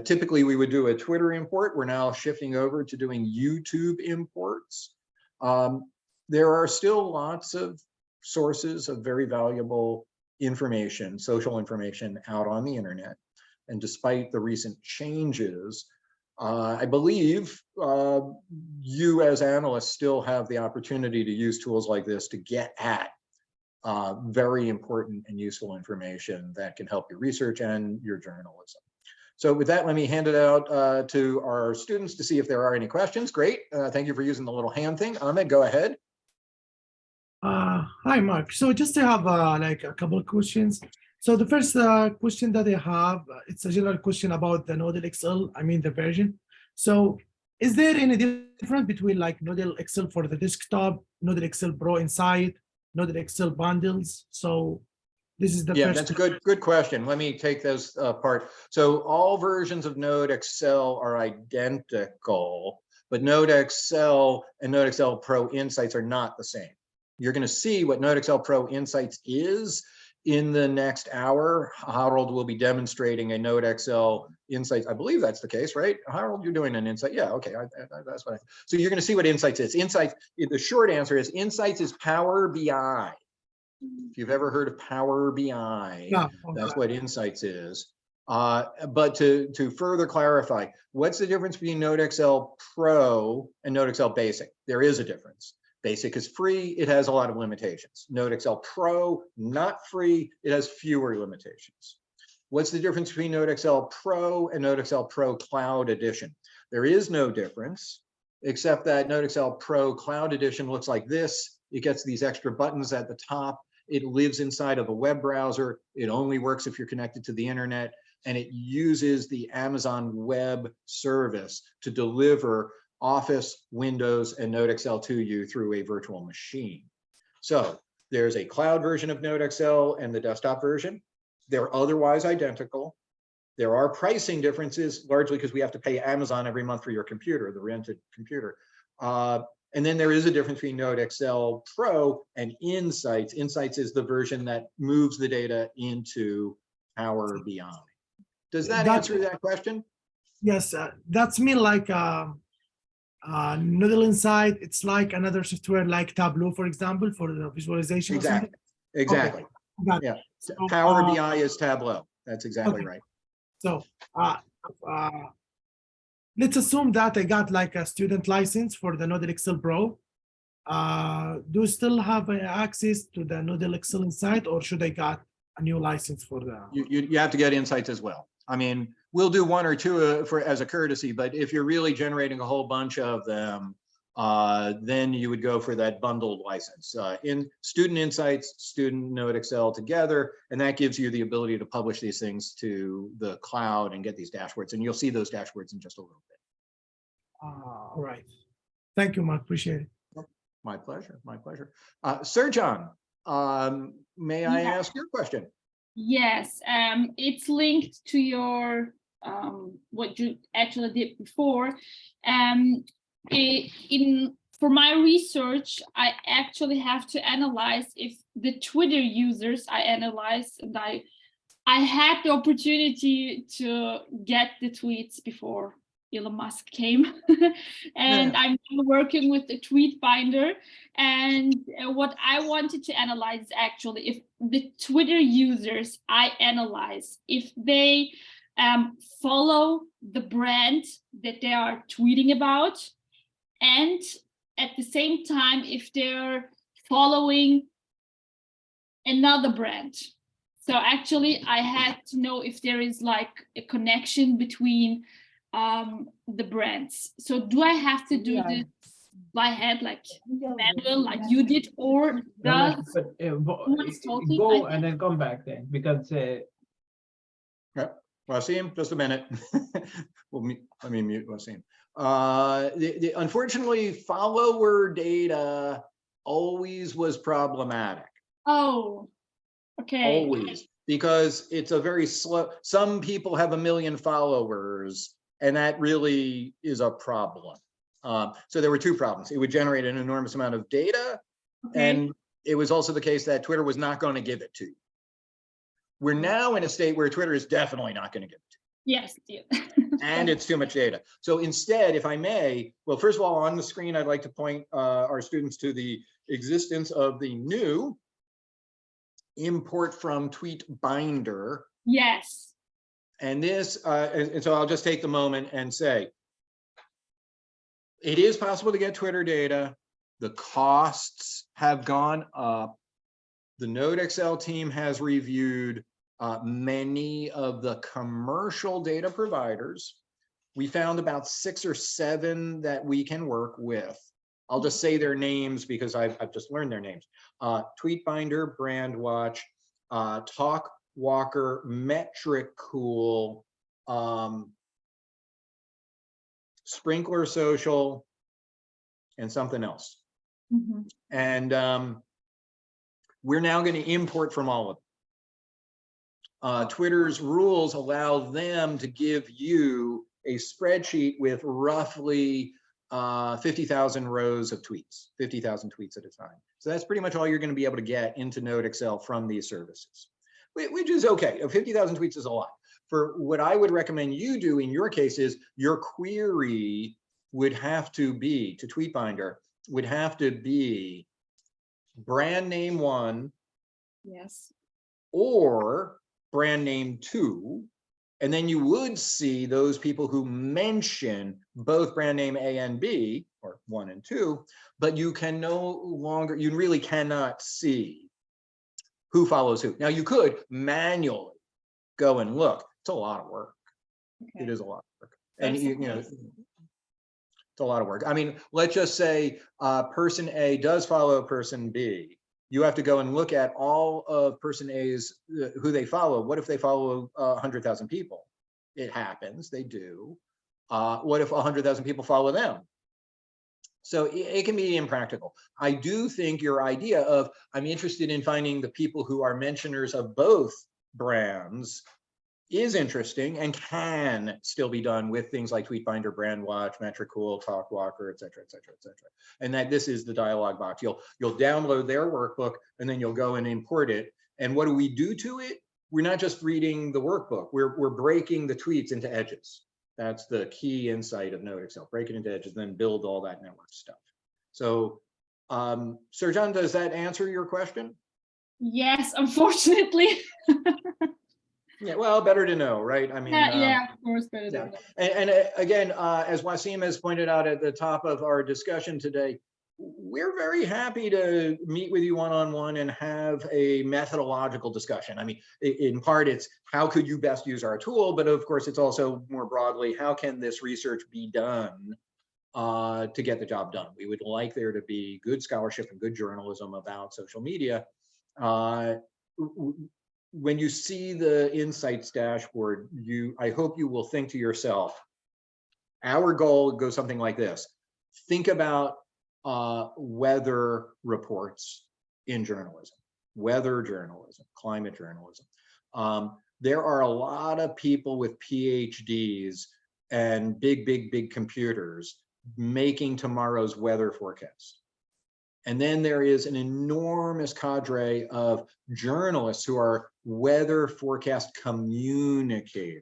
S1: Typically, we would do a Twitter import. We're now shifting over to doing YouTube imports. There are still lots of sources of very valuable information, social information out on the internet. And despite the recent changes, I believe you as analysts still have the opportunity to use tools like this to get at very important and useful information that can help your research and your journalism. So with that, let me hand it out to our students to see if there are any questions. Great, thank you for using the little hand thing. Ahmed, go ahead.
S10: Hi, Mark. So just to have like a couple of questions. So the first question that I have, it's a general question about the NodeXL, I mean the version. So is there any difference between like NodeXL for the desktop, NodeXL Pro Insight, NodeXL bundles? So this is the first.
S1: That's a good question. Let me take those apart. So all versions of NodeXL are identical, but NodeXL and NodeXL Pro Insights are not the same. You're going to see what NodeXL Pro Insights is in the next hour. Harold will be demonstrating a NodeXL Insights. I believe that's the case, right? Harold, you're doing an Insight. Yeah, okay, that's what I. So you're going to see what Insights is. Insights, the short answer is Insights is Power BI. If you've ever heard of Power BI, that's what Insights is. But to further clarify, what's the difference between NodeXL Pro and NodeXL Basic? There is a difference. Basic is free, it has a lot of limitations. NodeXL Pro, not free, it has fewer limitations. What's the difference between NodeXL Pro and NodeXL Pro Cloud Edition? There is no difference, except that NodeXL Pro Cloud Edition looks like this. It gets these extra buttons at the top. It lives inside of a web browser. It only works if you're connected to the internet, and it uses the Amazon Web Service to deliver Office, Windows, and NodeXL to you through a virtual machine. So there's a cloud version of NodeXL and the desktop version. They're otherwise identical. There are pricing differences, largely because we have to pay Amazon every month for your computer, the rented computer. And then there is a difference between NodeXL Pro and Insights. Insights is the version that moves the data into Power BI. Does that answer that question?
S10: Yes, that's mean like Noodle Insight. It's like another software like Tableau, for example, for the visualization.
S1: Exactly. Exactly.
S10: Okay.
S1: Yeah. Power BI is Tableau. That's exactly
S10: okay.
S1: right.
S10: So let's assume that I got like a student license for the NodeXL Pro. Do you still have access to the NodeXL Insight, or should I got a new license for the?
S1: You have to get Insights as well. I mean, we'll do one or two for as a courtesy, but if you're really generating a whole bunch of them, then you would go for that bundled license. In Student Insights, Student NodeXL together, and that gives you the ability to publish these things to the cloud and get these dashboards, and you'll see those dashboards in just a little bit.
S10: All right. Thank you, Mark. Appreciate it.
S1: My pleasure. My pleasure. Sir John, may I ask your question?
S9: Yes, it's linked to your what you actually did before. For my research, I actually have to analyze if the Twitter users I analyzed, and I had the opportunity to get the tweets before Elon Musk came. And I'm working with the tweet finder, and what I wanted to analyze is actually if the Twitter users I analyze, if they follow the brand that they are tweeting about, and at the same time if they're following another brand. So actually I had to know if there is like a connection between the brands. So do I have to do this by hand, like manual, like you did, or does
S2: go and then come back then, because
S1: yeah, Wasim, just a minute. Let me mute Wasim. Unfortunately, follower data always was problematic.
S9: Oh, okay.
S1: Always, because it's a very slow. Some people have 1 million followers, and that really is a problem. So there were two problems. It would generate an enormous amount of data, and it was also the case that Twitter was not going to give it to you. We're now in a state where Twitter is definitely not going to give it to you.
S9: Yes,
S1: and it's too much data. So instead, if I may, well, first of all, on the screen, I'd like to point our students to the existence of the new import from tweet binder.
S9: Yes.
S1: And this, and so I'll just take the moment and say, it is possible to get Twitter data. The costs have gone up. The NodeXL team has reviewed many of the commercial data providers. We found about 6 or 7 that we can work with. I'll just say their names because I've just learned their names. Tweetbinder, Brandwatch, Talkwalker, Metricool, Sprinkler Social, and something else. And we're now going to import from all of them. Twitter's rules allow them to give you a spreadsheet with roughly 50,000 rows of tweets, 50,000 tweets at a time. So that's pretty much all you're going to be able to get into NodeXL from these services, which is okay. 50,000 tweets is a lot. For what I would recommend you do in your case is your query would have to be, to Tweetbinder, would have to be brand name 1,
S9: yes,
S1: or brand name 2, and then you would see those people who mention both brand name A and B, or 1 and 2, but you can no longer, you really cannot see who follows who. Now you could manually go and look. It's a lot of work. It is a lot of work. And you know, it's a lot of work. I mean, let's just say person A does follow person B. You have to go and look at all of person A's, who they follow. What if they follow 100,000 people? It happens, they do. What if 100,000 people follow them? So it can be impractical. I do think your idea of, I'm interested in finding the people who are mentioners of both brands is interesting and can still be done with things like Tweetbinder, Brandwatch, Metricool, Talkwalker, et cetera, et cetera, et cetera. And that this is the dialog box. You'll download their workbook and then you'll go and import it. And what do we do to it? We're not just reading the workbook. We're breaking the tweets into edges. That's the key insight of NodeXL. Break it into edges, then build all that network stuff. So, Sir-John, does that answer your question?
S9: Yes, unfortunately.
S1: Yeah, well, better to know, right? I mean,
S9: yeah, of course, better to know.
S1: And again, as Wasim has pointed out at the top of our discussion today, we're very happy to meet with you one-on-one and have a methodological discussion. I mean, in part, it's how could you best use our tool, but of course, it's also more broadly, how can this research be done to get the job done? We would like there to be good scholarship and good journalism about social media. When you see the insights dashboard, I hope you will think to yourself, our goal goes something like this. Think about weather reports in journalism, weather journalism, climate journalism. There are a lot of people with PhDs and big computers making tomorrow's weather forecast. And then there is an enormous cadre of journalists who are weather forecast communicators.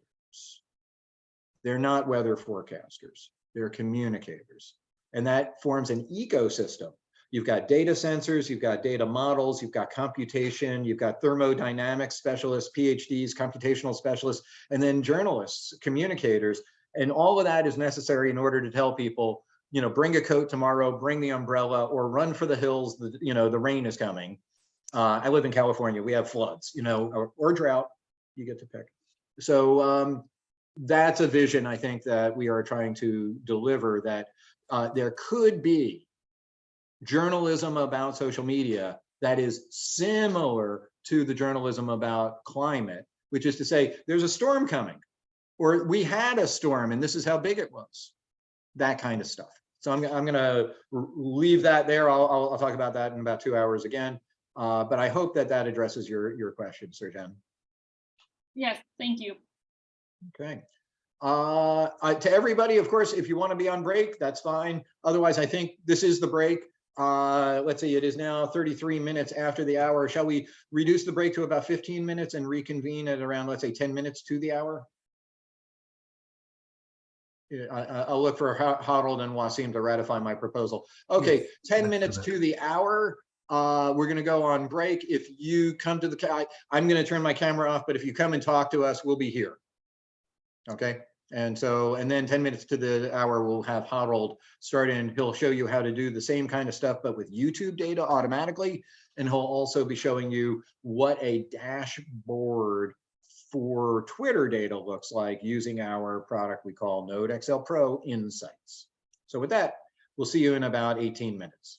S1: They're not weather forecasters, they're communicators. And that forms an ecosystem. You've got data sensors, you've got data models, you've got computation, you've got thermodynamics specialists, PhDs, computational specialists, and then journalists, communicators. And all of that is necessary in order to tell people, you know, bring a coat tomorrow, bring the umbrella, or run for the hills, you know, the rain is coming. I live in California, we have floods, you know, or drought, you get to pick. So that's a vision I think that we are trying to deliver, that there could be journalism about social media that is similar to the journalism about climate, which is to say, there's a storm coming, or we had a storm and this is how big it was, that kind of stuff. So I'm going to leave that there. I'll talk about that in about 2 hours again. But I hope that that addresses your question, Sir-John.
S9: Yes, thank you.
S1: Okay. To everybody, of course, if you want to be on break, that's fine. Otherwise, I think this is the break. Let's see, it is now 33 minutes after the hour. Shall we reduce the break to about 15 minutes and reconvene at around, let's say, 10 minutes to the hour? I'll look for Harold and Wasim to ratify my proposal. Okay, yes, 10 minutes to the hour. We're going to go on break. If you come to the, I'm going to turn my camera off, but if you come and talk to us, we'll be here. Okay, and then 10 minutes to the hour, we'll have Harold start in. He'll show you how to do the same kind of stuff, but with YouTube data automatically. And he'll also be showing you what a dashboard for Twitter data looks like using our product we call NodeXL Pro Insights. So with that, we'll see you in about 18 minutes.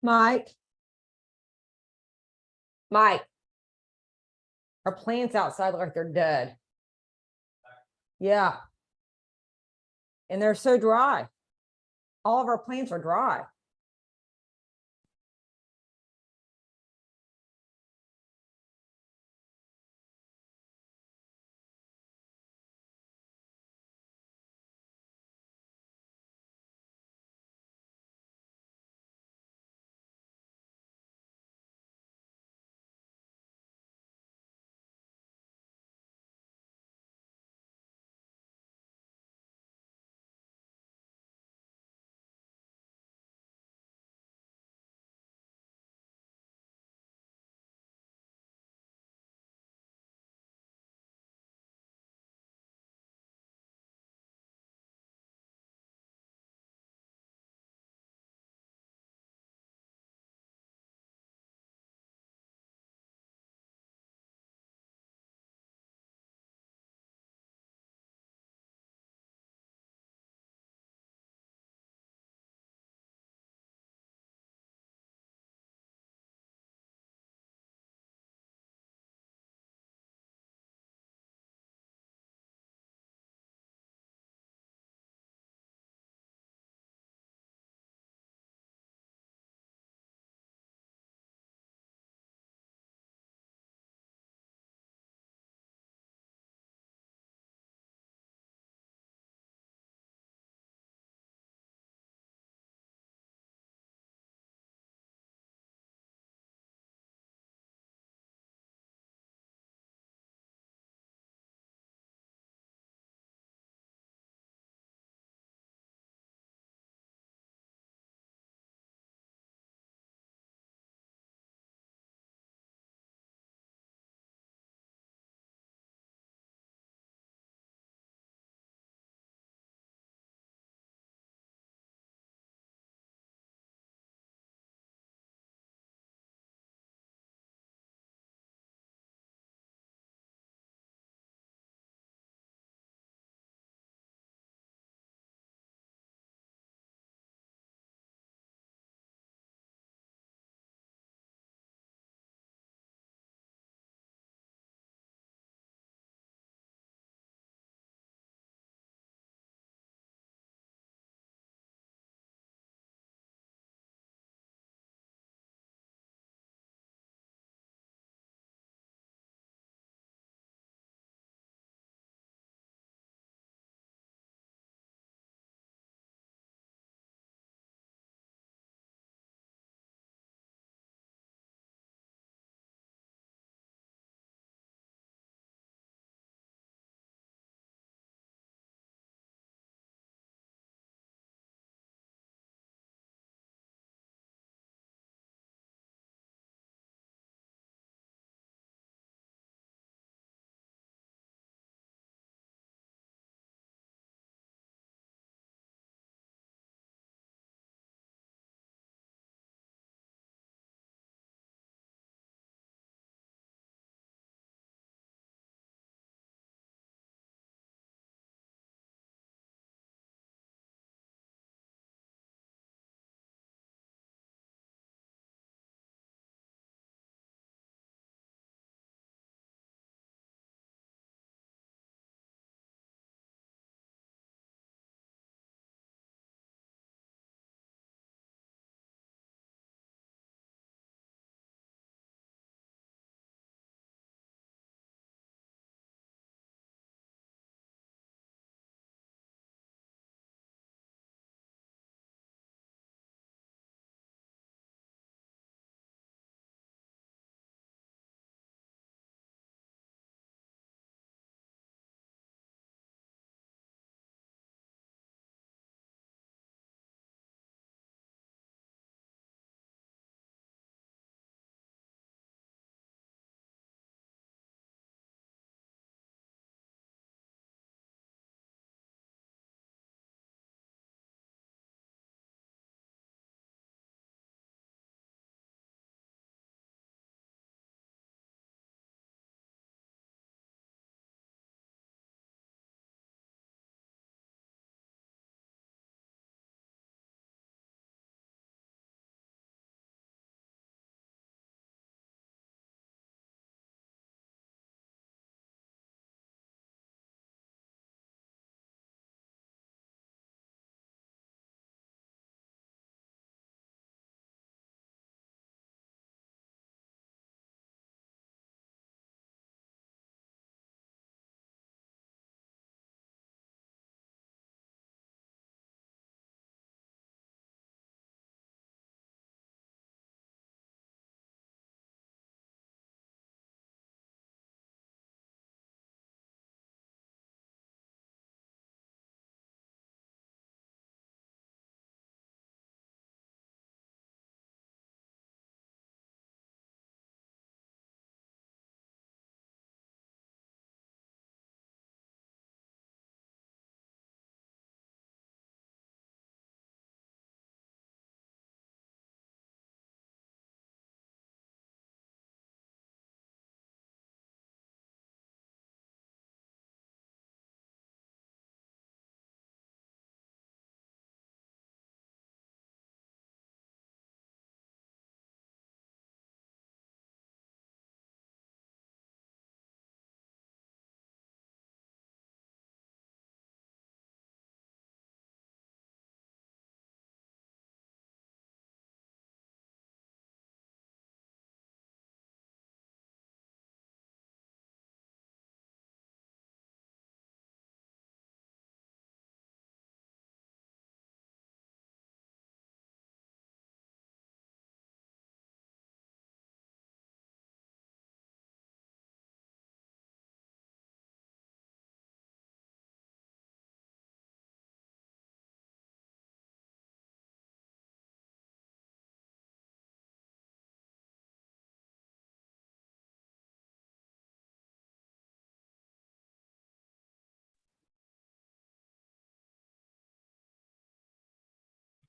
S14: Mike. Mike. Our plants outside look like they're dead. Yeah. And they're so dry. All of our plants are dry.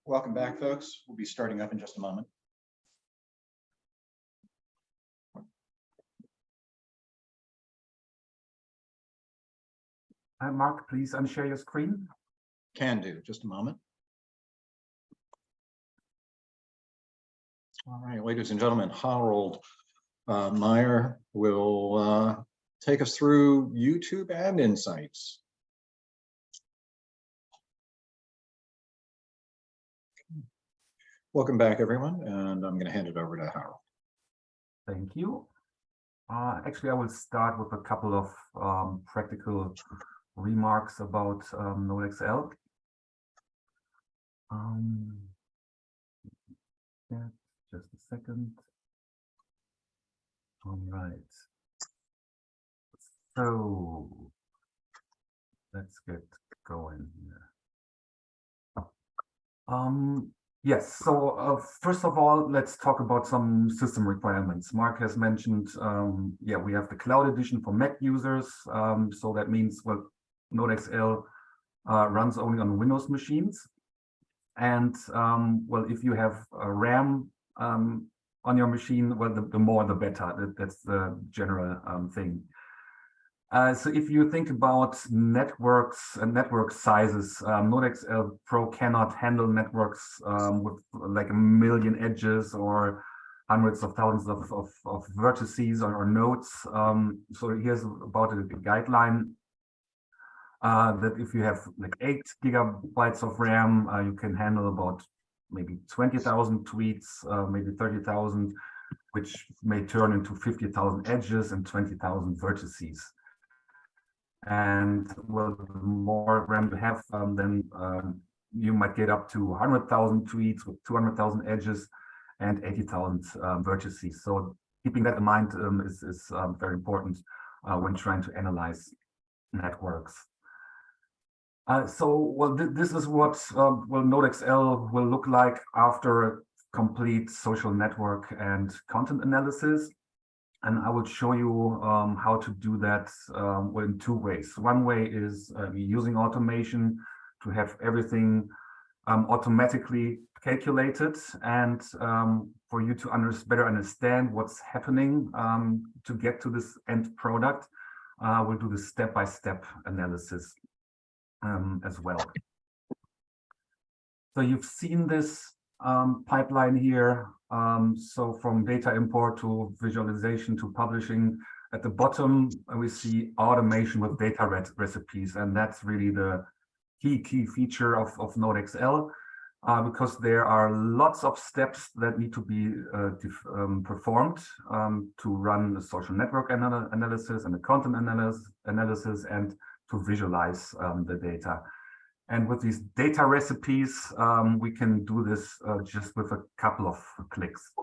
S1: Welcome back, folks. We'll be starting up in just a moment.
S3: Mark, please unshare your screen.
S1: Can do, just a moment. All right, ladies and gentlemen, Harold Meyer will take us through YouTube ad insights. Welcome back, everyone, and I'm going to hand it over to Harold.
S3: Thank you. Actually, I will start with a couple of practical remarks about NodeXL. Yeah, just a second. All right. So let's get going here. Yes, so first of all, let's talk about some system requirements. Mark has mentioned, yeah, we have the cloud edition for Mac users. So that means, well, NodeXL runs only on Windows machines. And well, if you have a RAM on your machine, well, the more the better. That's the general thing. So if you think about networks and network sizes, NodeXL Pro cannot handle networks with like 1 million edges or hundreds of thousands of vertices or nodes. So here's about a guideline that if you have like 8 gigabytes of RAM, you can handle about maybe 20,000 tweets, maybe 30,000, which may turn into 50,000 edges and 20,000 vertices. And well, the more RAM you have, then you might get up to 100,000 tweets with 200,000 edges and 80,000 vertices. So keeping that in mind is very important when trying to analyze networks. So well, this is what well, NodeXL will look like after a complete social network and content analysis. And I will show you how to do that in 2 ways. One way is using automation to have everything automatically calculated, and for you to better understand what's happening to get to this end product, we'll do the step-by-step analysis as well. So you've seen this pipeline here. So from data import to visualization to publishing, at the bottom we see automation with data recipes, and that's really the key feature of NodeXL, because there are lots of steps that need to be performed to run the social network analysis and the content analysis and to visualize the data. And with these data recipes, we can do this just with a couple of clicks.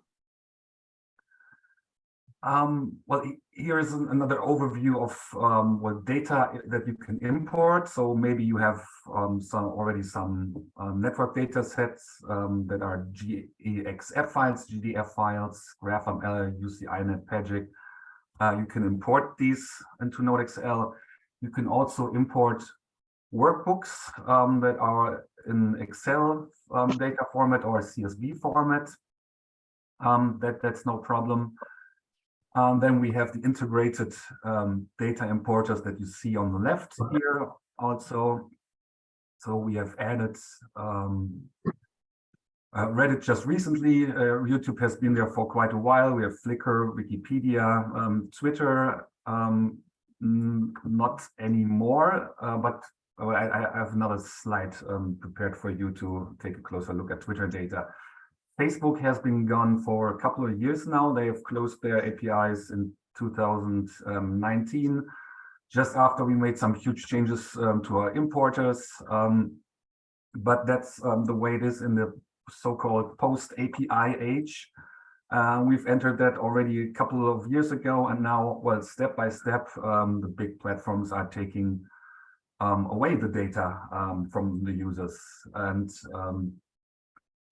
S3: Well, here is another overview of what data that you can import. So maybe you have already some network data sets that are GEXF files, GDF files, GraphML, UCINet, PAGIC. You can import these into NodeXL. You can also import workbooks that are in Excel data format or CSV format. That's no problem. Then we have the integrated data importers that you see on the left here also. So we have added Reddit just recently. YouTube has been there for quite a while. We have Flickr, Wikipedia, Twitter, not anymore, but I have another slide prepared for you to take a closer look at Twitter data. Facebook has been gone for a couple of years now. They have closed their APIs in 2019, just after we made some huge changes to our importers. But that's the way it is in the so-called post-API age. We've entered that already a couple of years ago, and now, well, step by step, the big platforms are taking away the data from the users. And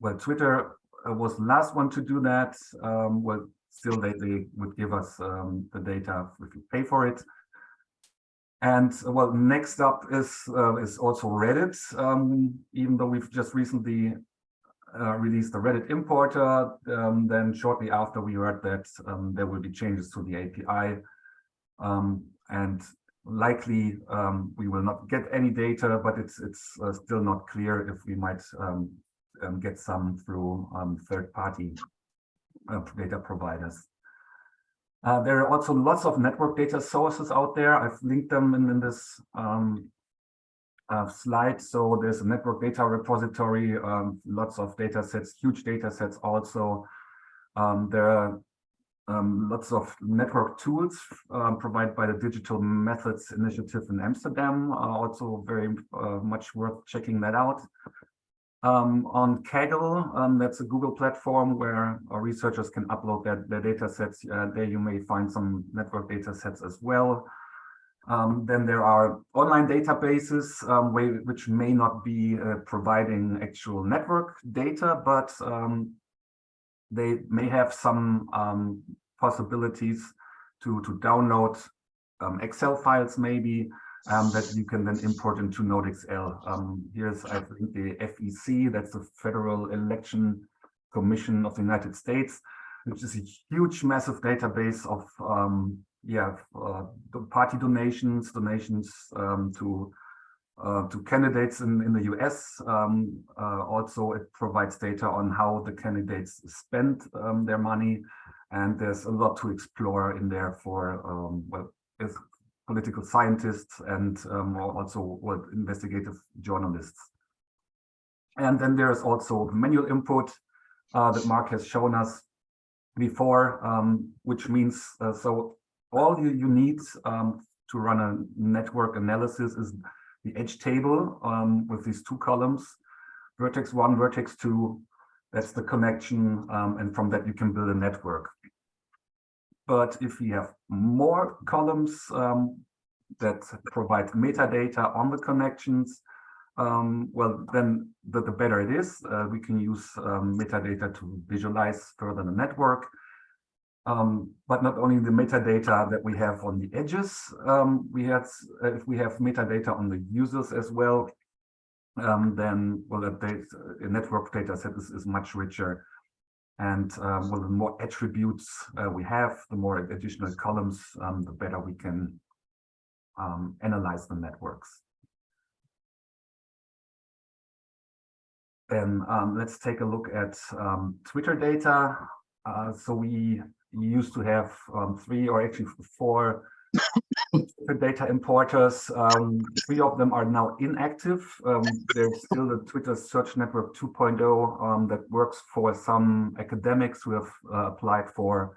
S3: well, Twitter was the last one to do that. Well, still they would give us the data if you pay for it. And well, next up is also Reddit. Even though we've just recently released the Reddit importer. Then shortly after, we heard that there will be changes to the API, and likely we will not get any data, but it's still not clear if we might get some through third-party data providers. There are also lots of network data sources out there. I've linked them in this slide. So there's a network data repository, lots of data sets, huge data sets also. There are lots of network tools provided by the Digital Methods Initiative in Amsterdam, also very much worth checking that out. On Kaggle, that's a Google platform where our researchers can upload their data sets. There you may find some network data sets as well. Then there are online databases which may not be providing actual network data, but they may have some possibilities to download Excel files maybe that you can then import into NodeXL. Here's, I think, the FEC, that's the Federal Election Commission of the United States, which is a huge, massive database of party donations to candidates in the US. Also, it provides data on how the candidates spend their money, and there's a lot to explore in there for as political scientists and also investigative journalists. And then there's also manual input that Mark has shown us before, which means so all you need to run a network analysis is the edge table with these two columns, vertex 1, vertex 2, that's the connection, and from that you can build a network. But if you have more columns that provide metadata on the connections, well, then the better it is. We can use metadata to visualize further the network. But not only the metadata that we have on the edges, if we have metadata on the users as well, then well, the network data set is much richer. And well, the more attributes we have, the more additional columns, the better we can analyze the networks. Then let's take a look at Twitter data. So we used to have 3 or actually 4 data importers. 3 of them are now inactive. There's still the Twitter Search Network 2.0 that works for some academics who have applied for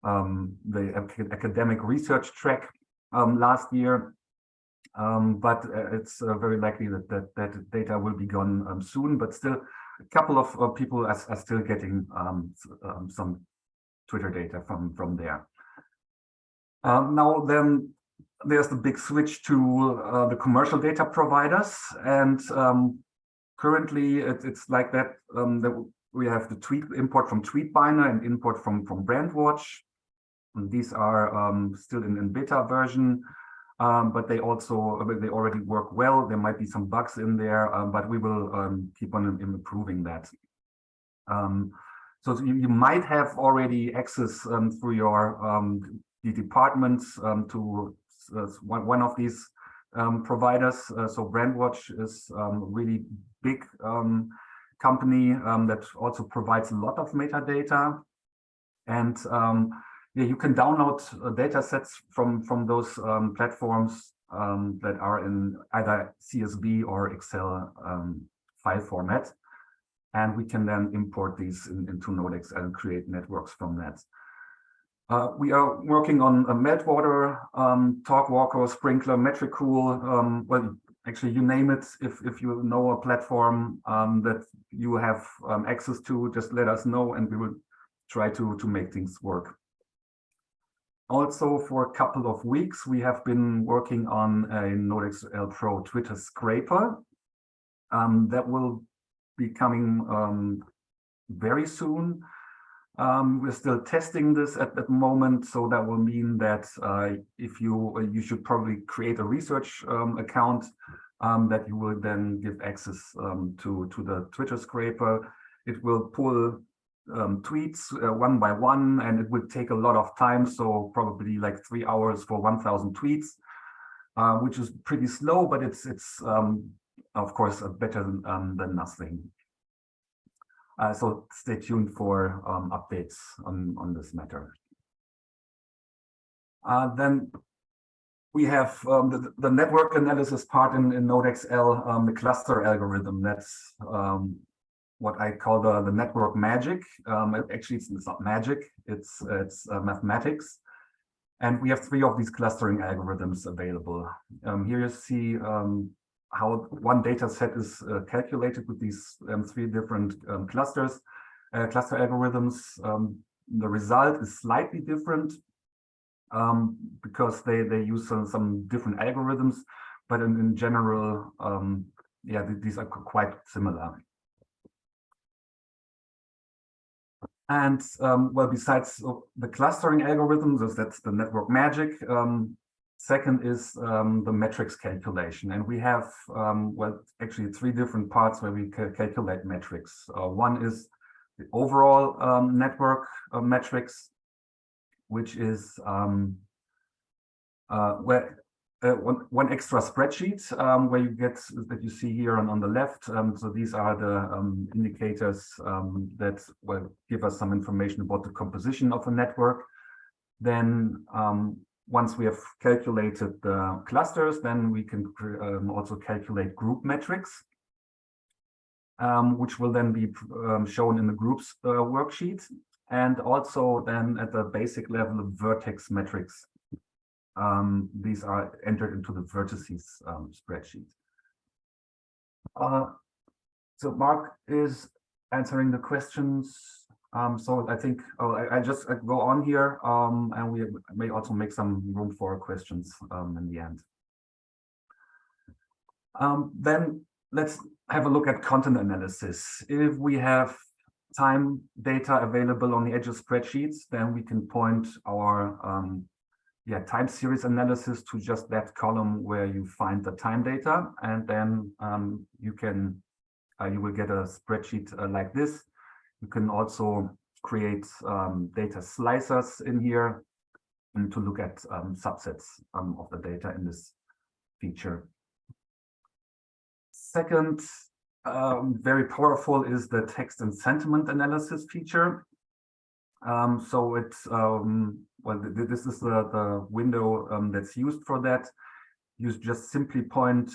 S3: the academic research track last year. But it's very likely that data will be gone soon, but still a couple of people are still getting some Twitter data from there. Now then, there's the big switch to the commercial data providers, and currently it's like that. That we have the tweet import from TweetBiner and import from Brandwatch. And these are still in beta version, but they already work well. There might be some bugs in there, but we will keep on improving that. So you might have already access through your the departments to one of these providers. So Brandwatch is a really big company that also provides a lot of metadata, and yeah, you can download data sets from those platforms that are in either CSV or Excel file format, and we can then import these into NodeXL and create networks from that. We are working on a Meltwater, Talkwalker, Sprinkler, Metricool. Well, actually, you name it. If you know a platform that you have access to, just let us know, and we will try to make things work. Also, for a couple of weeks, we have been working on a NodeXL Pro Twitter scraper that will be coming very soon. We're still testing this at the moment, so that will mean that if you should probably create a research account that you will then give access to the Twitter scraper. it will pull tweets one by one, and it will take a lot of time. So probably like 3 hours for 1,000 tweets, which is pretty slow, but it's of course better than nothing. So stay tuned for updates on this matter. Then we have the network analysis part in NodeXL, the cluster algorithm. That's what I call the network magic. Actually, it's not magic, it's mathematics. And we have 3 of these clustering algorithms available. Here you see how one data set is calculated with these 3 different cluster algorithms. The result is slightly different because they use some different algorithms, but in general, yeah, these are quite similar. And well, besides the clustering algorithms, that's the network magic. Second is the metrics calculation, and we have well, actually 3 different parts where we calculate metrics. One is the overall network metrics, which is where one extra spreadsheet where you get that you see here on the left. So these are the indicators that will give us some information about the composition of a network. Then once we have calculated the clusters, then we can also calculate group metrics, which will then be shown in the groups worksheet, and also then at the basic level of vertex metrics. These are entered into the vertices spreadsheet. So Mark is answering the questions. So I think I just go on here, and we may also make some room for questions in the end. Then let's have a look at content analysis. If we have time data available on the edge of spreadsheets, then we can point our time series analysis to just that column where you find the time data, and then you will get a spreadsheet like this. You can also create data slicers in here and to look at subsets of the data in this feature. Second, very powerful is the text and sentiment analysis feature. So it's well, this is the window that's used for that. You just simply point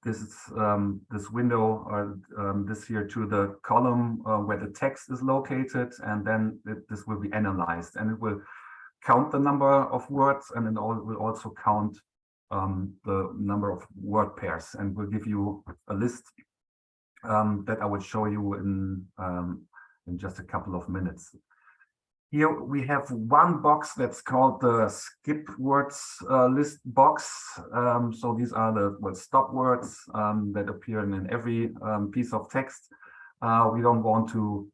S3: this window or this here to the column where the text is located, and then this will be analyzed, and it will count the number of words, and it will also count the number of word pairs, and will give you a list that I will show you in just a couple of minutes. Here we have one box that's called the skip words list box. So these are the stop words that appear in every piece of text. We don't want to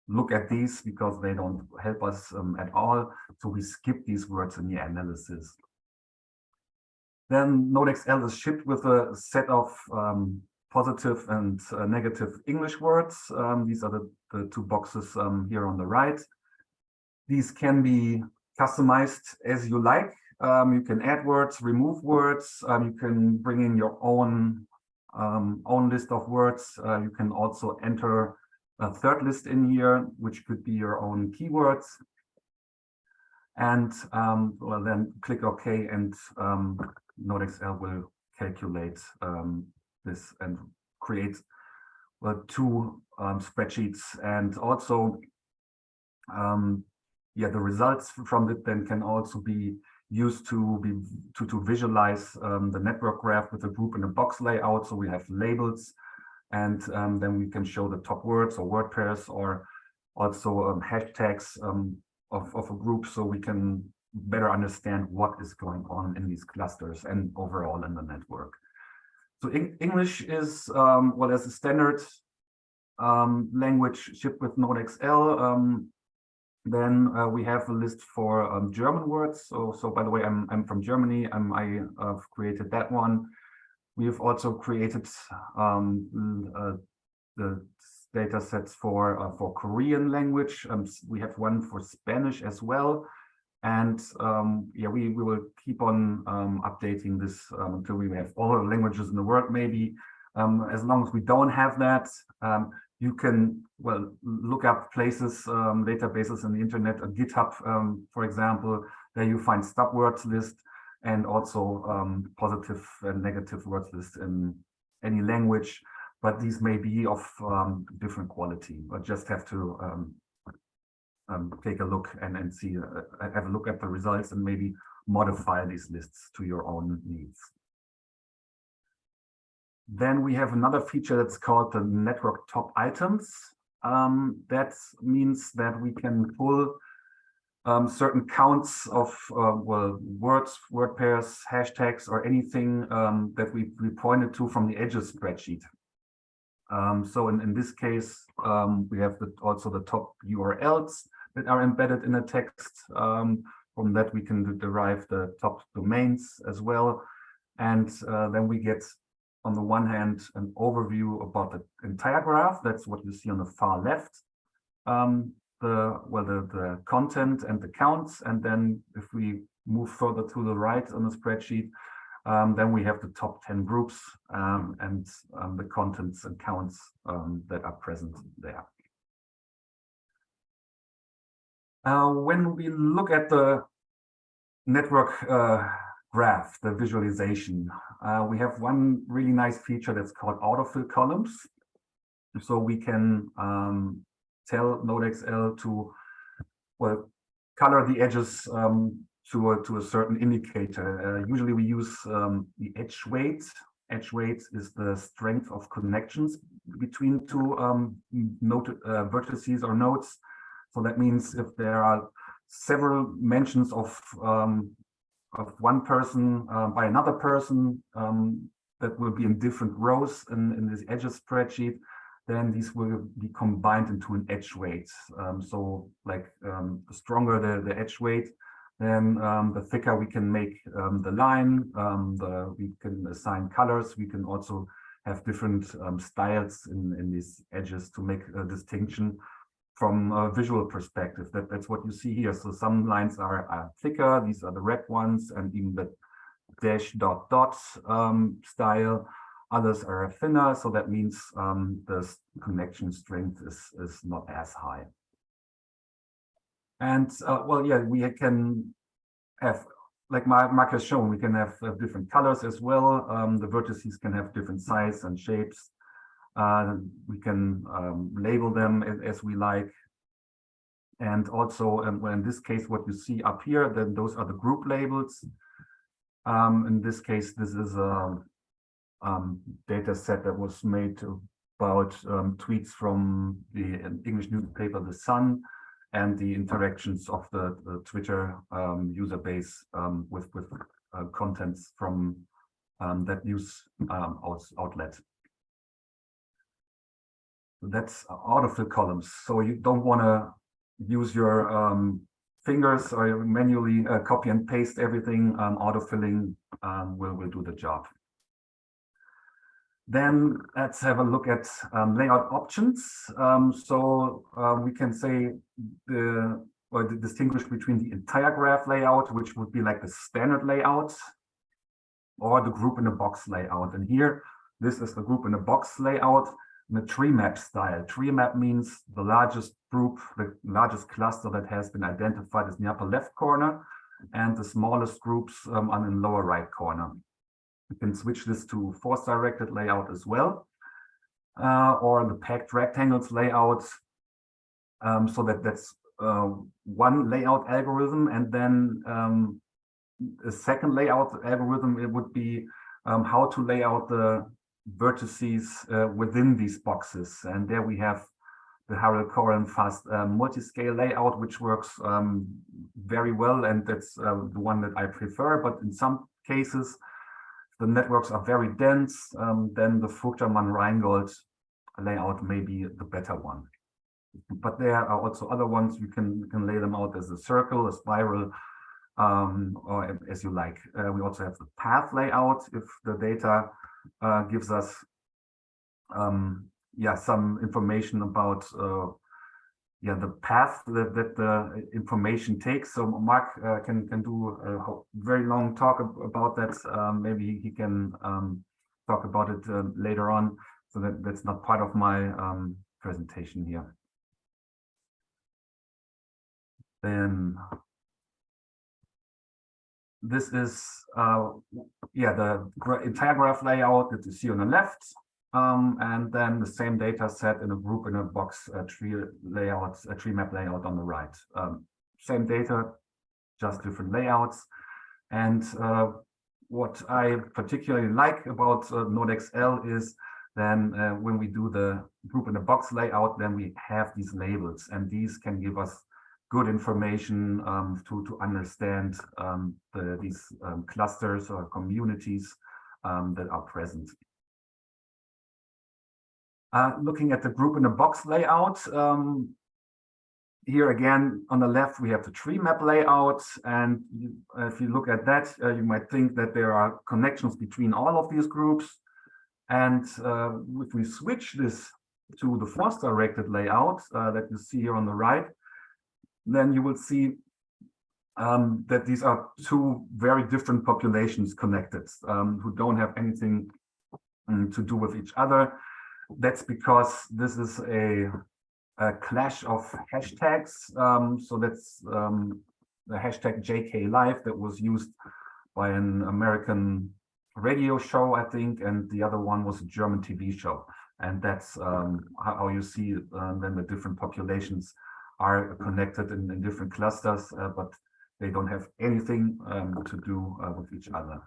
S3: look at these because they don't help us at all. So we skip these words in the analysis. Then NodeXL is shipped with a set of positive and negative English words. These are the 2 boxes here on the right. These can be customized as you like. You can add words, remove words. You can bring in your own list of words. You can also enter a third list in here, which could be your own keywords. And well, then click OK, and NodeXL will calculate this and create 2 spreadsheets, and also the results from it then can also be used to visualize the network graph with a group and a box layout. So we have labels, and then we can show the top words or word pairs, or also hashtags of a group, so we can better understand what is going on in these clusters and overall in the network. So English is well, as a standard language shipped with NodeXL. Then we have a list for German words. So by the way, I'm from Germany. I've created that one. We've also created the data sets for Korean language. We have one for Spanish as well. And yeah, we will keep on updating this until we have all the languages in the world. Maybe as long as we don't have that, you can, well, look up places, databases on the internet, on GitHub, for example. There you find stop words list and also positive and negative words list in any language. But these may be of different quality. But just have to take a look and see, have a look at the results and maybe modify these lists to your own needs. Then we have another feature that's called the network top items. That means that we can pull certain counts of well, words, word pairs, hashtags, or anything that we pointed to from the edges spreadsheet. So in this case, we have also the top URLs that are embedded in a text. From that, we can derive the top domains as well. And then we get, on the one hand, an overview about the entire graph. That's what you see on the far left. The content and the counts. And then if we move further to the right on the spreadsheet, then we have the top 10 groups and the contents and counts that are present there. When we look at the network graph, the visualization, we have one really nice feature that's called autofill columns. So we can tell NodeXL to, well, color the edges to a certain indicator. Usually we use the edge weight. Edge weight is the strength of connections between two vertices or nodes. So that means if there are several mentions of one person by another person that will be in different rows in this edges spreadsheet, then these will be combined into an edge weight. So like the stronger the edge weight, then the thicker we can make the line, we can assign colors, we can also have different styles in these edges to make a distinction from a visual perspective. That's what you see here. So some lines are thicker, these are the red ones, and even the dash dot dot style. Others are thinner, so that means the connection strength is not as high. And well, yeah, we can have, like Mark has shown, we can have different colors as well. The vertices can have different size and shapes. We can label them as we like. And also, well, in this case, what you see up here, then those are the group labels. In this case, this is a data set that was made about tweets from the English newspaper The Sun and the interactions of the Twitter user base with contents from that news outlet. That's autofill columns. So you don't want to use your fingers or manually copy and paste everything. Autofilling will do the job. Then let's have a look at layout options. So we can say distinguish between the entire graph layout, which would be like the standard layout, or the group in a box layout. And here, this is the group in a box layout in the tree map style. Tree map means the largest group, the largest cluster that has been identified is in the upper left corner, and the smallest groups are in the lower right corner. You can switch this to force directed layout as well, or the packed rectangles layout. So that's one layout algorithm, and then a second layout algorithm, it would be how to lay out the vertices within these boxes. And there we have the Harold Coren fast multi-scale layout, which works very well, and that's the one that I prefer. But in some cases, the networks are very dense, then the Fruchterman-Reingold layout may be the better one. But there are also other ones. You can lay them out as a circle, a spiral, or as you like. We also have the path layout if the data gives us yeah, some information about yeah, the path that the information takes. So Mark can do a very long talk about that. Maybe he can talk about it later on. So that's not part of my presentation here. Then this is yeah, the entire graph layout that you see on the left. And then the same data set in a group in a box tree layout, a tree map layout on the right. Same data, just different layouts. And what I particularly like about NodeXL is then when we do the group in a box layout, then we have these labels, and these can give us good information to understand these clusters or communities that are present. Looking at the group in a box layout, here again on the left we have the tree map layout, and if you look at that, you might think that there are connections between all of these groups. And if we switch this to the force directed layout that you see here on the right, then you will see that these are two very different populations connected who don't have anything to do with each other. That's because this is a clash of hashtags. So that's the hashtag JKLive that was used by an American radio show, I think, and the other one was a German TV show. And that's how you see then the different populations are connected in different clusters, but they don't have anything to do with each other.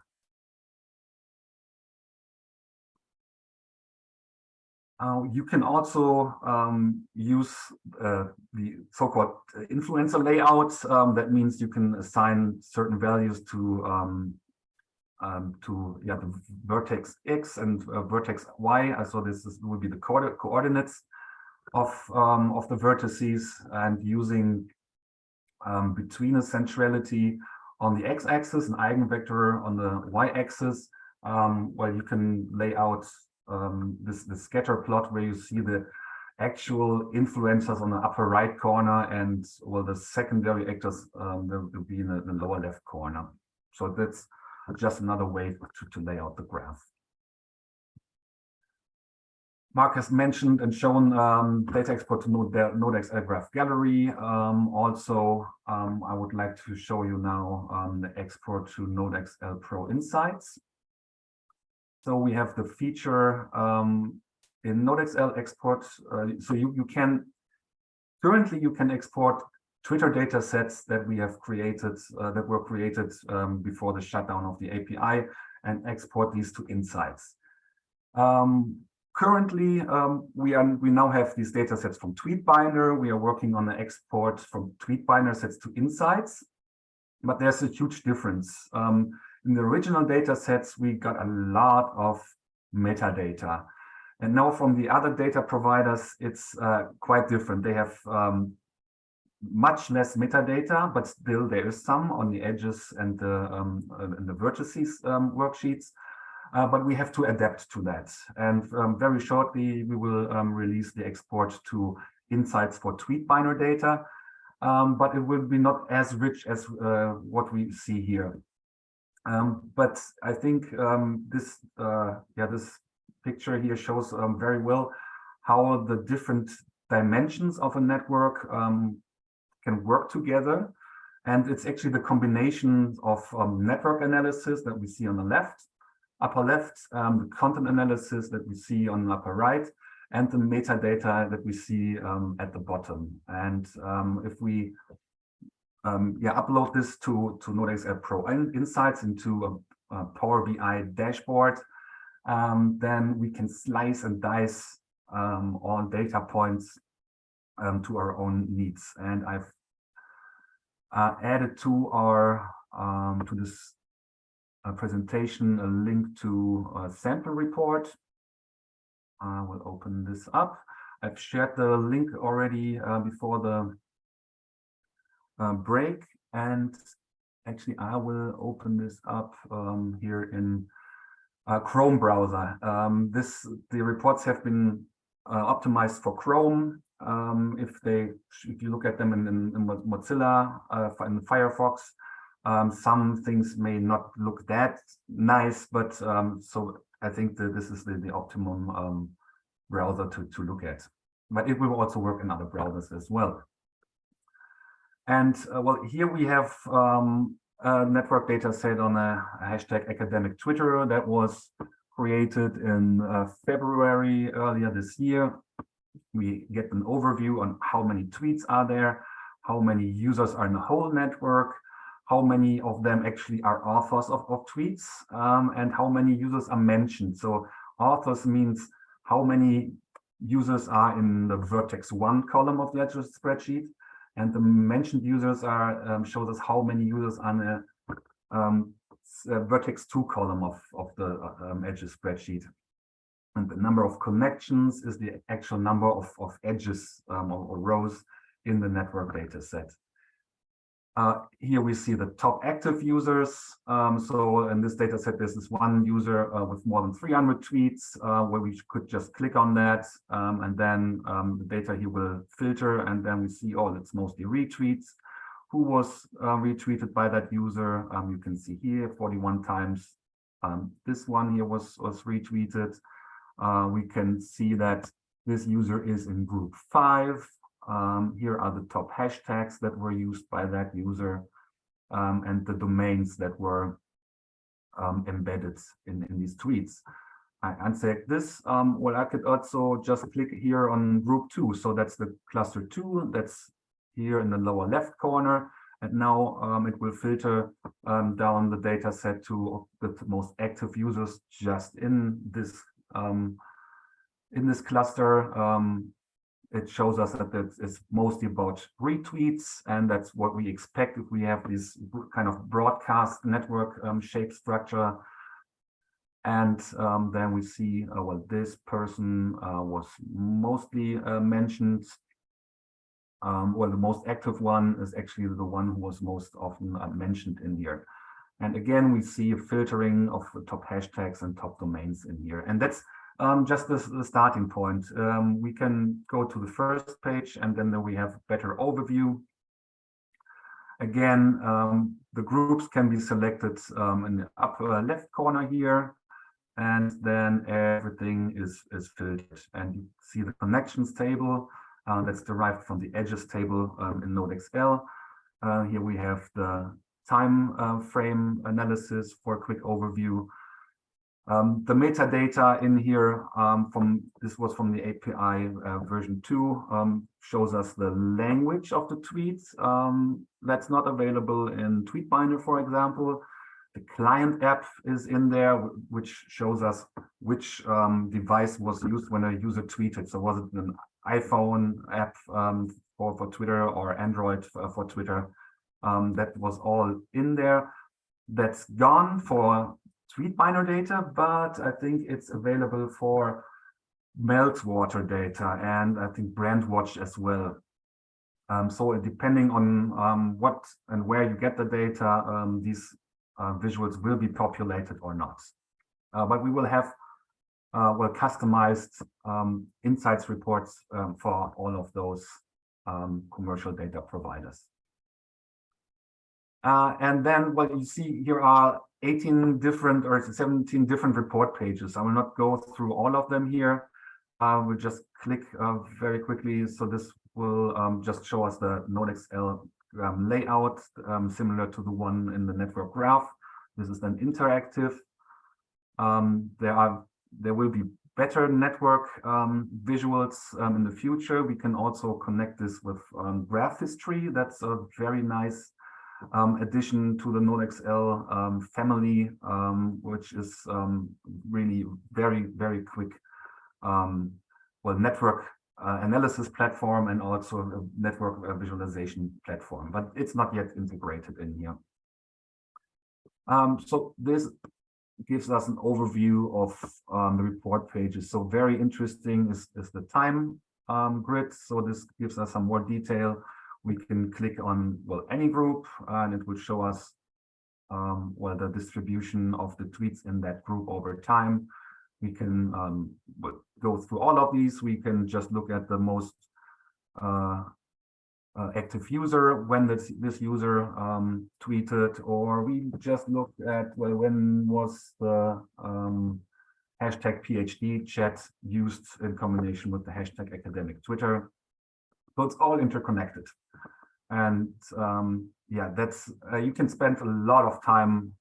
S3: You can also use the so-called influencer layouts. That means you can assign certain values to the vertex X and vertex Y. So this will be the coordinates of the vertices, and using between centrality on the x-axis and eigenvector on the y-axis. Well, you can lay out this scatter plot where you see the actual influencers on the upper right corner, and well, the secondary actors will be in the lower left corner. So that's just another way to lay out the graph. Mark has mentioned and shown data export to NodeXL Graph Gallery. Also, I would like to show you now the export to NodeXL Pro Insights. So we have the feature in NodeXL export. So you can currently export Twitter data sets that we have created, that were created before the shutdown of the API, and export these to Insights. Currently, we now have these data sets from TweetBinder. We are working on the export from TweetBinder sets to Insights, but there's a huge difference. In the original data sets, we got a lot of metadata, and now from the other data providers, it's quite different. They have much less metadata, but still there is some on the edges and the vertices worksheets. But we have to adapt to that. And very shortly, we will release the export to Insights for TweetBinder data, but it will be not as rich as what we see here. But I think this picture here shows very well how the different dimensions of a network can work together. And it's actually the combination of network analysis that we see on the left, upper left, the content analysis that we see on the upper right, and the metadata that we see at the bottom. And if we upload this to NodeXL Pro Insights into a Power BI dashboard, then we can slice and dice all data points to our own needs. And I've added to our to this presentation a link to a sample report. I will open this up. I've shared the link already before the break, and actually I will open this up here in Chrome browser. The reports have been optimized for Chrome. If you look at them in Mozilla, in Firefox, some things may not look that nice, but so I think that this is the optimum browser to look at. But it will also work in other browsers as well. And well, here we have a network data set on a hashtag academic Twitter that was created in February earlier this year. We get an overview on how many tweets are there, how many users are in the whole network, how many of them actually are authors of tweets, and how many users are mentioned. So authors means how many users are in the vertex 1 column of the Edges spreadsheet, and the mentioned users are shows us how many users on a vertex 2 column of the Edges spreadsheet. And the number of connections is the actual number of edges or rows in the network data set. Here we see the top active users. So in this data set, this is one user with more than 300 tweets, where we could just click on that, and then the data here will filter, and then we see, oh, it's mostly retweets. Who was retweeted by that user? You can see here 41 times. This one here was retweeted. We can see that this user is in group 5. Here are the top hashtags that were used by that user, and the domains that were embedded in these tweets. I unselect this. Well, I could also just click here on group 2. So that's the cluster 2. That's here in the lower left corner. And now it will filter down the data set to the most active users just in this cluster. It shows us that it's mostly about retweets, and that's what we expect if we have this kind of broadcast network shape structure. And then we see, well, this person was mostly mentioned. Well, the most active one is actually the one who was most often mentioned in here. And again, we see a filtering of the top hashtags and top domains in here. And that's just the starting point. We can go to the first page, and then we have a better overview. Again, the groups can be selected in the upper left corner here, and then everything is filtered. And you see the connections table that's derived from the edges table in NodeXL. Here we have the time frame analysis for a quick overview. The metadata in here this was from the API version 2, shows us the language of the tweets. That's not available in TweetBinder, for example. The client app is in there, which shows us which device was used when a user tweeted. So was it an iPhone app for Twitter or Android for Twitter? That was all in there. That's gone for TweetBinder data, but I think it's available for Meltwater data and I think Brandwatch as well. So depending on what and where you get the data, these visuals will be populated or not. But we will have well customized insights reports for all of those commercial data providers. And then what you see here are 18 different or 17 different report pages. I will not go through all of them here. We'll just click very quickly. So this will just show us the NodeXL layout, similar to the one in the network graph. This is then interactive. There will be better network visuals in the future. We can also connect this with graph history. That's a very nice addition to the NodeXL family, which is really very, very quick well, network analysis platform and also a network visualization platform, but it's not yet integrated in here. So this gives us an overview of the report pages. So very interesting is the time grid. So this gives us some more detail. We can click on, well, any group, and it will show us well, the distribution of the tweets in that group over time. We can go through all of these. We can just look at the most active user when this user tweeted, or we just look at, well, when was the hashtag PhD chat used in combination with the hashtag academic Twitter. So it's all interconnected. And yeah, that's you can spend a lot of time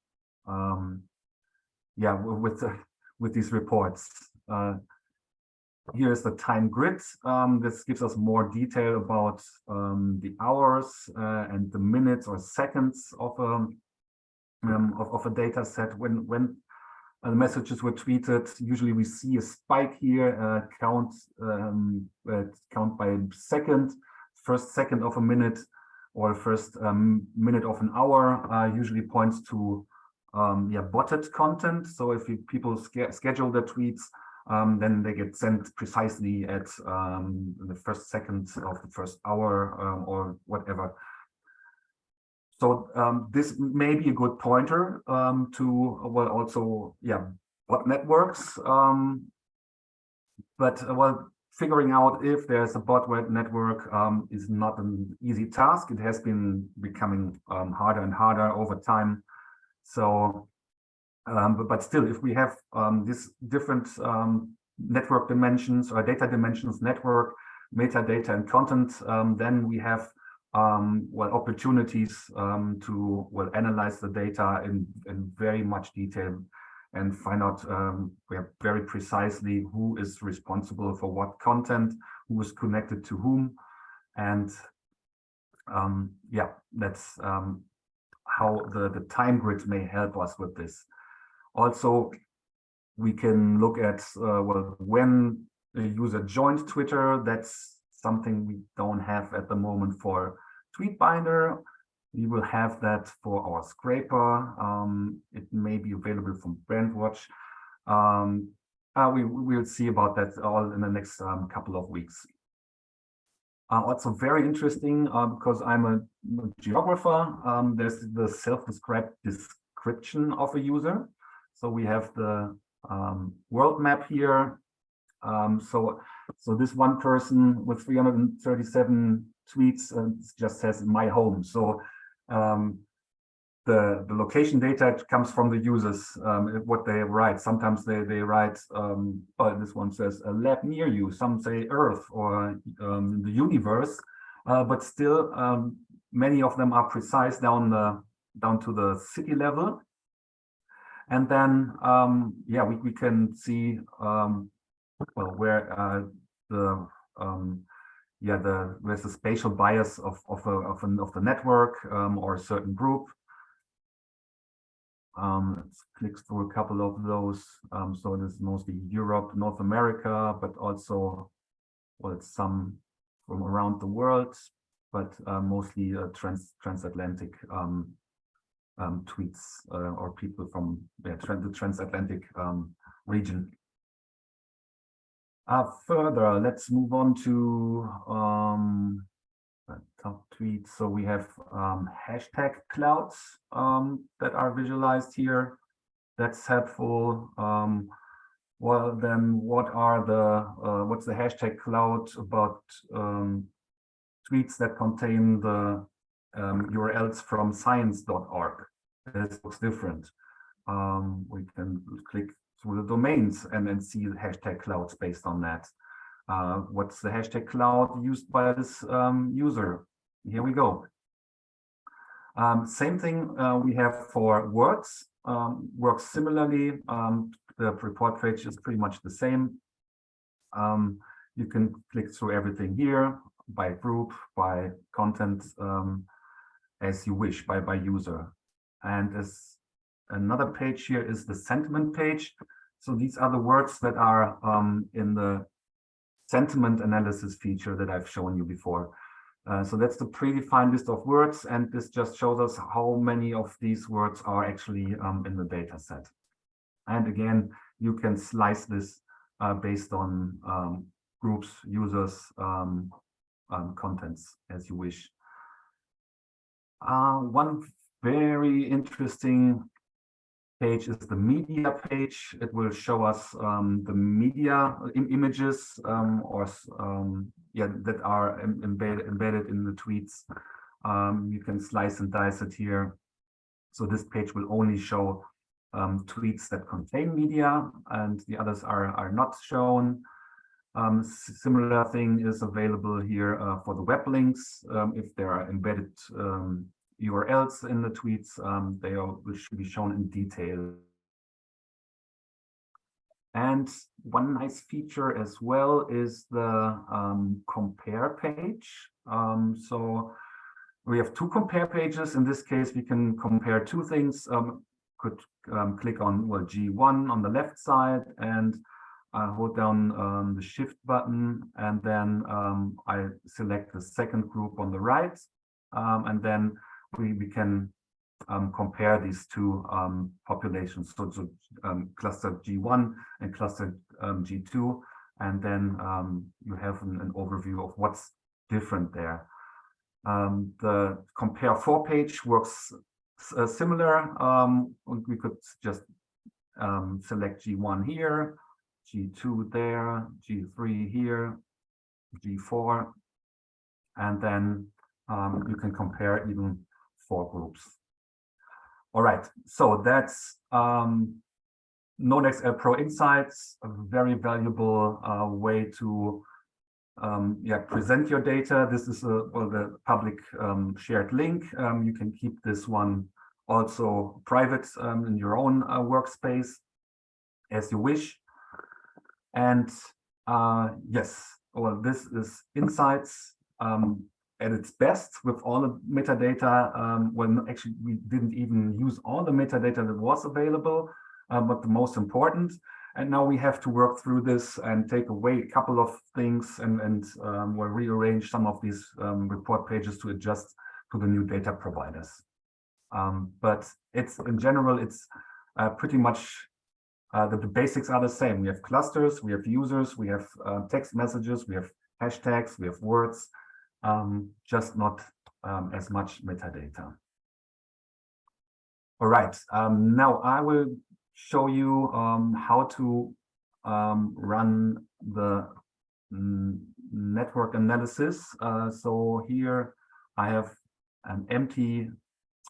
S3: yeah, with these reports. Here's the time grid. This gives us more detail about the hours and the minutes or seconds of a data set. When the messages were tweeted, usually we see a spike here, count by second, first second of a minute, or first minute of an hour. Usually points to yeah, botted content. So if people schedule their tweets, then they get sent precisely at the first second of the first hour or whatever. So this may be a good pointer to, well, also, yeah, bot networks. But well, figuring out if there's a bot network is not an easy task. It has been becoming harder and harder over time. So but still, if we have these different network dimensions or data dimensions, network, metadata, and content, then we have well, opportunities to, well, analyze the data in very much detail and find out very precisely who is responsible for what content, who is connected to whom, and yeah, that's how the time grid may help us with this. Also, we can look at well, when a user joined Twitter. That's something we don't have at the moment for TweetBinder. We will have that for our scraper. It may be available from BrandWatch. We will see about that all in the next couple of weeks. Also very interesting, because I'm a geographer, there's the self-described description of a user. So we have the world map here. So this one person with 337 tweets just says my home. So the location data comes from the users, what they write. Sometimes they write, oh, this one says a lab near you. Some say Earth or the universe, but still many of them are precise down to the city level. And then, yeah, we can see, well, where there's a spatial bias of the network or a certain group. Let's click through a couple of those. So it is mostly Europe, North America, but also, well, it's some from around the world, but mostly transatlantic tweets or people from the transatlantic region. Further, let's move on to top tweets. So we have hashtag clouds that are visualized here. That's helpful. Well, then what's the hashtag cloud about tweets that contain the URLs from science.org? This looks different. We can click through the domains and then see the hashtag clouds based on that. What's the hashtag cloud used by this user? Here we go. Same thing we have for words. Works similarly. The report page is pretty much the same. You can click through everything here by group, by content, as you wish, by user. And as another page here is the sentiment page. So these are the words that are in the sentiment analysis feature that I've shown you before. So that's the predefined list of words, and this just shows us how many of these words are actually in the data set. And again, you can slice this based on groups, users, contents as you wish. One very interesting page is the media page. It will show us the media images that are embedded in the tweets. You can slice and dice it here. So this page will only show tweets that contain media, and the others are not shown. Similar thing is available here for the web links. If there are embedded URLs in the tweets, they should be shown in detail. And one nice feature as well is the compare page. So we have two compare pages. In this case, we can compare two things. Could click on G1 on the left side and hold down the shift button, and then I select the second group on the right, and then we can compare these two populations, so cluster G1 and cluster G2, and then you have an overview of what's different there. The compare for page works similar. We could just select G1 here, G2 there, G3 here, G4, and then you can compare even 4 groups. All right, so that's NodeXL Pro Insights, a very valuable way to present your data. This is the public shared link. You can keep this one also private in your own workspace as you wish. And yes, well, this is Insights at its best with all the metadata. Well, actually, we didn't even use all the metadata that was available, but the most important. And now we have to work through this and take away a couple of things and we'll rearrange some of these report pages to adjust to the new data providers. But it's in general, it's pretty much the basics are the same. We have clusters, we have users, we have text messages, we have hashtags, we have words, just not as much metadata. All right, now I will show you how to run the network analysis. So here I have an empty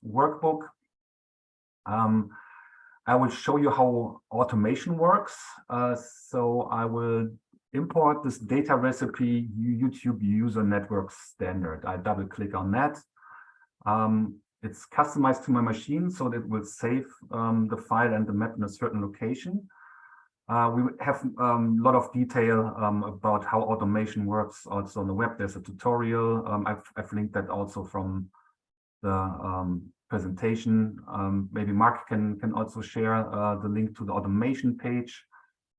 S3: workbook. I will show you how automation works. So I will import this data recipe YouTube user network standard. I double click on that. It's customized to my machine, so that it will save the file and the map in a certain location. We have a lot of detail about how automation works also on the web. There's a tutorial. I've linked that also from the presentation. Maybe Mark can also share the link to the automation page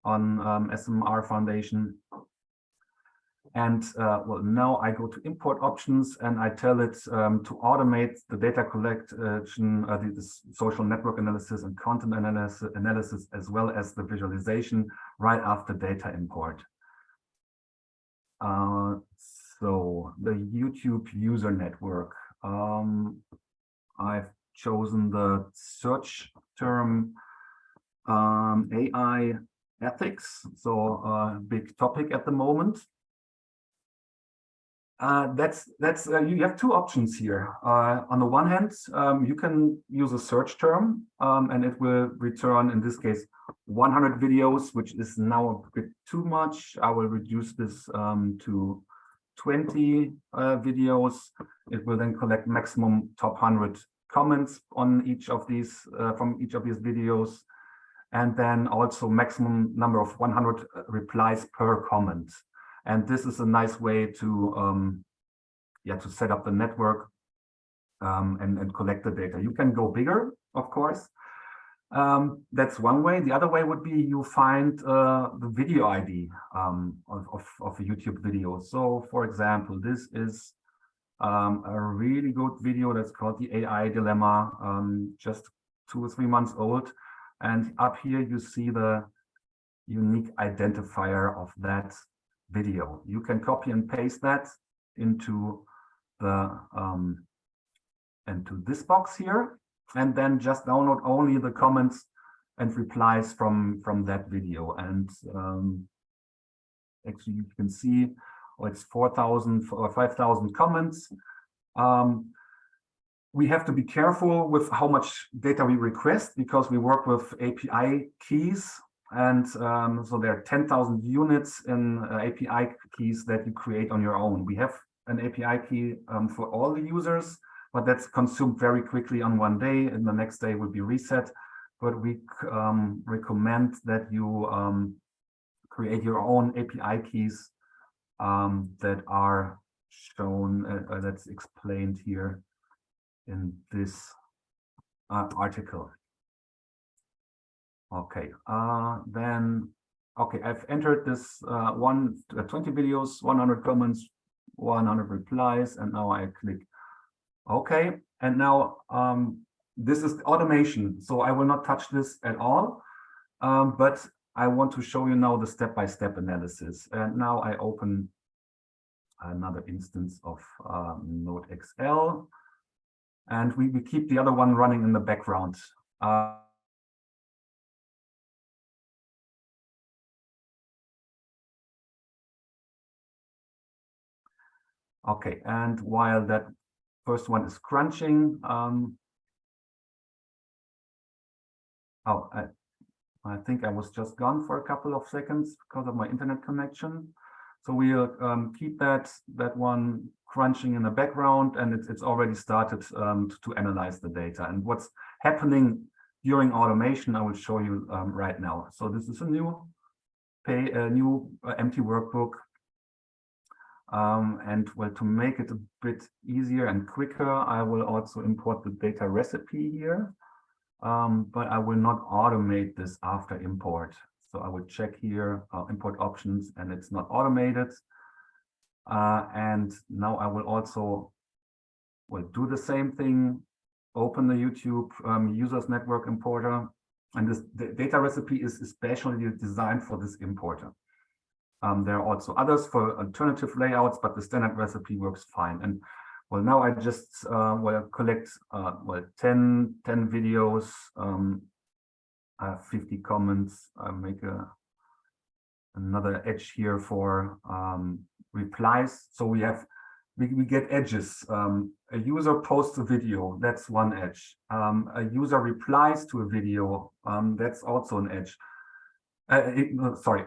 S3: on SMR Foundation. And well, now I go to import options and I tell it to automate the data collection, the social network analysis and content analysis, as well as the visualization right after data import. So the YouTube user network. I've chosen the search term AI ethics, so a big topic at the moment. You have two options here. On the one hand, you can use a search term and it will return, in this case, 100 videos, which is now a bit too much. I will reduce this to 20 videos. It will then collect maximum top 100 comments on each of these from each of these videos, and then also maximum number of 100 replies per comment. And this is a nice way to set up the network and collect the data. You can go bigger, of course. That's one way. The other way would be you find the video ID of a YouTube video. So, for example, this is a really good video that's called the AI Dilemma, just 2 or 3 months old. And up here you see the unique identifier of that video. You can copy and paste that into the into this box here, and then just download only the comments and replies from that video. And actually, you can see, oh, it's 4,000 or 5,000 comments. We have to be careful with how much data we request because we work with API keys. And so there are 10,000 units in API keys that you create on your own. We have an API key for all the users, but that's consumed very quickly on one day, and the next day will be reset. But we recommend that you create your own API keys that are shown, that's explained here in this article. Okay, okay, I've entered this 20 videos, 100 comments, 100 replies, and now I click OK. And now this is automation, so I will not touch this at all, but I want to show you now the step-by-step analysis. And now I open another instance of NodeXL, and we keep the other one running in the background. Okay, and while that first one is crunching, I think I was just gone for a couple of seconds because of my internet connection. So we'll keep that one crunching in the background, and it's already started to analyze the data. And what's happening during automation, I will show you right now. So this is a new empty workbook. And well, to make it a bit easier and quicker, I will also import the data recipe here. But I will not automate this after import. So I will check here import options, and it's not automated. And now I will also do the same thing, open the YouTube users network importer. And this data recipe is especially designed for this importer. There are also others for alternative layouts, but the standard recipe works fine. And well, now I just collect 10 videos, 50 comments. Make another edge here for replies. So we get edges. A user posts a video, that's one edge. A user replies to a video, that's also an edge. Sorry.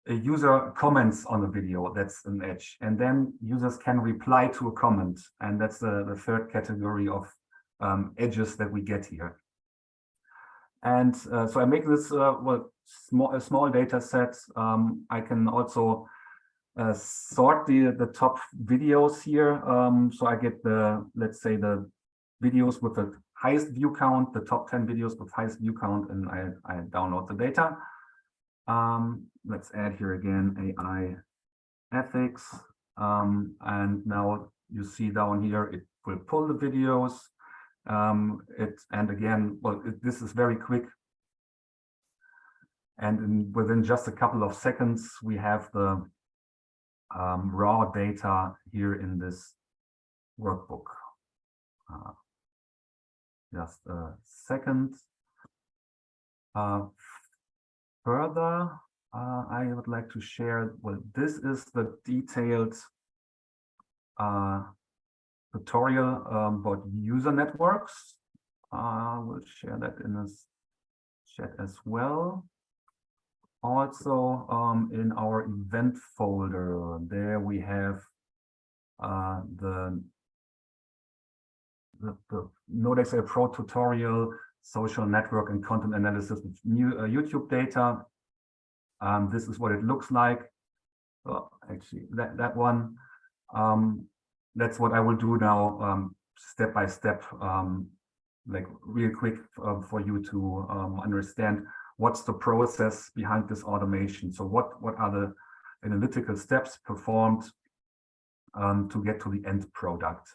S3: A user comments on a video, that's an edge. And then users can reply to a comment. And that's the third category of edges that we get here. And so I make this a small data set. I can also sort the top videos here. So I get let's say the videos with the highest view count, the top 10 videos with highest view count, and I download the data. Let's add here again AI ethics. And now you see down here, it will pull the videos. And again, this is very quick. And within just a couple of seconds, we have the raw data here in this workbook. Just a second. Further, I would like to share, this is the detailed tutorial about user networks. We'll share that in this chat as well. Also, in our event folder, there we have the NodeXL Pro tutorial, social network and content analysis with new YouTube data. This is what it looks like. Actually, that one, that's what I will do now, step by step, like real quick for you to understand what's the process behind this automation. So what are the analytical steps performed to get to the end product?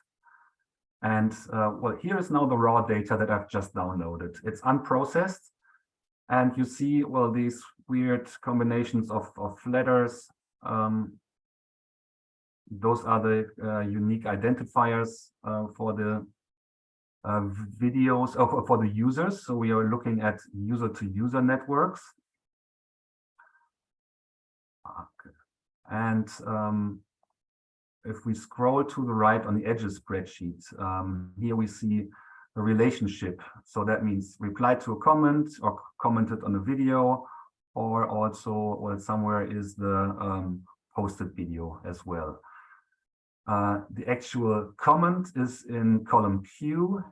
S3: And well, here is now the raw data that I've just downloaded. It's unprocessed. And you see, well, these weird combinations of letters. Those are the unique identifiers for the videos for the users. So we are looking at user-to-user networks. Okay. And if we scroll to the right on the edges spreadsheet, here we see the relationship. So that means replied to a comment or commented on a video, or also, well, somewhere is the posted video as well. The actual comment is in column Q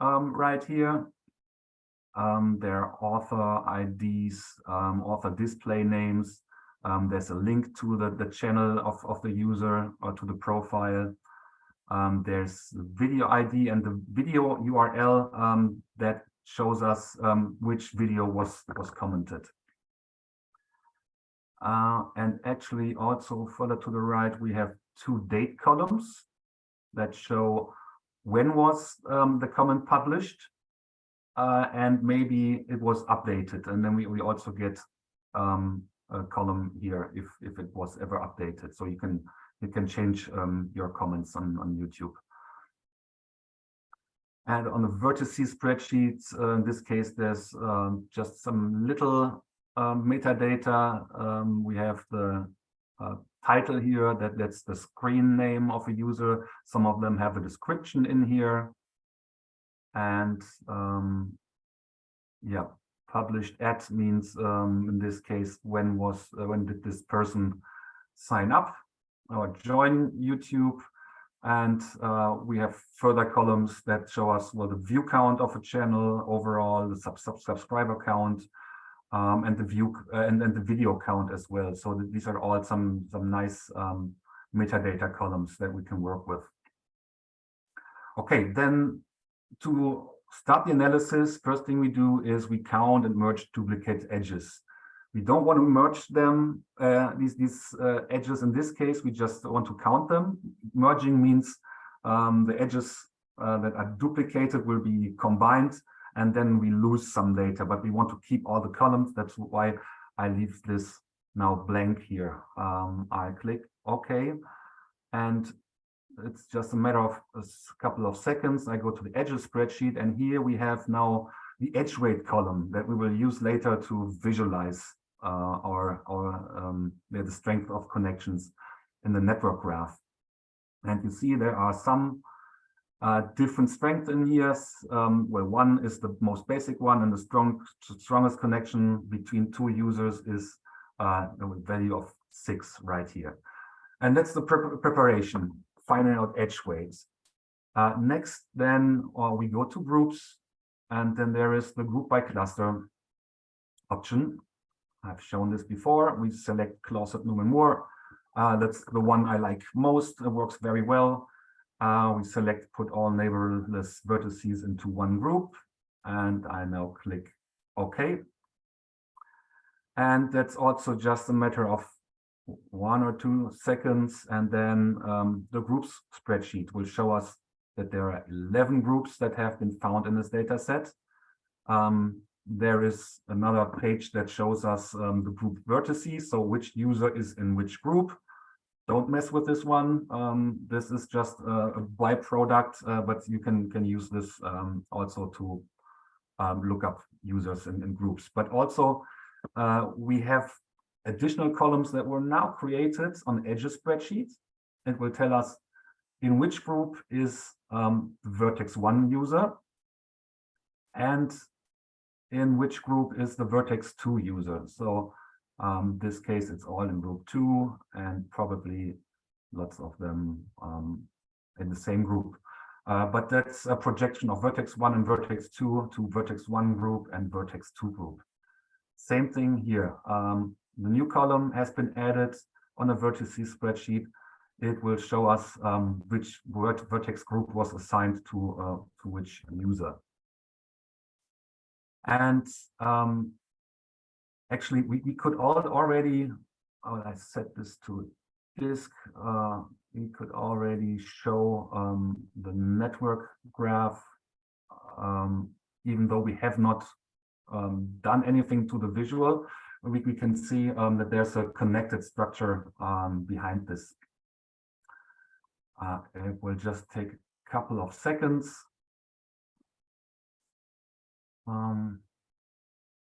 S3: right here. There are author IDs, author display names. There's a link to the channel of the user or to the profile. There's the video ID and the video URL that shows us which video was commented. And actually also further to the right, we have two date columns that show when was the comment published and maybe it was updated. And then we also get a column here if it was ever updated. So you can change your comments on YouTube. And on the vertices spreadsheets, in this case, there's just some little metadata. We have the title here, that's the screen name of a user. Some of them have a description in here. And yeah, published at means in this case, when did this person sign up or join YouTube? And we have further columns that show us, well, the view count of a channel overall, the subscriber count, and the view and the video count as well. So these are all some nice metadata columns that we can work with. Okay, then to start the analysis, first thing we do is we count and merge duplicate edges. We don't want to merge them, these edges in this case, we just want to count them. Merging means the edges that are duplicated will be combined and then we lose some data, but we want to keep all the columns. That's why I leave this now blank here. I click OK, and it's just a matter of a couple of seconds. I go to the edges spreadsheet, and here we have now the edge weight column that we will use later to visualize the strength of connections in the network graph. And you see there are some different strengths in here. Well, one is the most basic one, and the strongest connection between two users is a value of 6 right here. And that's the preparation, finding out edge weights. Next, then we go to groups, and then there is the group by cluster option. I've shown this before. We select closet more. That's the one I like most. It works very well. We select put all neighborless vertices into one group, and I now click OK. And that's also just a matter of 1 or 2 seconds, and then the groups spreadsheet will show us that there are 11 groups that have been found in this data set. There is another page that shows us the group vertices, so which user is in which group. Don't mess with this one. This is just a byproduct, but you can use this also to look up users in groups. But also we have additional columns that were now created on edges spreadsheet. It will tell us in which group is the vertex 1 user and in which group is the vertex 2 user. So this case, it's all in group 2 and probably lots of them in the same group. But that's a projection of vertex 1 and vertex 2 to vertex 1 group and vertex 2 group. Same thing here. The new column has been added on a vertices spreadsheet. It will show us which vertex group was assigned to which user. And actually, we could already, I set this to disk, we could already show the network graph, even though we have not done anything to the visual. We can see that there's a connected structure behind this. It will just take a couple of seconds.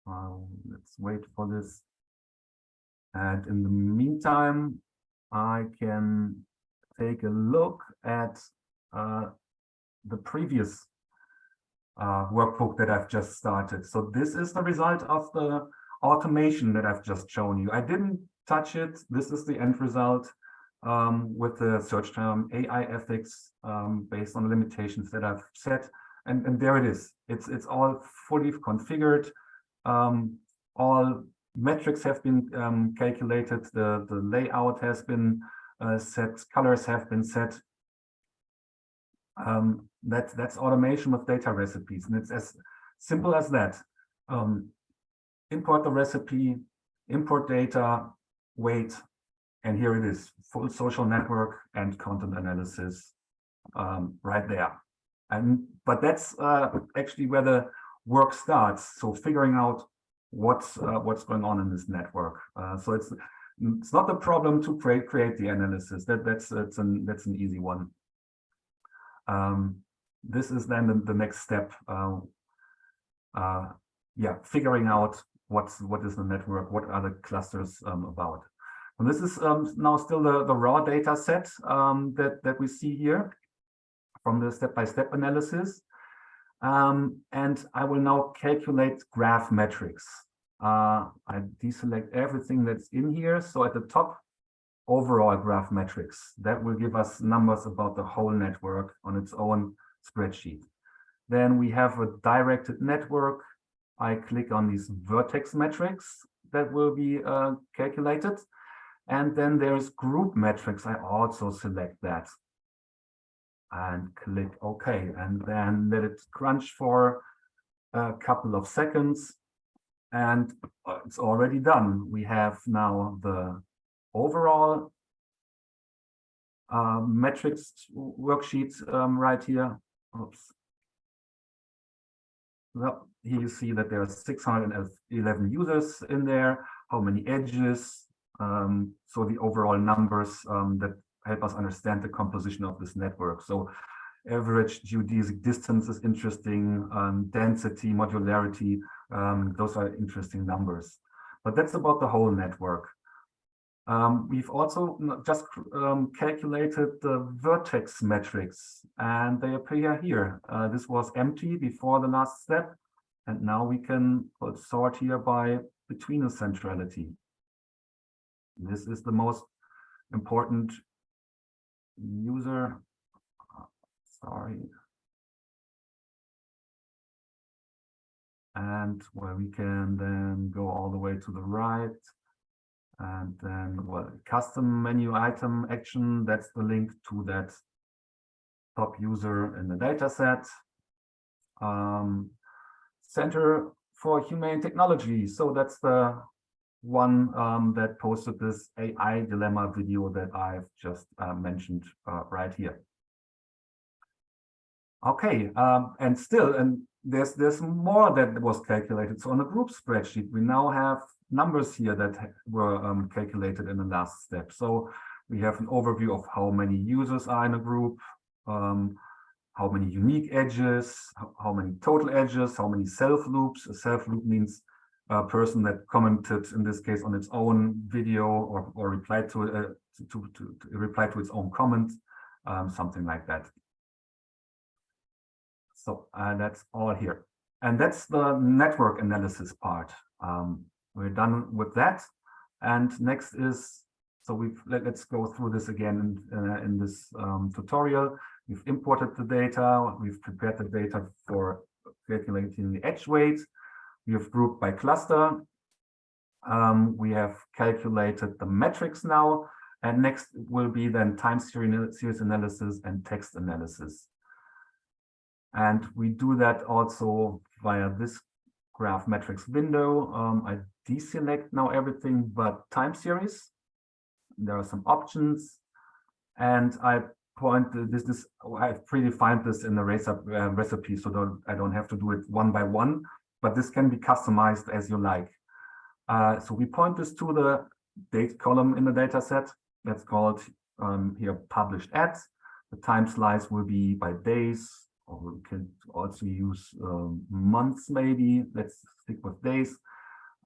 S3: Let's wait for this. And in the meantime, I can take a look at the previous workbook that I've just started. So this is the result of the automation that I've just shown you. I didn't touch it. This is the end result with the search term AI ethics based on the limitations that I've set. And there it is. It's all fully configured. All metrics have been calculated. The layout has been set. Colors have been set. That's automation with data recipes, and it's as simple as that. Import the recipe, import data, wait, and here it is, full social network and content analysis right there. But that's actually where the work starts. So figuring out what's going on in this network. So it's not the problem to create the analysis. That's an easy one. This is then the next step. Figuring out what is the network, what are the clusters about. And this is now still the raw data set that we see here from the step-by-step analysis. And I will now calculate graph metrics. I deselect everything that's in here. So at the top, overall graph metrics. That will give us numbers about the whole network on its own spreadsheet. Then we have a directed network. I click on these vertex metrics that will be calculated. And then there's group metrics. I also select that and click OK. And then let it crunch for a couple of seconds. And it's already done. We have now the overall metrics worksheet right here. Oops. Well, here you see that there are 611 users in there. How many edges? So the overall numbers that help us understand the composition of this network. So average geodesic distance is interesting. Density, modularity, those are interesting numbers. But that's about the whole network. We've also just calculated the vertex metrics, and they appear here. This was empty before the last step, and now we can sort here by between the centrality. This is the most important user. Sorry. And where we can then go all the way to the right. And then, well, custom menu item action, that's the link to that top user in the data set. Center for Humane Technology. So that's the one that posted this AI dilemma video that I've just mentioned right here. Okay, and there's more that was calculated. So on the group spreadsheet, we now have numbers here that were calculated in the last step. So we have an overview of how many users are in a group, how many unique edges, how many total edges, how many self loops. A self loop means a person that commented, in this case, on its own video or replied to reply to its own comment, something like that. So that's all here. And that's the network analysis part. We're done with that. And next is, so let's go through this again in this tutorial. We've imported the data. We've prepared the data for calculating the edge weight. We have grouped by cluster. We have calculated the metrics now. And next will be then time series analysis and text analysis. And we do that also via this graph metrics window. I deselect now everything but time series. There are some options, and I point this. I've predefined this in the recipe, so I don't have to do it one by one. But this can be customized as you like. So we point this to the date column in the data set. That's called here published ads. The time slice will be by days or we can also use months maybe. Let's stick with days.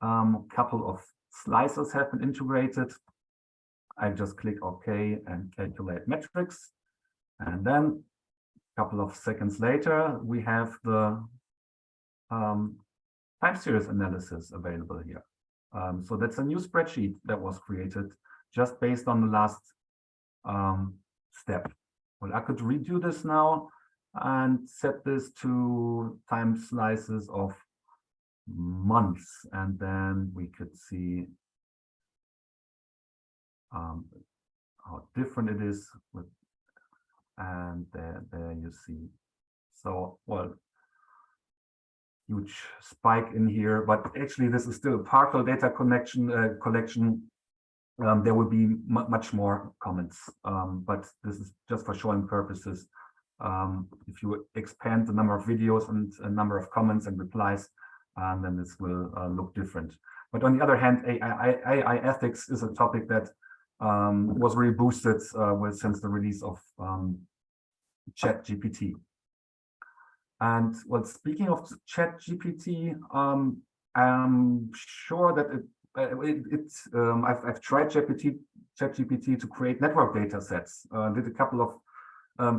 S3: A couple of slices have been integrated. I just click OK and calculate metrics. And then a couple of seconds later, we have the time series analysis available here. So that's a new spreadsheet that was created just based on the last step. Well, I could redo this now and set this to time slices of months, and then we could see how different it is with, and there you see. So, well, huge spike in here, but actually this is still a partial data collection. There will be much more comments, but this is just for showing purposes. If you expand the number of videos and a number of comments and replies, then this will look different. But on the other hand, AI ethics is a topic that was really boosted since the release of ChatGPT. And well, speaking of ChatGPT, I'm sure that I've tried ChatGPT to create network data sets. Did a couple of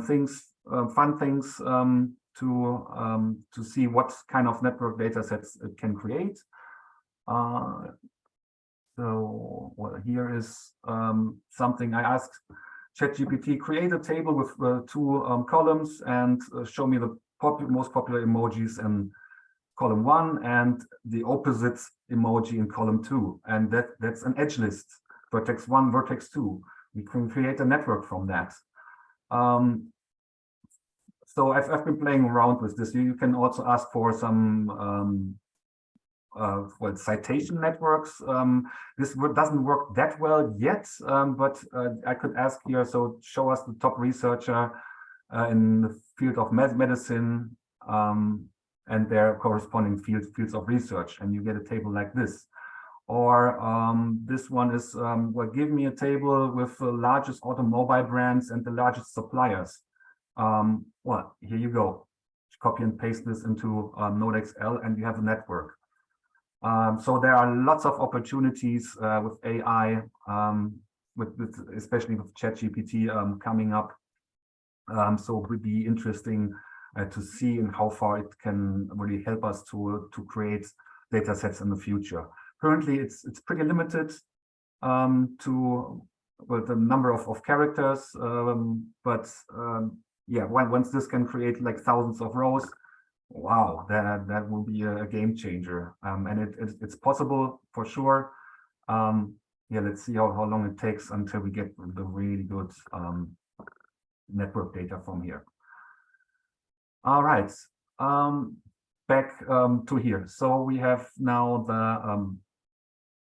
S3: fun things to see what kind of network data sets it can create. So well, here is something I asked ChatGPT: create a table with two columns and show me the most popular emojis in column 1 and the opposite emoji in column 2. And that's an edge list, vertex 1, vertex 2. We can create a network from that. So I've been playing around with this. You can also ask for some well, citation networks. This doesn't work that well yet, but I could ask here, so show us the top researcher in the field of medicine and their corresponding fields of research, and you get a table like this. Or this one is, well, give me a table with the largest automobile brands and the largest suppliers. Well, here you go. Copy and paste this into NodeXL and you have a network. So there are lots of opportunities with AI, especially with ChatGPT coming up. So it would be interesting to see in how far it can really help us to create data sets in the future. Currently, it's pretty limited to the number of characters, but yeah, once this can create like thousands of rows, wow, that will be a game changer. And it's possible for sure. Yeah, let's see how long it takes until we get the really good network data from here. All right, back to here. So we have now the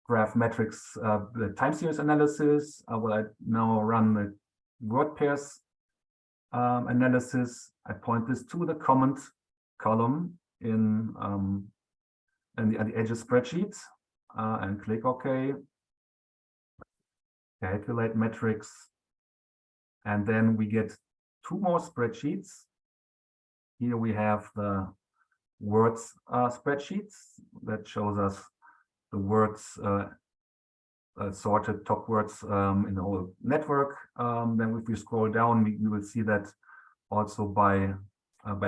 S3: graph metrics, the time series analysis. Well, I now run the word pairs analysis. I point this to the comment column in the edges spreadsheet and click OK. Calculate metrics, and then we get two more spreadsheets. Here we have the words spreadsheets that shows us the words sorted top words in the whole network. Then if we scroll down, we will see that also by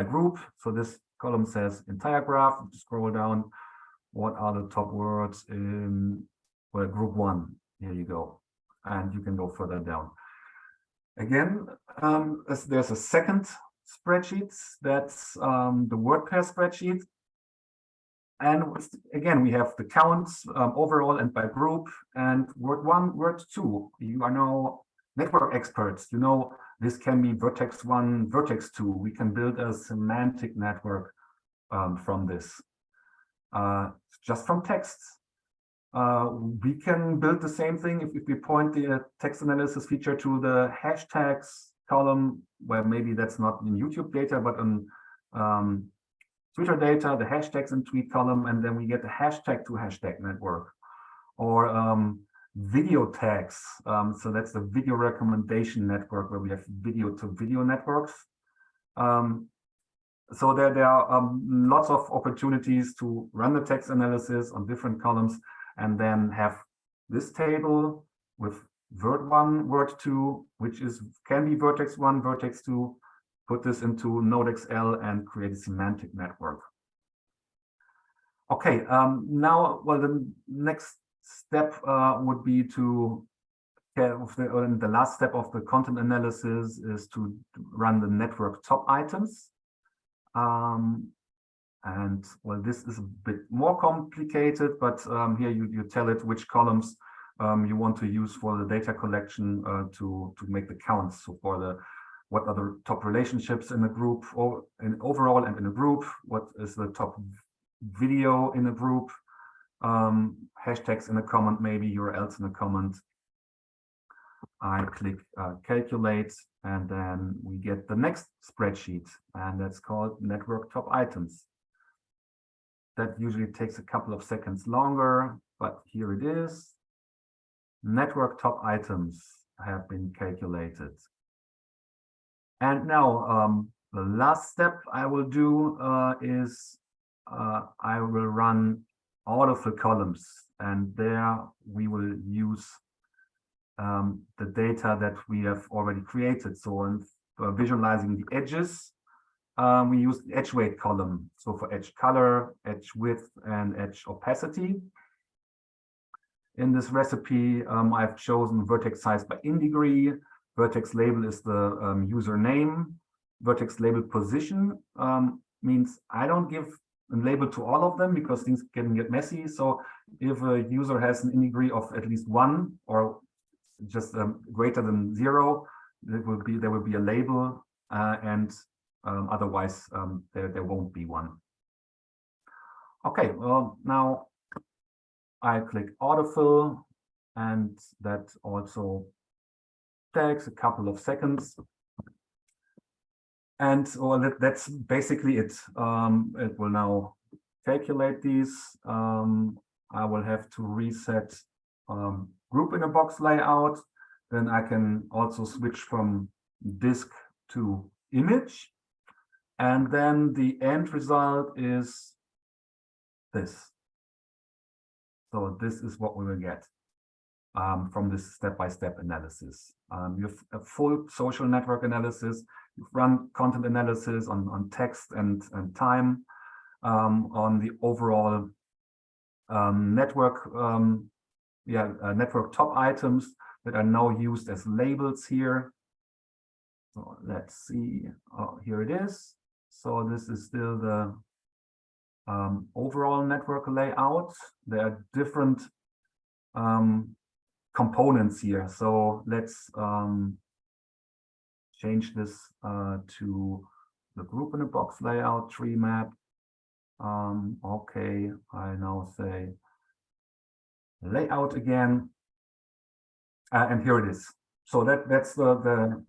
S3: group. So this column says entire graph. If you scroll down, what are the top words in, well, group 1? Here you go, and you can go further down. Again, there's a second spreadsheet, that's the word pair spreadsheet. And again, we have the counts overall and by group, and word 1, word 2. You are now network experts. You know, this can be vertex 1, vertex 2. We can build a semantic network from this. Just from texts. We can build the same thing if we point the text analysis feature to the hashtags column, where maybe that's not in YouTube data, but on Twitter data, the hashtags and tweet column, and then we get the hashtag to hashtag network. Or video tags. So that's the video recommendation network, where we have video to video networks. So there are lots of opportunities to run the text analysis on different columns and then have this table with word1, word2, which can be vertex 1, vertex 2, put this into NodeXL and create a semantic network. Okay, now, well, the next step would be to, the last step of the content analysis is to run the network top items. And well, this is a bit more complicated, but here you tell it which columns you want to use for the data collection to make the counts. So for what are the top relationships in a group or overall and in a group, what is the top video in a group, hashtags in a comment, maybe URLs in a comment. I click calculate, and then we get the next spreadsheet, and that's called network top items. That usually takes a couple of seconds longer, but here it is. Network top items have been calculated. And now the last step I will do is I will run all of the columns, and there we will use the data that we have already created. So in visualizing the edges, we use the edge weight column. So for edge color, edge width, and edge opacity. In this recipe, I've chosen vertex size by in degree. Vertex label is the username. Vertex label position means I don't give a label to all of them because things can get messy. So if a user has an in degree of at least 1 or just greater than 0, there will be a label, and otherwise there won't be one. Okay, well, now I click autofill, and that also takes a couple of seconds. And well, that's basically it. It will now calculate these. I will have to reset group in a box layout. Then I can also switch from disk to image. And then the end result is this. So this is what we will get from this step-by-step analysis. You have a full social network analysis. You've run content analysis on text and time, on the overall network, network top items that are now used as labels here. So let's see. Oh, here it is. So this is still the overall network layout. There are different components here. So let's change this to the group in a box layout tree map. Okay, I now say layout again, and here it is. So that's the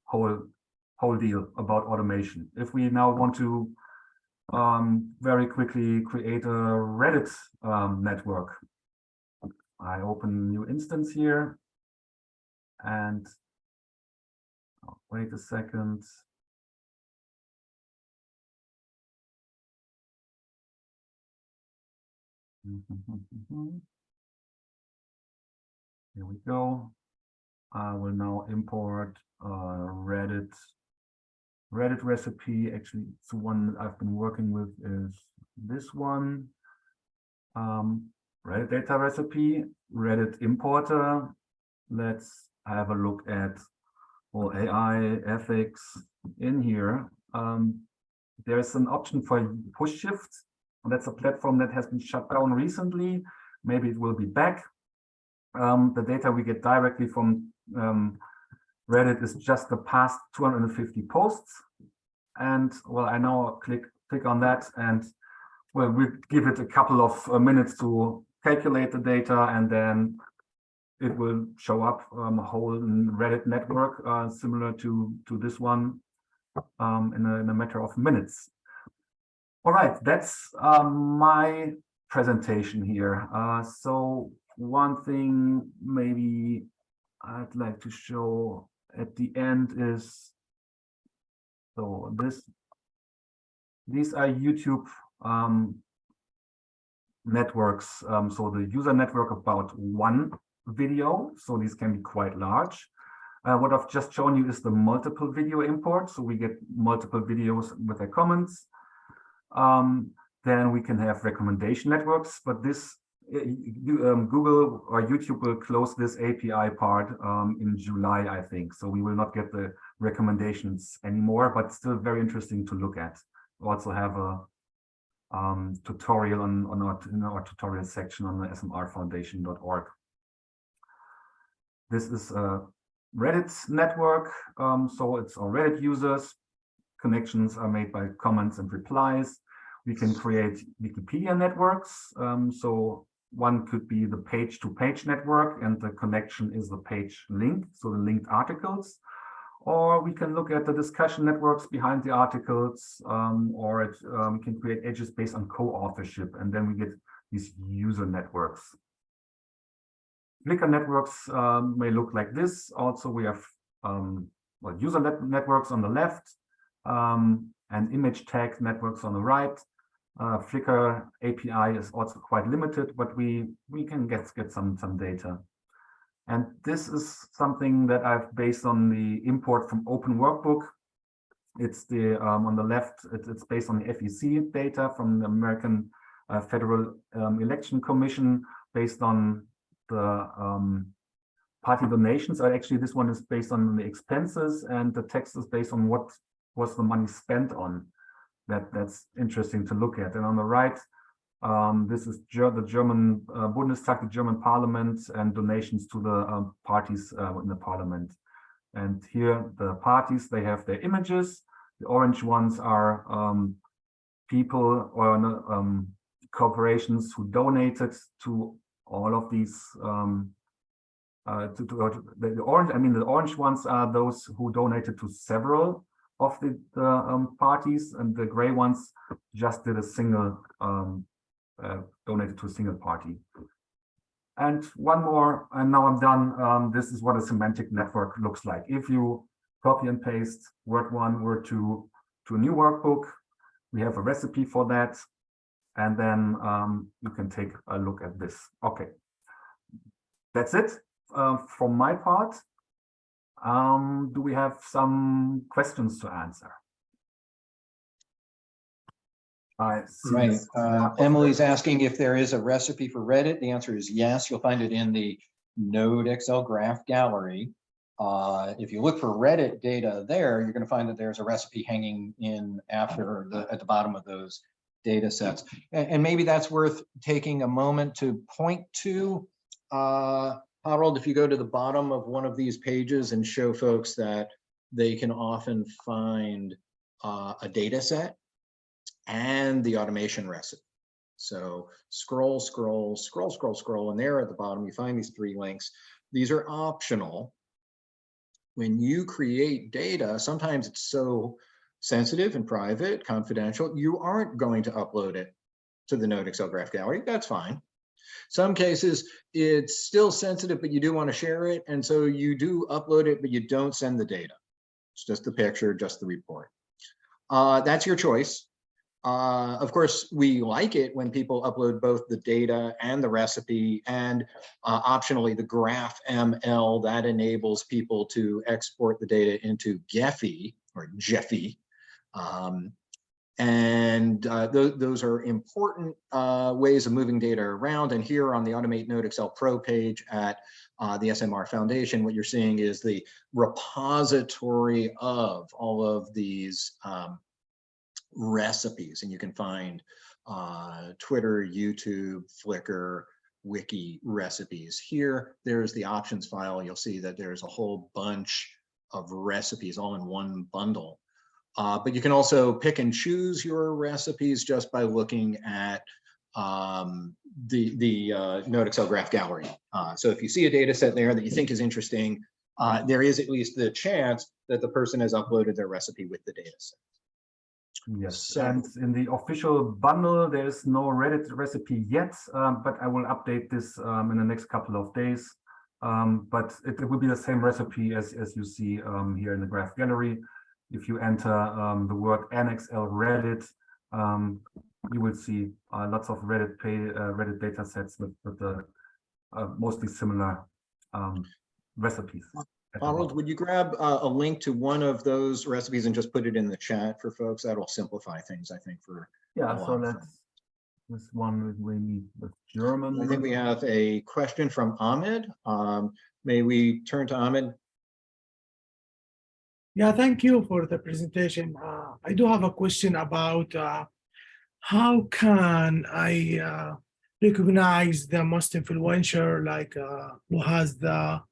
S3: whole deal about automation. If we now want to very quickly create a Reddit network, I open new instance here, and wait a second. Here we go. I will now import Reddit recipe. Actually, it's the one I've been working with is this one. Reddit data recipe, Reddit importer. Let's have a look at AI ethics in here. There's an option for push shift. That's a platform that has been shut down recently. Maybe it will be back. The data we get directly from Reddit is just the past 250 posts. And well, I now click on that, and well, we give it a couple of minutes to calculate the data, and then it will show up a whole Reddit network similar to this one in a matter of minutes. All right, that's my presentation here. So one thing maybe I'd like to show at the end is, so this These are YouTube networks. So the user network about one video. So these can be quite large. What I've just shown you is the multiple video import. So we get multiple videos with their comments. Then we can have recommendation networks, but this Google or YouTube will close this API part in July, I think. So we will not get the recommendations anymore, but still very interesting to look at. We also have a tutorial in our tutorial section on the smrfoundation.org. This is a Reddit network, so it's all Reddit users. Connections are made by comments and replies. We can create Wikipedia networks. So one could be the page-to-page network, and the connection is the page link, so the linked articles. Or we can look at the discussion networks behind the articles, or we can create edges based on co-authorship, and then we get these user networks. Flickr networks may look like this. Also, we have user networks on the left, and image tag networks on the right. Flickr API is also quite limited, but we can get some data. And this is something that I've based on the import from Open Workbook. It's the on the left, it's based on the FEC data from the American Federal Election Commission, based on the party donations. Actually, this one is based on the expenses, and the text is based on what was the money spent on. That's interesting to look at. And on the right, this is the German Bundestag, the German Parliament, and donations to the parties in the Parliament. And here, the parties, they have their images. The orange ones are people or corporations who donated to all of these. The orange ones are those who donated to several of the parties, and the gray ones just did a single donated to a single party. And one more, and now I'm done. This is what a semantic network looks like. If you copy and paste word 1, word 2 to a new workbook, we have a recipe for that. And then you can take a look at this. Okay, that's it from my part. Do we have some questions to answer?
S1: Right. Emily's asking if there is a recipe for Reddit. The answer is yes. You'll find it in the NodeXL graph gallery. If you look for Reddit data there, you're going to find that there's a recipe hanging in at the bottom of those data sets. And maybe that's worth taking a moment to point to. Harold, if you go to the bottom of one of these pages and show folks that they can often find a data set and the automation recipe. So scroll, scroll, scroll, scroll, scroll, and there at the bottom, you find these 3 links. These are optional. When you create data, sometimes it's so sensitive and private, confidential, you aren't going to upload it to the NodeXL graph gallery. That's fine. Some cases, it's still sensitive, but you do want to share it. And so you do upload it, but you don't send the data. It's just the picture, just the report. That's your choice. Of course, we like it when people upload both the data and the recipe, and optionally the graph ML that enables people to export the data into Gephi or Gephi. Those are important ways of moving data around. And here on the Automate NodeXL Pro page at the SMR Foundation, what you're seeing is the repository of all of these recipes, and you can find Twitter, YouTube, Flickr, Wiki recipes. Here, there's the options file. You'll see that there's a whole bunch of recipes all in one bundle. But you can also pick and choose your recipes just by looking at the NodeXL graph gallery. So if you see a data set there that you think is interesting, there is at least the chance that the person has uploaded their recipe with the data set.
S3: Yes, and in the official bundle, there is no Reddit recipe yet, but I will update this in the next couple of days. But it will be the same recipe as you see here in the graph gallery. If you enter the word NXL Reddit, you will see lots of Reddit data sets with the mostly similar recipes.
S1: Harold, would you grab a link to one of those recipes and just put it in the chat for folks? That'll simplify things, I think, for
S3: Yeah,
S1: a lot
S3: so
S1: of them.
S3: let's this one with German.
S1: I think we have a question from Ahmed. May we turn to Ahmed?
S10: Yeah, thank you for the presentation. I do have a question about how can I recognize the most influential, like who has the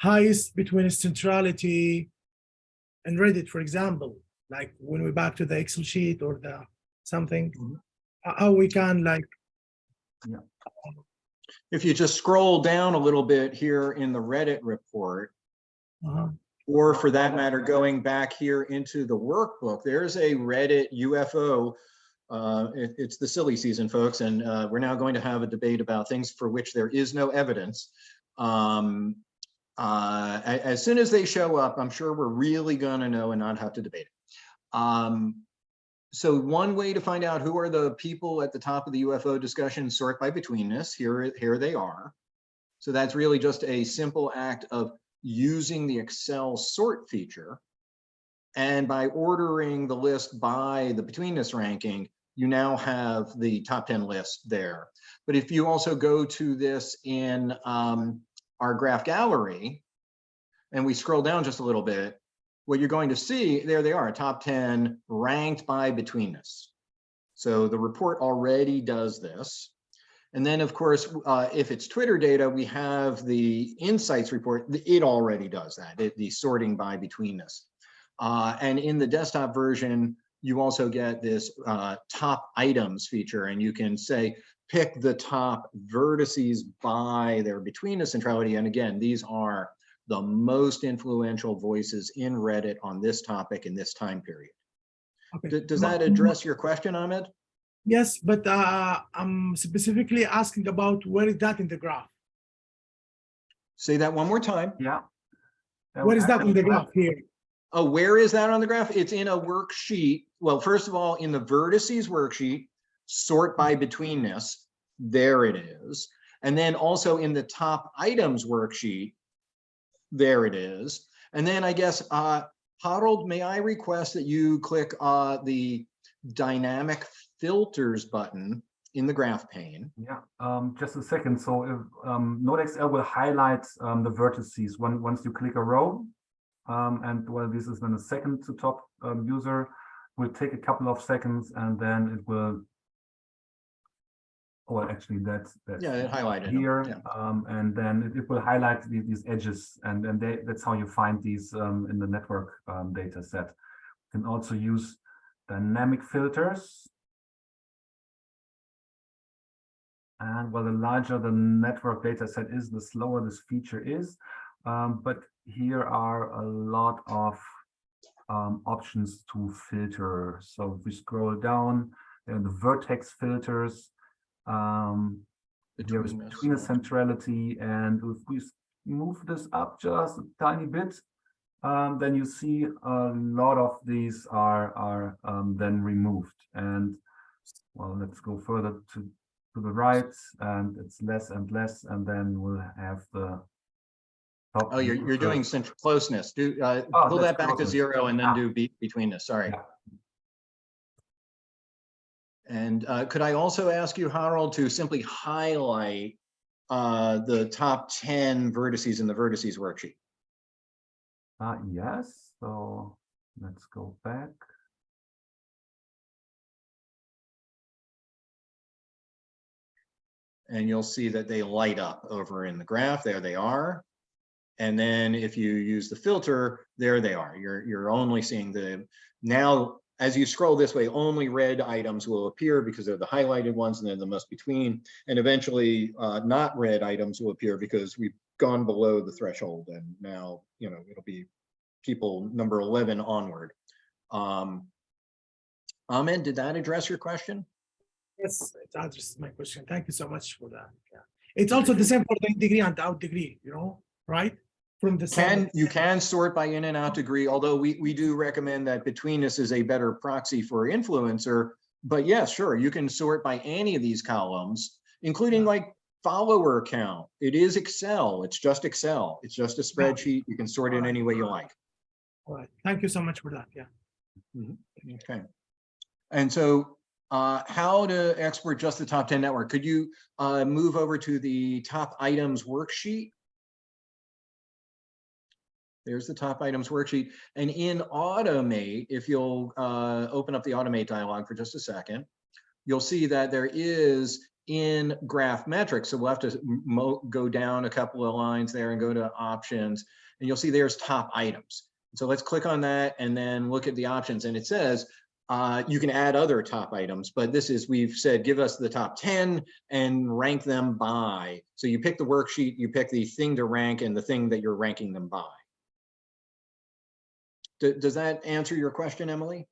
S10: highest between centrality and Reddit, for example, like when we're back to the Excel sheet or the something, how we can like.
S3: Yeah.
S1: If you just scroll down a little bit here in the Reddit report, or for that matter, going back here into the workbook, there's a Reddit UFO. It's the silly season, folks, and we're now going to have a debate about things for which there is no evidence. As soon as they show up, I'm sure we're really going to know and not have to debate it. So one way to find out who are the people at the top of the UFO discussion, sort by betweenness. Here they are. So that's really just a simple act of using the Excel sort feature. And by ordering the list by the betweenness ranking, you now have the top 10 list there. But if you also go to this in our graph gallery, and we scroll down just a little bit, what you're going to see, there they are, top 10 ranked by betweenness. So the report already does this. And then, of course, if it's Twitter data, we have the insights report. It already does that, the sorting by betweenness. And in the desktop version, you also get this top items feature, and you can say, pick the top vertices by their betweenness centrality. And again, these are the most influential voices in Reddit on this topic in this time period. Okay. Does that address your question, Ahmed?
S10: Yes, but I'm specifically asking about where is that in the graph?
S1: Say that one more time.
S3: Yeah.
S10: Where is that in the graph here?
S1: Oh, where is that on the graph? It's in a worksheet. Well, first of all, in the vertices worksheet, sort by betweenness, there it is. And then also in the top items worksheet, there it is. And then I guess, Harold, may I request that you click the dynamic filters button in the graph pane?
S3: Yeah, just a second. So if NodeXL will highlight the vertices once you click a row. And well, this is then a second to top user. Will take a couple of seconds, and then it will. Well, actually, that's
S1: yeah, it highlighted
S3: here,
S1: yeah.
S3: And then it will highlight these edges, and that's how you find these in the network data set. You can also use dynamic filters. And well, the larger the network data set is, the slower this feature is. But here are a lot of options to filter. So if we scroll down, the vertex filters, there is between centrality, and if we move this up just a tiny bit, then you see a lot of these are then removed. And well, let's go further to the right, and it's less and less, and then we'll have the top.
S1: Oh, you're doing central closeness. Do pull that back to 0 and then do betweenness. Sorry. Yeah. And could I also ask you, Harold, to simply highlight the top 10 vertices in the vertices worksheet?
S3: Yes. So let's go back.
S1: And you'll see that they light up over in the graph. There they are. And then if you use the filter, there they are. You're only seeing the, now as you scroll this way, only red items will appear because they're the highlighted ones, and they're the most between. And eventually not red items will appear because we've gone below the threshold, and now, you know, it'll be people number 11 onward. Ahmed, did that address your question?
S10: Yes, it addresses my question. Thank you so much for that. Yeah. It's also the same for the in degree and out degree, you know, right? From the
S1: you can sort by in and out degree, although we do recommend that betweenness is a better proxy for influencer, But yeah, sure, you can sort by any of these columns, including like follower count. It is Excel. It's just Excel. It's just a spreadsheet. You can sort it any way you like.
S10: All right. Thank you so much for that. Yeah.
S1: Okay. And so how to export just the top 10 network? Could you move over to the top items worksheet? There's the top items worksheet. And in Automate, if you'll open up the Automate dialog for just a second, you'll see that there is in graph metrics. So we'll have to go down a couple of lines there and go to options, and you'll see there's top items. So let's click on that and then look at the options. And it says you can add other top items, but this is, we've said, give us the top 10 and rank them by. So you pick the worksheet, you pick the thing to rank and the thing that you're ranking them by. Does that answer your question, Emily?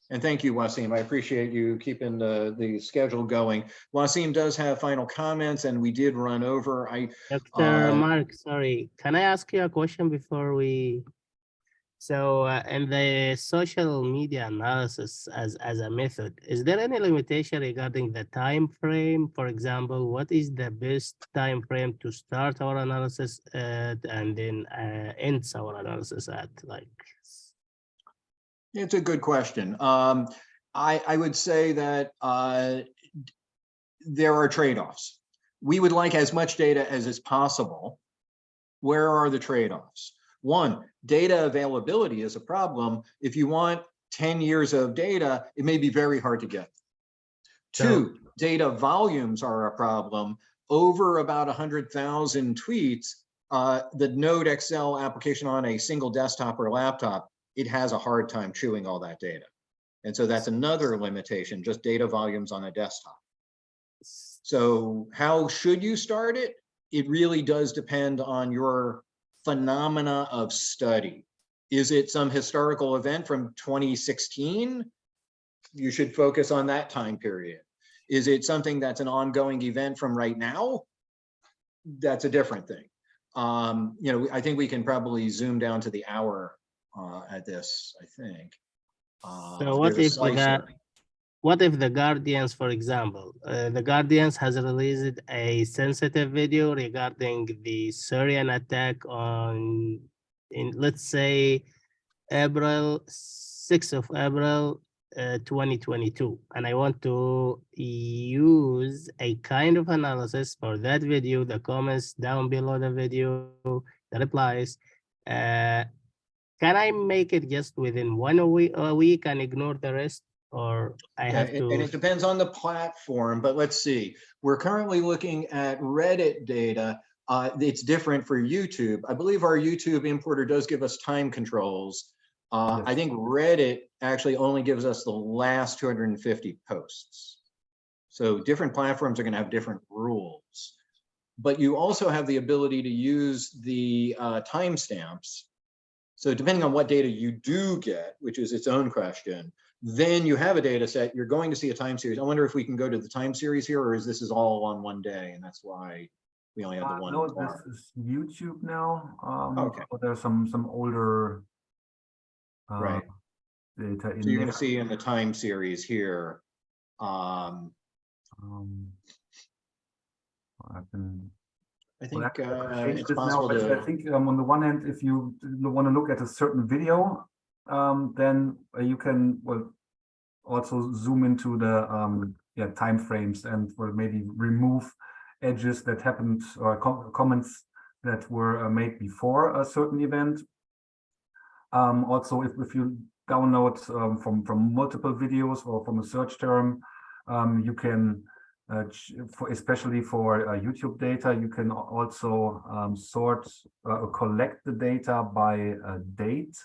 S1: And thank you, Wasim. I appreciate you keeping the schedule going. Wasim does have final comments, and we did run over.
S12: Dr. Mark, sorry, can I ask you a question before we? So in the social media analysis as a method, is there any limitation regarding the time frame? For example, what is the best time frame to start our analysis at and then ends our analysis at? Like,
S1: it's a good question. I would say that there are trade-offs. We would like as much data as is possible. Where are the trade-offs? One, data availability is a problem. If you want 10 years of data, it may be very hard to get. Two, data volumes are a problem. Over about 100,000 tweets, the NodeXL application on a single desktop or laptop, it has a hard time chewing all that data. And so that's another limitation, just data volumes on a desktop. So how should you start it? It really does depend on your phenomena of study. Is it some historical event from 2016? You should focus on that time period. Is it something that's an ongoing event from right now? That's a different thing. You know, I think we can probably zoom down to the hour at this, I think.
S12: so what if the Guardians, for example, the Guardians has released a sensitive video regarding the Syrian attack in let's say April 6th of April 2022, and I want to use a kind of analysis for that video, the comments down below the video, the replies. Can I make it just within a week and ignore the rest? Or I have to.
S1: And it depends on the platform, but let's see. We're currently looking at Reddit data. It's different for YouTube. I believe our YouTube importer does give us time controls. Yes. I think Reddit actually only gives us the last 250 posts. So different platforms are going to have different rules. But you also have the ability to use the timestamps. So depending on what data you do get, which is its own question, then you have a data set, you're going to see a time series. I wonder if we can go to the time series here, or is this all on one day? And that's why we only have the one.
S3: No, this is YouTube now.
S1: Okay.
S3: But there's some older
S1: right.
S3: Data in
S1: so you're
S3: there.
S1: Going to see in the time series here. I think it's possible
S3: to. I think on the one hand, if you want to look at a certain video, then you can also zoom into the time frames and maybe remove edges that happened or comments that were made before a certain event. Also, if you download from multiple videos or from a search term, you can. Especially for YouTube data, you can also sort or collect the data by date,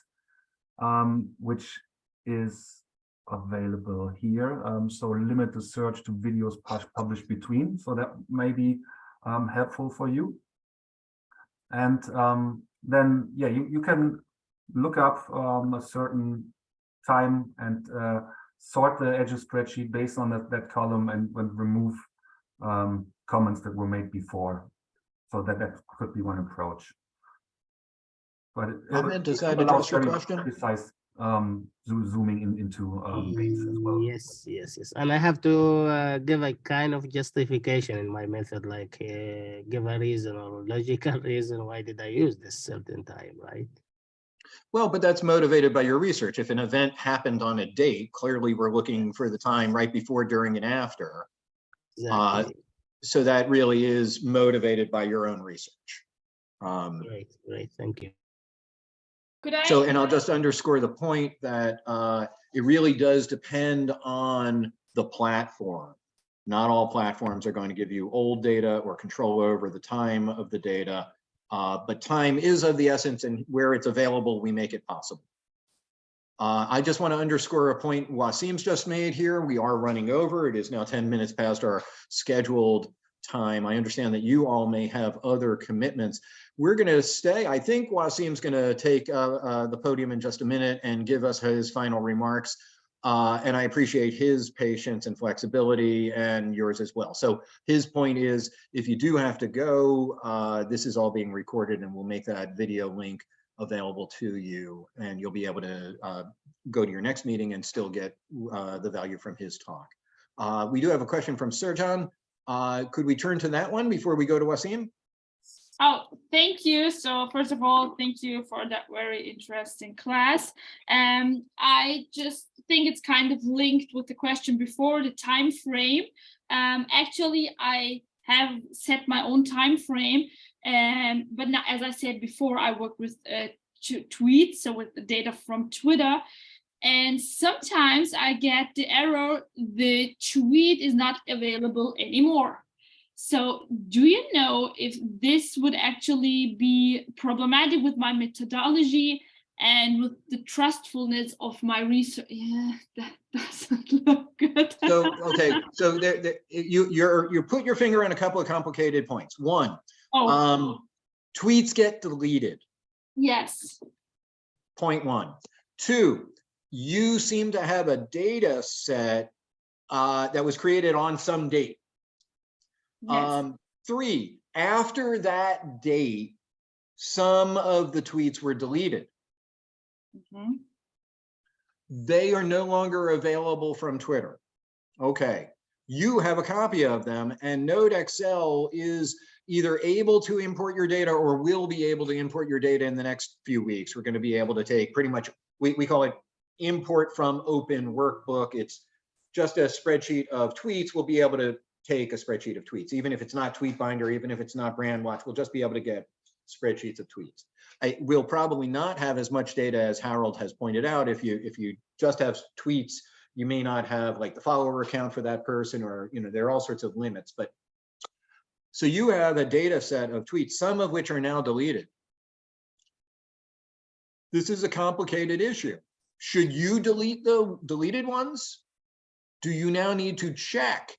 S3: which is available here. So limit the search to videos published between. So that may be helpful for you. And then, yeah, you can look up a certain time and sort the edges spreadsheet based on that column and remove comments that were made before. So that could be one approach. But
S1: Ahmed, does that address your question?
S3: Precise zooming into mains as well.
S12: Yes, yes, yes. And I have to give a kind of justification in my method, like give a reason or logical reason why did I use this certain time, right?
S1: Well, but that's motivated by your research. If an event happened on a date, clearly we're looking for the time right before, during, and after.
S12: Exactly.
S1: So that really is motivated by your own research.
S12: Great, great, thank you.
S9: Could I?
S1: So, and I'll just underscore the point that it really does depend on the platform. Not all platforms are going to give you old data or control over the time of the data, but time is of the essence, and where it's available, we make it possible. I just want to underscore a point Wasim's just made here. We are running over. It is now 10 minutes past our scheduled time. I understand that you all may have other commitments. We're going to stay. I think Wasim's going to take the podium in just a minute and give us his final remarks. And I appreciate his patience and flexibility, and yours as well. So his point is, if you do have to go, this is all being recorded, and we'll make that video link available to you, and you'll be able to go to your next meeting and still get the value from his talk. We do have a question from Serjan. Could we turn to that one before we go to Wasim?
S9: Oh, thank you. So first of all, thank you for that very interesting class. I just think it's kind of linked with the question before, the time frame. Actually, I have set my own time frame, but now, as I said before, I work with tweets, so with the data from Twitter. And sometimes I get the error, the tweet is not available anymore. So do you know if this would actually be problematic with my methodology and with the trustfulness of my research? Yeah, that doesn't look good.
S1: So, okay, so you put your finger on a couple of complicated points. One, tweets get deleted.
S9: Yes.
S1: Point one. Two, you seem to have a data set that was created on some date.
S9: Yes.
S1: Three, after that date, some of the tweets were deleted.
S9: Mm-hmm.
S1: They are no longer available from Twitter. Okay, you have a copy of them, and NodeXL is either able to import your data or will be able to import your data in the next few weeks. We're going to be able to take pretty much, we call it import from open workbook. It's just a spreadsheet of tweets. We'll be able to take a spreadsheet of tweets, even if it's not TweetBinder, even if it's not BrandWatch, we'll just be able to get spreadsheets of tweets. We'll probably not have as much data as Harold has pointed out. If you just have tweets, you may not have like the follower account for that person, or there are all sorts of limits. But so you have a data set of tweets, some of which are now deleted. This is a complicated issue. Should you delete the deleted ones? Do you now need to check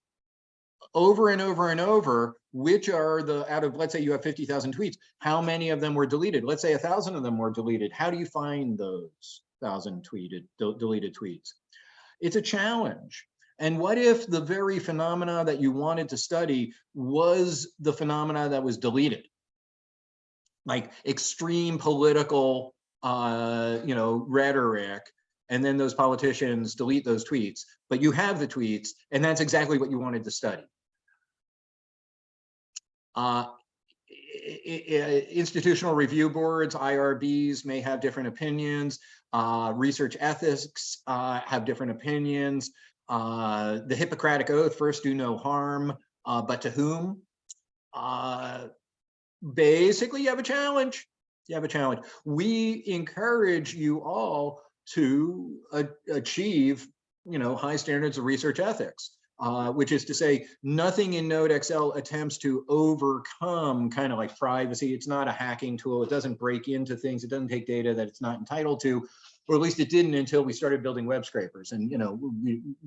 S1: over and over and over which are the, out of, let's say you have 50,000 tweets, how many of them were deleted? Let's say 1,000 of them were deleted. How do you find those 1,000 deleted tweets? It's a challenge. And what if the very phenomena that you wanted to study was the phenomena that was deleted? Like extreme political rhetoric, and then those politicians delete those tweets, but you have the tweets, and that's exactly what you wanted to study. Institutional review boards, IRBs, may have different opinions. Research ethics have different opinions. The Hippocratic Oath, first do no harm, but to whom? Basically, you have a challenge. You have a challenge. We encourage you all to achieve, high standards of research ethics. Which is to say, nothing in NodeXL attempts to overcome kind of like privacy. It's not a hacking tool. It doesn't break into things. It doesn't take data that it's not entitled to, or at least it didn't until we started building web scrapers. And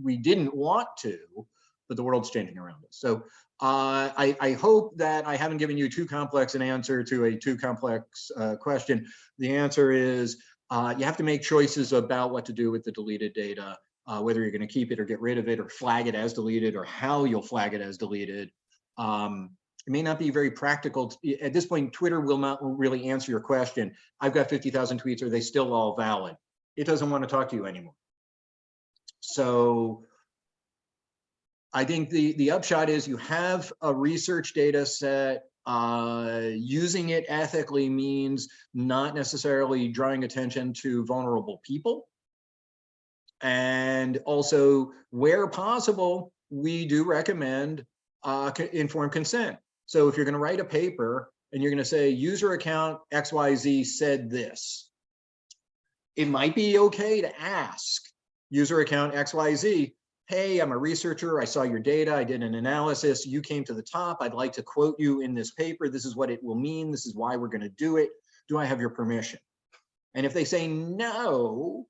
S1: we didn't want to, but the world's changing around us. So I hope that I haven't given you too complex an answer to a too complex question. The answer is you have to make choices about what to do with the deleted data. Whether you're going to keep it or get rid of it or flag it as deleted, or how you'll flag it as deleted. It may not be very practical. At this point, Twitter will not really answer your question. I've got 50,000 tweets. Are they still all valid? it doesn't want to talk to you anymore. So I think the upshot is you have a research data set. Using it ethically means not necessarily drawing attention to vulnerable people. And also, where possible, we do recommend informed consent. So if you're going to write a paper and you're going to say user account XYZ said this, it might be okay to ask user account XYZ, hey, I'm a researcher, I saw your data, I did an analysis, you came to the top, I'd like to quote you in this paper, this is what it will mean, this is why we're going to do it, do I have your permission? And if they say no,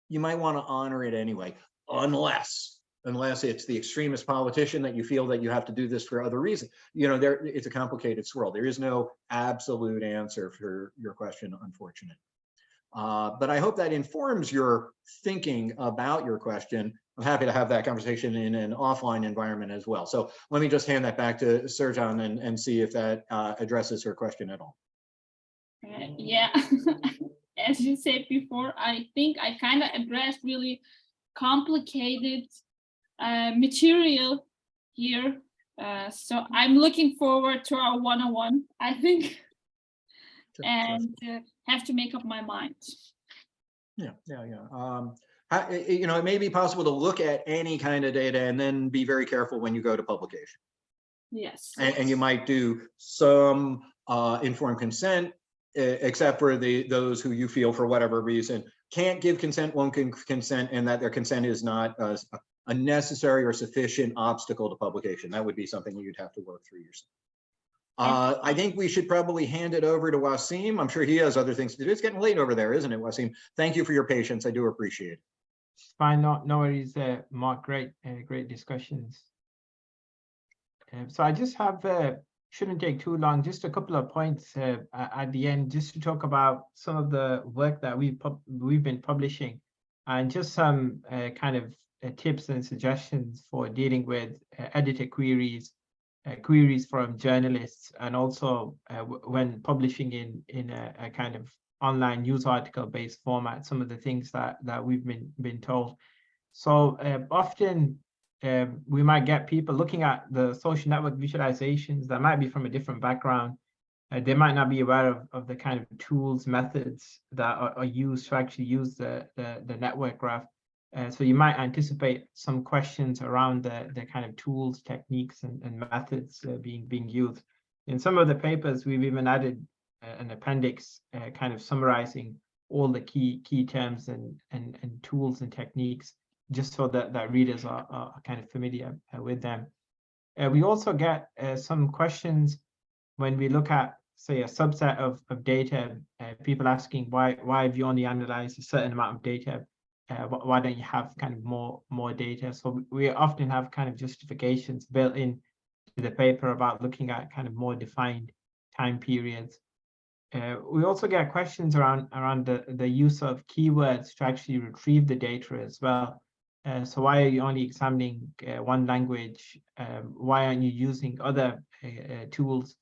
S1: you might want to honor it anyway, unless it's the extremist politician that you feel that you have to do this for other reasons. You know, it's a complicated swirl. There is no absolute answer for your question, unfortunately. But I hope that informs your thinking about your question. I'm happy to have that conversation in an offline environment as well. So let me just hand that back to Serjan and see if that addresses her question at all.
S9: Yeah, as you said before, I think I kind of addressed really complicated material here. So I'm looking forward to our one-on-one, I think, and have to make up my mind.
S1: Yeah. You know, it may be possible to look at any kind of data and then be very careful when you go to publication.
S9: Yes.
S1: And you might do some informed consent, except for those who you feel for whatever reason can't give consent, won't consent, and that their consent is not a necessary or sufficient obstacle to publication. That would be something you'd have to work through yourself. I think we should probably hand it over to Wasim. I'm sure he has other things to do. It's getting late over there, isn't it, Wasim? Thank you for your patience. I do appreciate it.
S2: Fine, no worries, Mark. Great discussions. So I just have, shouldn't take too long, just a couple of points at the end, just to talk about some of the work that we've been publishing, and just some kind of tips and suggestions for dealing with editor queries, queries from journalists, and also when publishing in a kind of online news article based format, some of the things that we've been told. So often we might get people looking at the social network visualizations that might be from a different background. They might not be aware of the kind of tools, methods that are used to actually use the network graph. So you might anticipate some questions around the kind of tools, techniques, and methods being used. In some of the papers, we've even added an appendix kind of summarizing all the key terms and tools and techniques, just so that readers are kind of familiar with them. We also get some questions when we look at, say, a subset of data, people asking why have you only analyzed a certain amount of data? Why don't you have kind of more data? So we often have kind of justifications built in to the paper about looking at kind of more defined time periods. We also get questions around the use of keywords to actually retrieve the data as well. So why are you only examining one language? Why aren't you using other tools?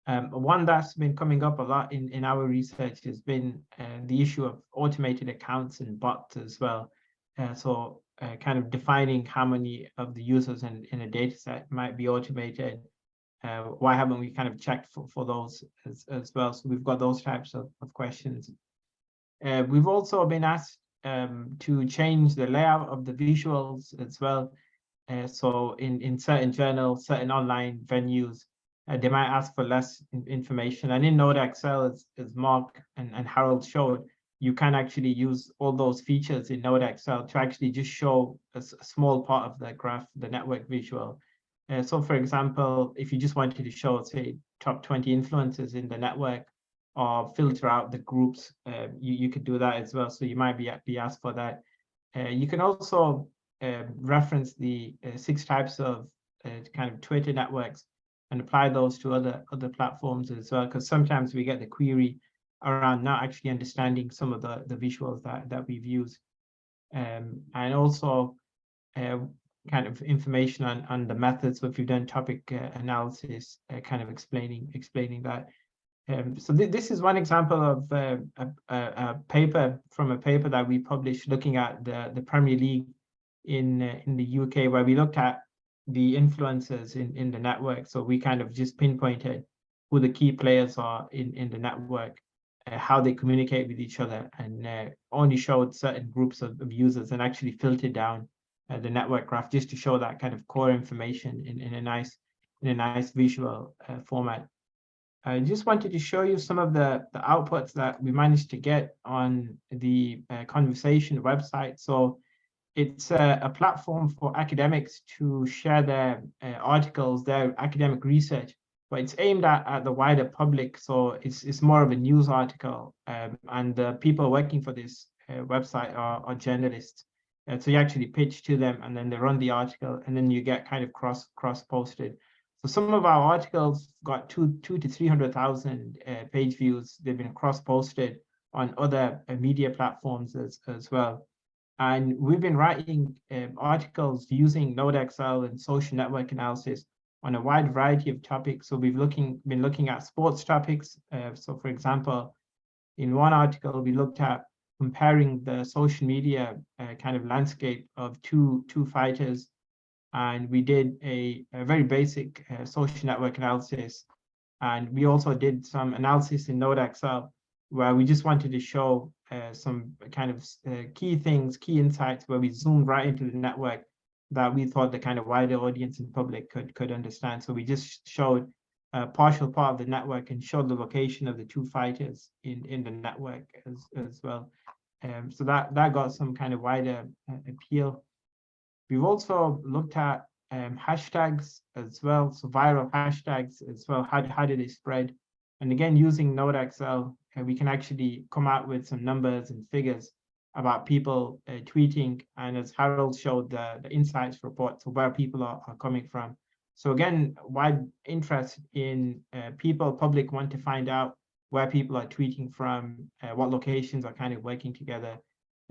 S2: One that's been coming up a lot in our research has been the issue of automated accounts and bots as well. So kind of defining how many of the users in a data set might be automated. Why haven't we kind of checked for those as well? So we've got those types of questions. We've also been asked to change the layout of the visuals as well. So in certain journals, certain online venues, they might ask for less information. And in NodeXL, as Mark and Harold showed, you can actually use all those features in NodeXL to actually just show a small part of the graph, the network visual. So for example, if you just wanted to show, say, top 20 influencers in the network, or filter out the groups, you could do that as well. So you might be asked for that. You can also reference the 6 types of kind of Twitter networks and apply those to other platforms as well, because sometimes we get the query around not actually understanding some of the visuals that we've used. And also kind of information on the methods. So if you've done topic analysis, kind of explaining that. So this is one example of a paper that we published looking at the Premier League in the UK, where we looked at the influencers in the network. So we kind of just pinpointed who the key players are in the network, how they communicate with each other, and only showed certain groups of users, and actually filtered down the network graph just to show that kind of core information in a nice visual format. I just wanted to show you some of the outputs that we managed to get on the conversation website. So it's a platform for academics to share their articles, their academic research, but it's aimed at the wider public. So it's more of a news article, and the people working for this website are journalists. So you actually pitch to them, and then they run the article, and then you get kind of cross posted. So some of our articles got 200,000 to 300,000 page views. They've been cross-posted on other media platforms as well. And we've been writing articles using NodeXL and social network analysis on a wide variety of topics. So we've been looking at sports topics. So for example, in one article, we looked at comparing the social media kind of landscape of two fighters. And we did a very basic social network analysis. And we also did some analysis in NodeXL, where we just wanted to show some kind of key insights, where we zoomed right into the network that we thought the kind of wider audience and public could understand. So we just showed a partial part of the network and showed the location of the two fighters in the network as well. So that got some kind of wider appeal. We've also looked at hashtags as well, so viral hashtags as well. How do they spread? And again, using NodeXL, we can actually come out with some numbers and figures about people tweeting, and as Harold showed, the insights report, so where people are coming from. So again, wide interest in public want to find out where people are tweeting from, what locations are kind of working together.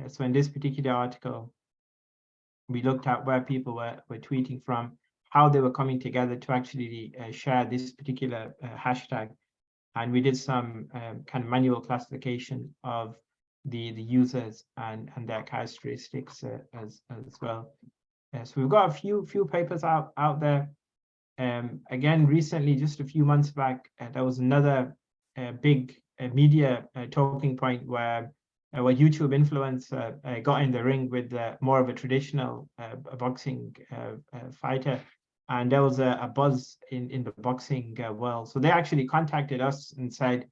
S2: So in this particular article, we looked at where people were tweeting from, how they were coming together to actually share this particular hashtag. And we did some kind of manual classification of the users and their characteristics as well. So we've got a few papers out there. Again, recently, just a few months back, there was another big media talking point where YouTube influencer got in the ring with more of a traditional boxing fighter, and there was a buzz in the boxing world. So they actually contacted us and said,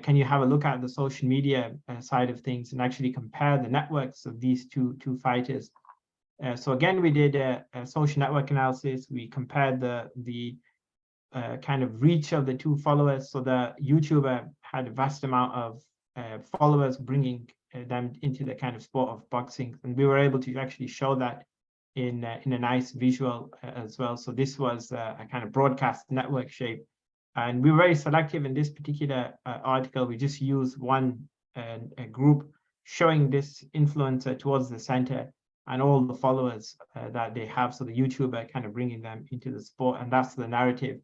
S2: can you have a look at the social media side of things and actually compare the networks of these two fighters? So again, we did a social network analysis. We compared the kind of reach of the two followers. So the YouTuber had a vast amount of followers, bringing them into the kind of sport of boxing, and we were able to actually show that in a nice visual as well. So this was a kind of broadcast network shape, and we were very selective in this particular article. We just used one group showing this influencer towards the center and all the followers that they have. So the YouTuber kind of bringing them into the sport, and that's the narrative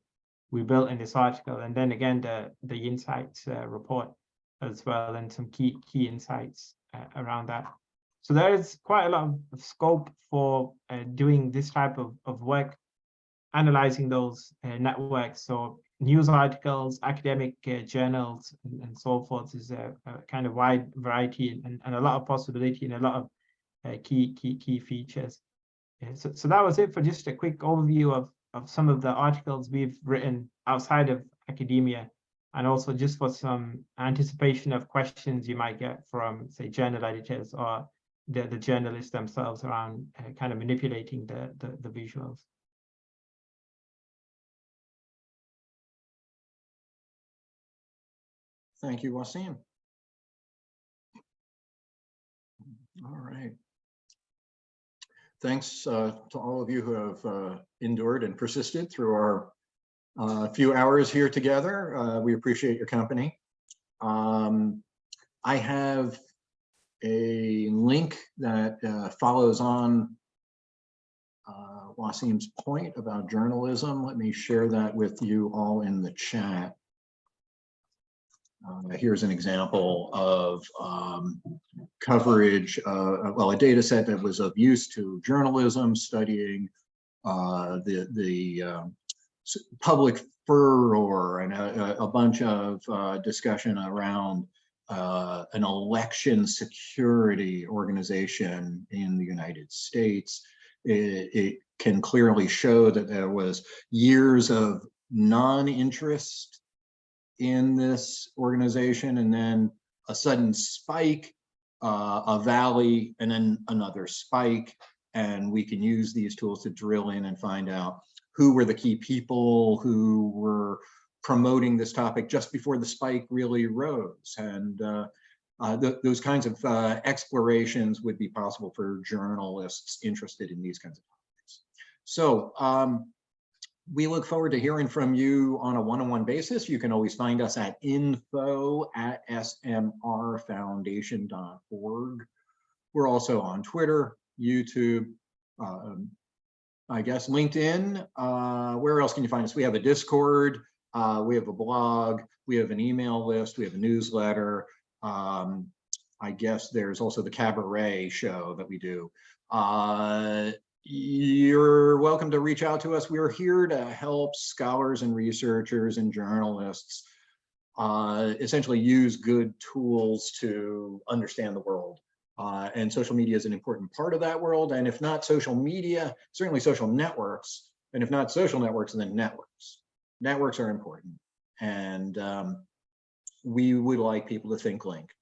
S2: we built in this article. And then again, the insights report as well, and some key insights around that. So there is quite a lot of scope for doing this type of work, analyzing those networks. So news articles, academic journals, and so forth is a kind of wide variety and a lot of possibility and a lot of key features. So that was it for just a quick overview of some of the articles we've written outside of academia, and also just for some anticipation of questions you might get from, say, journal editors or the journalists themselves around kind of manipulating the visuals.
S1: Thank you, Wasim. All right. Thanks to all of you who have endured and persisted through our few hours here together. We appreciate your company. I have a link that follows on Wasim's point about journalism. Let me share that with you all in the chat. Here's an example of coverage, well, a data set that was of use to journalism studying the public furor and a bunch of discussion around an election security organization in the United States. It can clearly show that there was years of non-interest in this organization, and then a sudden spike, a valley, and then another spike. And we can use these tools to drill in and find out who were the key people who were promoting this topic just before the spike really rose. And those kinds of explorations would be possible for journalists interested in these kinds of topics. So we look forward to hearing from you on a one-on-one basis. You can always find us at info@smrfoundation.org. We're also on Twitter, YouTube, I guess LinkedIn. Where else can you find us? We have a Discord, we have a blog, we have an email list, we have a newsletter. I guess there's also the cabaret show that we do. You're welcome to reach out to us. We're here to help scholars and researchers and journalists essentially use good tools to understand the world. And social media is an important part of that world. And if not social media, certainly social networks. And if not social networks, then networks. Networks are important. And we would like people to think link.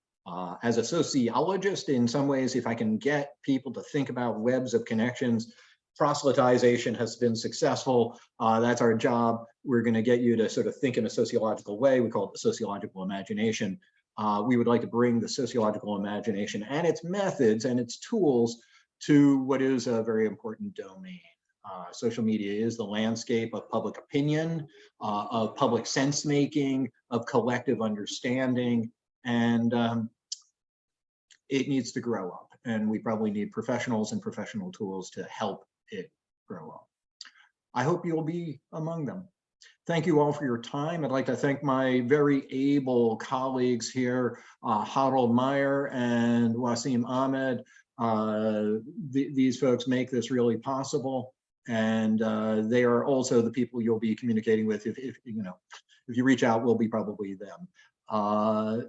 S1: As a sociologist, in some ways, if I can get people to think about webs of connections, proselytization has been successful. That's our job. We're going to get you to sort of think in a sociological way. We call it the sociological imagination. We would like to bring the sociological imagination and its methods and its tools to what is a very important domain. Social media is the landscape of public opinion, of public sense making, of collective understanding, and it needs to grow up. And we probably need professionals and professional tools to help it grow up. I hope you'll be among them. Thank you all for your time. I'd like to thank my very able colleagues here, Harold Meyer and Wasim Ahmed. These folks make this really possible. And they are also the people you'll be communicating with. If you reach out, we'll be probably them.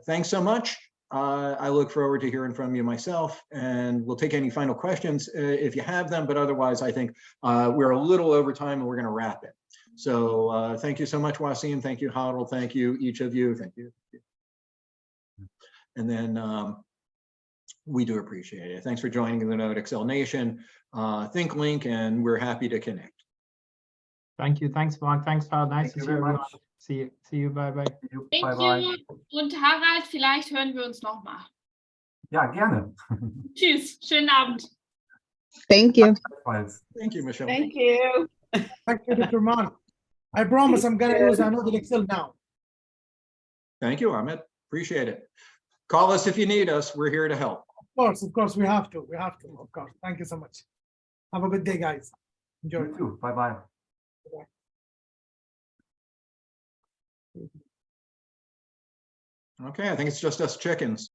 S1: Thanks so much. I look forward to hearing from you myself, and we'll take any final questions if you have them, but otherwise I think we're a little over time and we're going to wrap it. So thank you so much, Wasim. Thank you, Harold. Thank you, each of you. Thank you. And then we do appreciate it. Thanks for joining the NodeXL Nation. Think Link, and we're happy to connect.
S2: Thank you. Thanks, Mark. Thanks, Harold. Nice to see you. See you. Bye-bye.
S9: Thank you. Und Harald, vielleicht hören wir uns noch mal.
S3: Ja, gerne.
S9: Tschüss. Schönen Abend.
S15: Thank you.
S1: Thank you, Michelle.
S8: Thank you.
S10: Thank you, Dr. Mark. I promise I'm going to use NodeXL now.
S1: Thank you, Ahmed. Appreciate it. Call us if you need us. We're here to help.
S10: Of course, we have to. Of course. Thank you so much. Have a good day, guys. Enjoy.
S3: You too. Bye-bye.
S1: Okay, I think it's just us chickens.